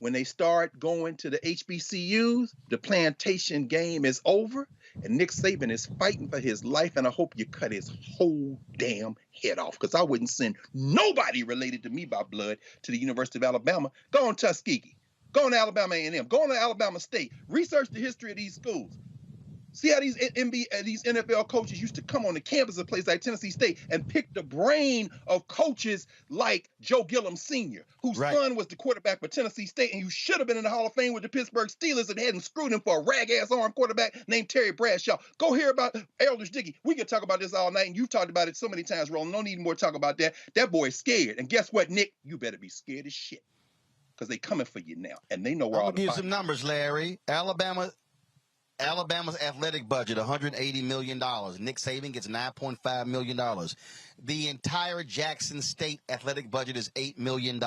When they start going to the HBCUs, the plantation game is over, and Nick Saban is fighting for his life, and I hope you cut his whole damn head off, because I wouldn't send nobody related to me by blood to the University of Alabama. Go on Tuskegee. Go on to Alabama A&M. Go on to Alabama State. Research the history of these schools. See how these these NFL coaches used to come on the campus of a place like Tennessee State and pick the brain of coaches like Joe Gillum Sr., whose son was the quarterback for Tennessee State, and who should have been in the Hall of Fame with the Pittsburgh Steelers and hadn't screwed him for a rag-ass arm quarterback named Terry Bradshaw. Go hear about Eldridge Dickey. We can talk about this all night, and you've talked about it so many times, Roland. No need more to talk about that. That boy's scared. And guess what, Nick? You better be scared as shit, because they coming for you now, and they know where all the I'll give you some numbers, Larry. Alabama's athletic budget, $180 million. Nick Saban gets $9.5 million. The entire Jackson State athletic budget is $8 million.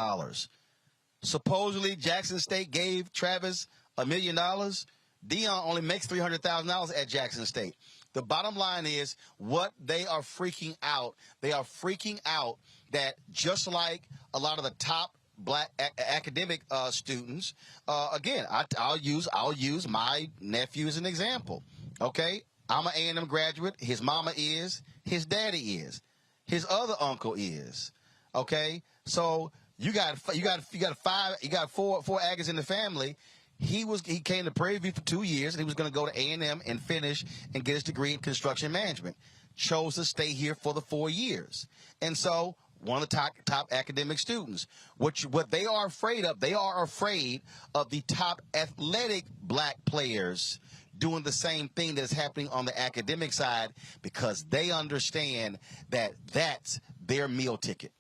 Supposedly, Jackson State gave Travis $1 million. Deion only makes $300,000 at Jackson State. The bottom line is what they are freaking out. They are freaking out that just like a lot of the top Black academic students. Again, I'll use my nephew as an example. Okay, I'm an A&M graduate. His mama is. His daddy is. His other uncle is. Okay, so you got four Aggies in the family. He came to Prairie View for 2 years, and he was going to go to A&M and finish and get his degree in construction management. Chose to stay here for the 4 years, and so. One of the top academic students. What they are afraid of, they are afraid of the top athletic black players doing the same thing that is happening on the academic side, because they understand that that's their meal ticket.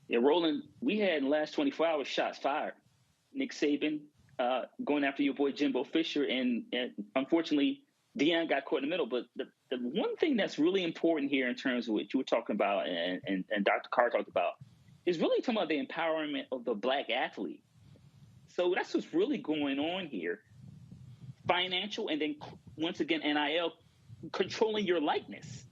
Yeah, Roland, we had in the last 24 hours shots fired. Nick Saban going after your boy Jimbo Fisher, and unfortunately, Deion got caught in the middle. But the one thing that's really important here in terms of what you were talking about and Dr. Carr talked about is really talking about the empowerment of the black athlete. So that's what's really going on here. Financial, and then once again, NIL, controlling your likeness.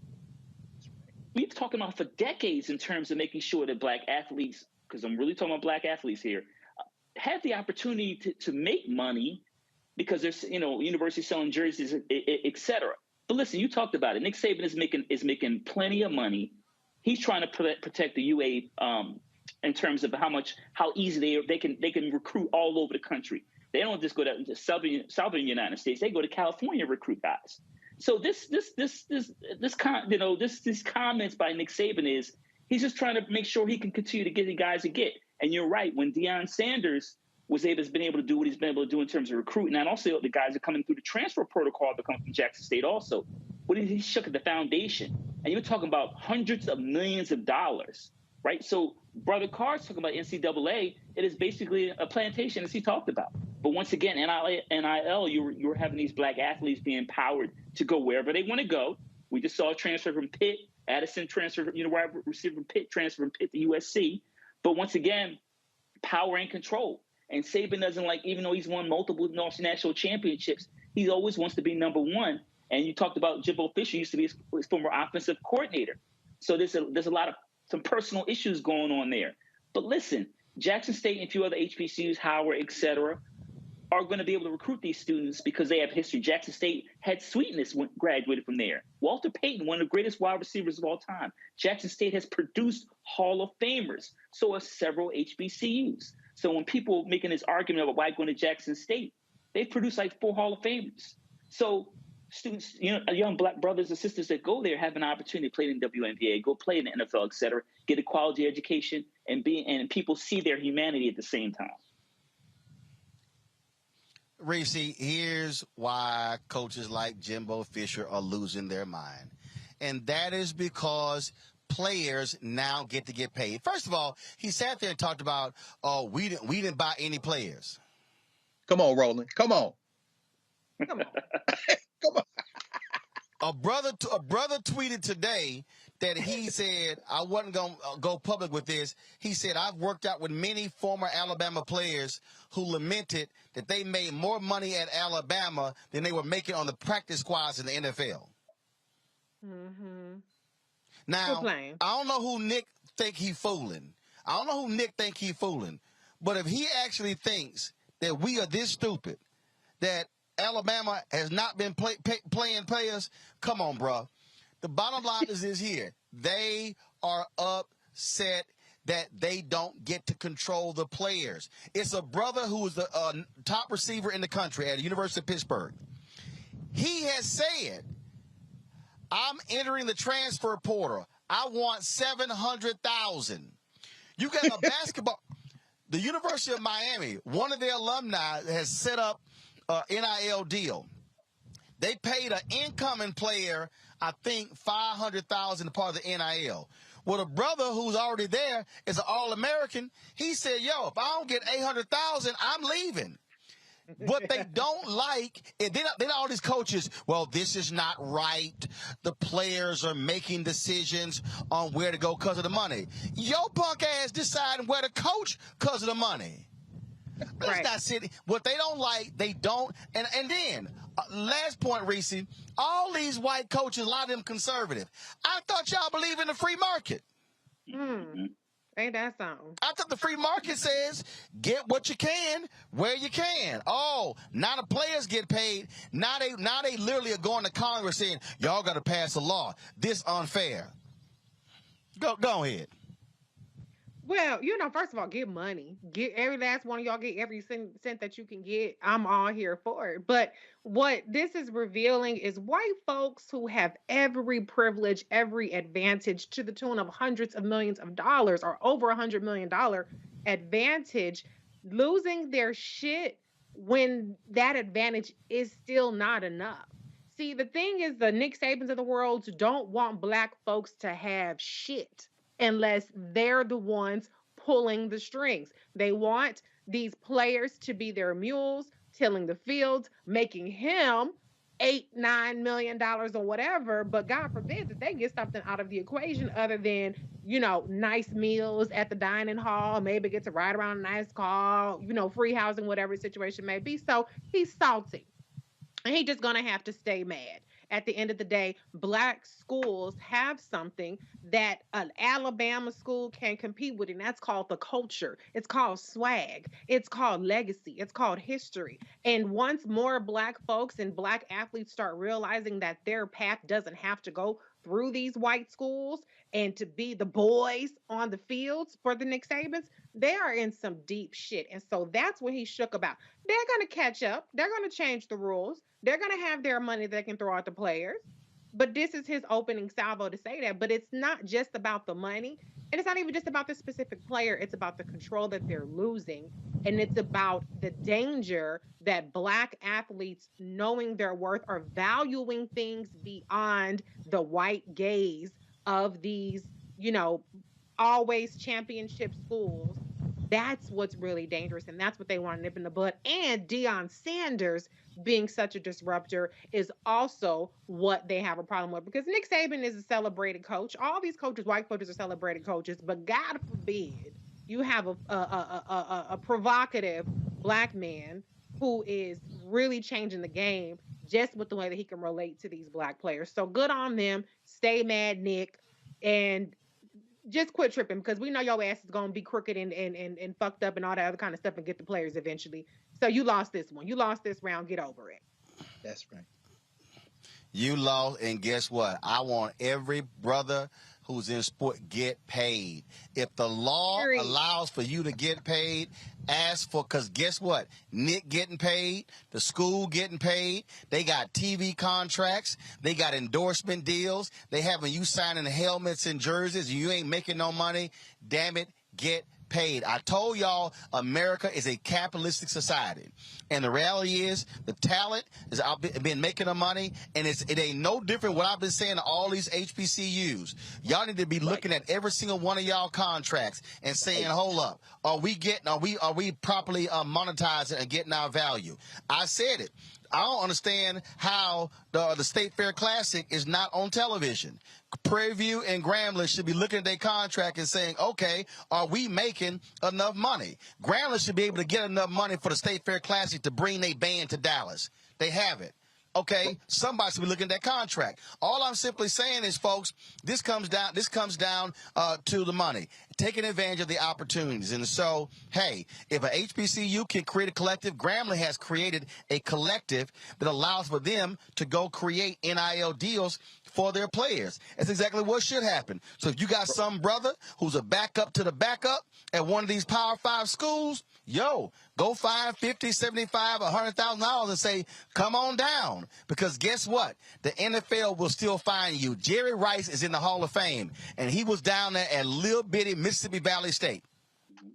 We've been talking about for decades in terms of making sure that black athletes, because I'm really talking about black athletes here, have the opportunity to make money, because there's, universities selling jerseys, et cetera. But listen, you talked about it. Nick Saban is making plenty of money. He's trying to protect the UA in terms of how easy they can recruit all over the country. They don't just go to southern United States. They go to California and recruit guys. So these comments by Nick Saban is he's just trying to make sure he can continue to get the guys to get. And you're right, when Deion Sanders has been able to do what he's been able to do in terms of recruiting, and also the guys are coming through the transfer protocol that come from Jackson State also. But he shook at the foundation, and you're talking about hundreds of millions of dollars, right? So Brother Carr's talking about NCAA. It is basically a plantation, as he talked about. But once again, NIL, you're having these black athletes being empowered to go wherever they want to go. We just saw a transfer from Pitt, Addison transfer, wide receiver from Pitt, transfer from Pitt to USC. But once again, power and control. And Saban doesn't even though he's won multiple national championships, he always wants to be number one. And you talked about Jimbo Fisher used to be his former offensive coordinator. So there's a lot of some personal issues going on there. But listen, Jackson State and a few other HBCUs, Howard, et cetera, are going to be able to recruit these students because they have history. Jackson State had Sweetness graduated from there. Walter Payton, one of the greatest wide receivers of all time. Jackson State has produced Hall of Famers. So have several HBCUs. So when people making this argument about why going to Jackson State, they produce 4 Hall of Famers. So students, young black brothers and sisters that go there have an opportunity to play in the WNBA, go play in the NFL, et cetera, get a quality education, and people see their humanity at the same time. Reese, here's why coaches like Jimbo Fisher are losing their mind. And that is because players now get to get paid. First of all, he sat there and talked about, we didn't buy any players. Come on, Roland. Come on. Come on. Come on. A brother tweeted today that he said, I wasn't going to go public with this. He said, I've worked out with many former Alabama players who lamented that they made more money at Alabama than they were making on the practice squads in the NFL. Mm-hmm. Now, I don't know who Nick think he fooling. But if he actually thinks that we are this stupid, that Alabama has not been playing players, come on, bro. The bottom line is this here. They are upset that they don't get to control the players. It's a brother who is the top receiver in the country at the University of Pittsburgh. He has said, I'm entering the transfer portal. I want 700,000. You got a basketball. The University of Miami, one of their alumni has set up an NIL deal. They paid an incoming player, I think, $500,000 part of the NIL. Well, the brother who's already there is an All-American. He said, yo, if I don't get 800,000, I'm leaving. What they don't like, and then all these coaches, well, this is not right. The players are making decisions on where to go because of the money. Your punk ass deciding where to coach because of the money. Let's not sit. What they don't like, they don't. And then, last point, Reese, all these white coaches, a lot of them conservative. I thought y'all believe in the free market. Ain't that something? I thought the free market says get what you can where you can. Oh, now the players get paid. Now they literally are going to Congress saying y'all got to pass a law. This unfair. Go ahead. Well, first of all, get money. Get every last one of y'all, get every cent that you can get. I'm all here for it. But what this is revealing is white folks who have every privilege, every advantage to the tune of hundreds of millions of dollars or over $100 million advantage, losing their shit when that advantage is still not enough. See, the thing is, the Nick Sabans of the world don't want black folks to have shit unless they're the ones pulling the strings. They want these players to be their mules, tilling the fields, making him $8-9 million or whatever. But God forbid that they get something out of the equation other than, nice meals at the dining hall, maybe get to ride around a nice car, free housing, whatever the situation may be. So he's salty. And he's just going to have to stay mad. At the end of the day, black schools have something that an Alabama school can compete with, and that's called the culture. It's called swag. It's called legacy. It's called history. And once more black folks and black athletes start realizing that their path doesn't have to go through these white schools and to be the boys on the fields for the Nick Sabans, they are in some deep shit. And so that's what he shook about. They're going to catch up. They're going to change the rules. They're going to have their money they can throw out the players. But this is his opening salvo to say that. But it's not just about the money. And it's not even just about the specific player. It's about the control that they're losing. And it's about the danger that black athletes, knowing their worth, are valuing things beyond the white gaze of these, always championship schools. That's what's really dangerous. And that's what they want to nip in the bud. And Deion Sanders being such a disruptor is also what they have a problem with, because Nick Saban is a celebrated coach. All these coaches, white coaches, are celebrated coaches, but God forbid you have a provocative black man who is really changing the game just with the way that he can relate to these black players. So good on them. Stay mad, Nick, and just quit tripping, because we know your ass is going to be crooked and fucked up and all that other kind of stuff and get the players eventually. So you lost this one. You lost this round. Get over it. That's right. You lost, and guess what? I want every brother who's in sport get paid. If the law allows for you to get paid, ask for, because guess what? Nick getting paid, the school getting paid, they got TV contracts, they got endorsement deals, they having you signing helmets and jerseys, and you ain't making no money. Damn it, get paid. I told y'all America is a capitalistic society, and the reality is the talent is been making the money, and it ain't no different what I've been saying to all these HBCUs. Y'all need to be looking at every single one of y'all contracts and saying, hold up, are we properly monetizing and getting our value? I said it. I don't understand how the State Fair Classic is not on television. Prairie View and Grambling should be looking at their contract and saying, okay, are we making enough money? Grambling should be able to get enough money for the State Fair Classic to bring their band to Dallas. They have it. Okay, somebody should be looking at that contract. All I'm simply saying is, folks, this comes down to the money, taking advantage of the opportunities. And so, hey, if a HBCU can create a collective, Grambling has created a collective that allows for them to go create NIL deals for their players. That's exactly what should happen. So if you got some brother who's a backup to the backup at one of these Power 5 schools, yo, go find $50, $75, $100,000 and say, come on down. Because guess what? The NFL will still find you. Jerry Rice is in the Hall of Fame, and he was down there at little bitty Mississippi Valley State.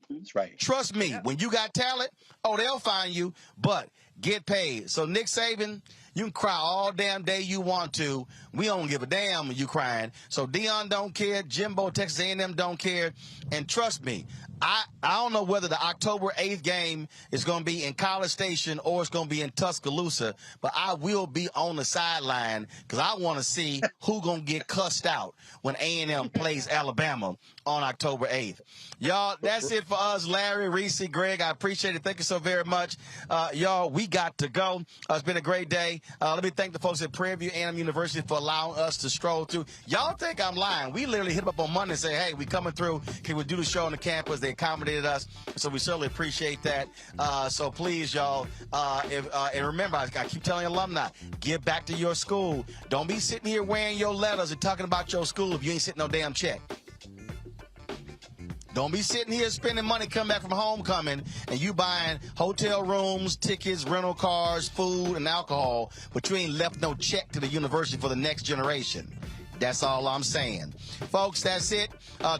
That's right. Trust me, when you got talent, they'll find you, but get paid. So Nick Saban, you can cry all damn day you want to. We don't give a damn when you crying. So Dion don't care. Jimbo, Texas A&M don't care. And trust me, I don't know whether the October 8th game is going to be in College Station or it's going to be in Tuscaloosa, but I will be on the sideline because I want to see who going to get cussed out when A&M plays Alabama on October 8th. Y'all, that's it for us. Larry, Reese, Greg, I appreciate it. Thank you so very much. Y'all, we got to go. It's been a great day. Let me thank the folks at Prairie A M University for allowing us to stroll through. Y'all think I'm lying. We literally hit them up on Monday and say, hey, we coming through. Can we do the show on the campus? They accommodated us, so we certainly appreciate that. So please, y'all, and remember, I keep telling alumni, give back to your school. Don't be sitting here wearing your letters and talking about your school if you ain't sitting no damn check. Don't be sitting here spending money coming back from homecoming and you buying hotel rooms, tickets, rental cars, food, and alcohol, but you ain't left no check to the university for the next generation. That's all I'm saying. Folks, that's it.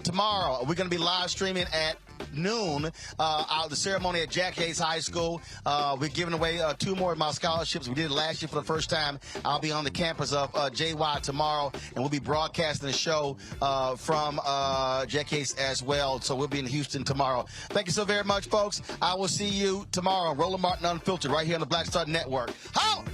Tomorrow, we're going to be live streaming at noon the ceremony at Jack Hayes High School. We're giving away 2 more of my scholarships. We did it last year for the first time. I'll be on the campus of JY tomorrow, and we'll be broadcasting the show from Jack Hayes as well. So we'll be in Houston tomorrow. Thank you so very much, folks. I will see you tomorrow on Roland Martin Unfiltered right here on the Black Star Network. Holla!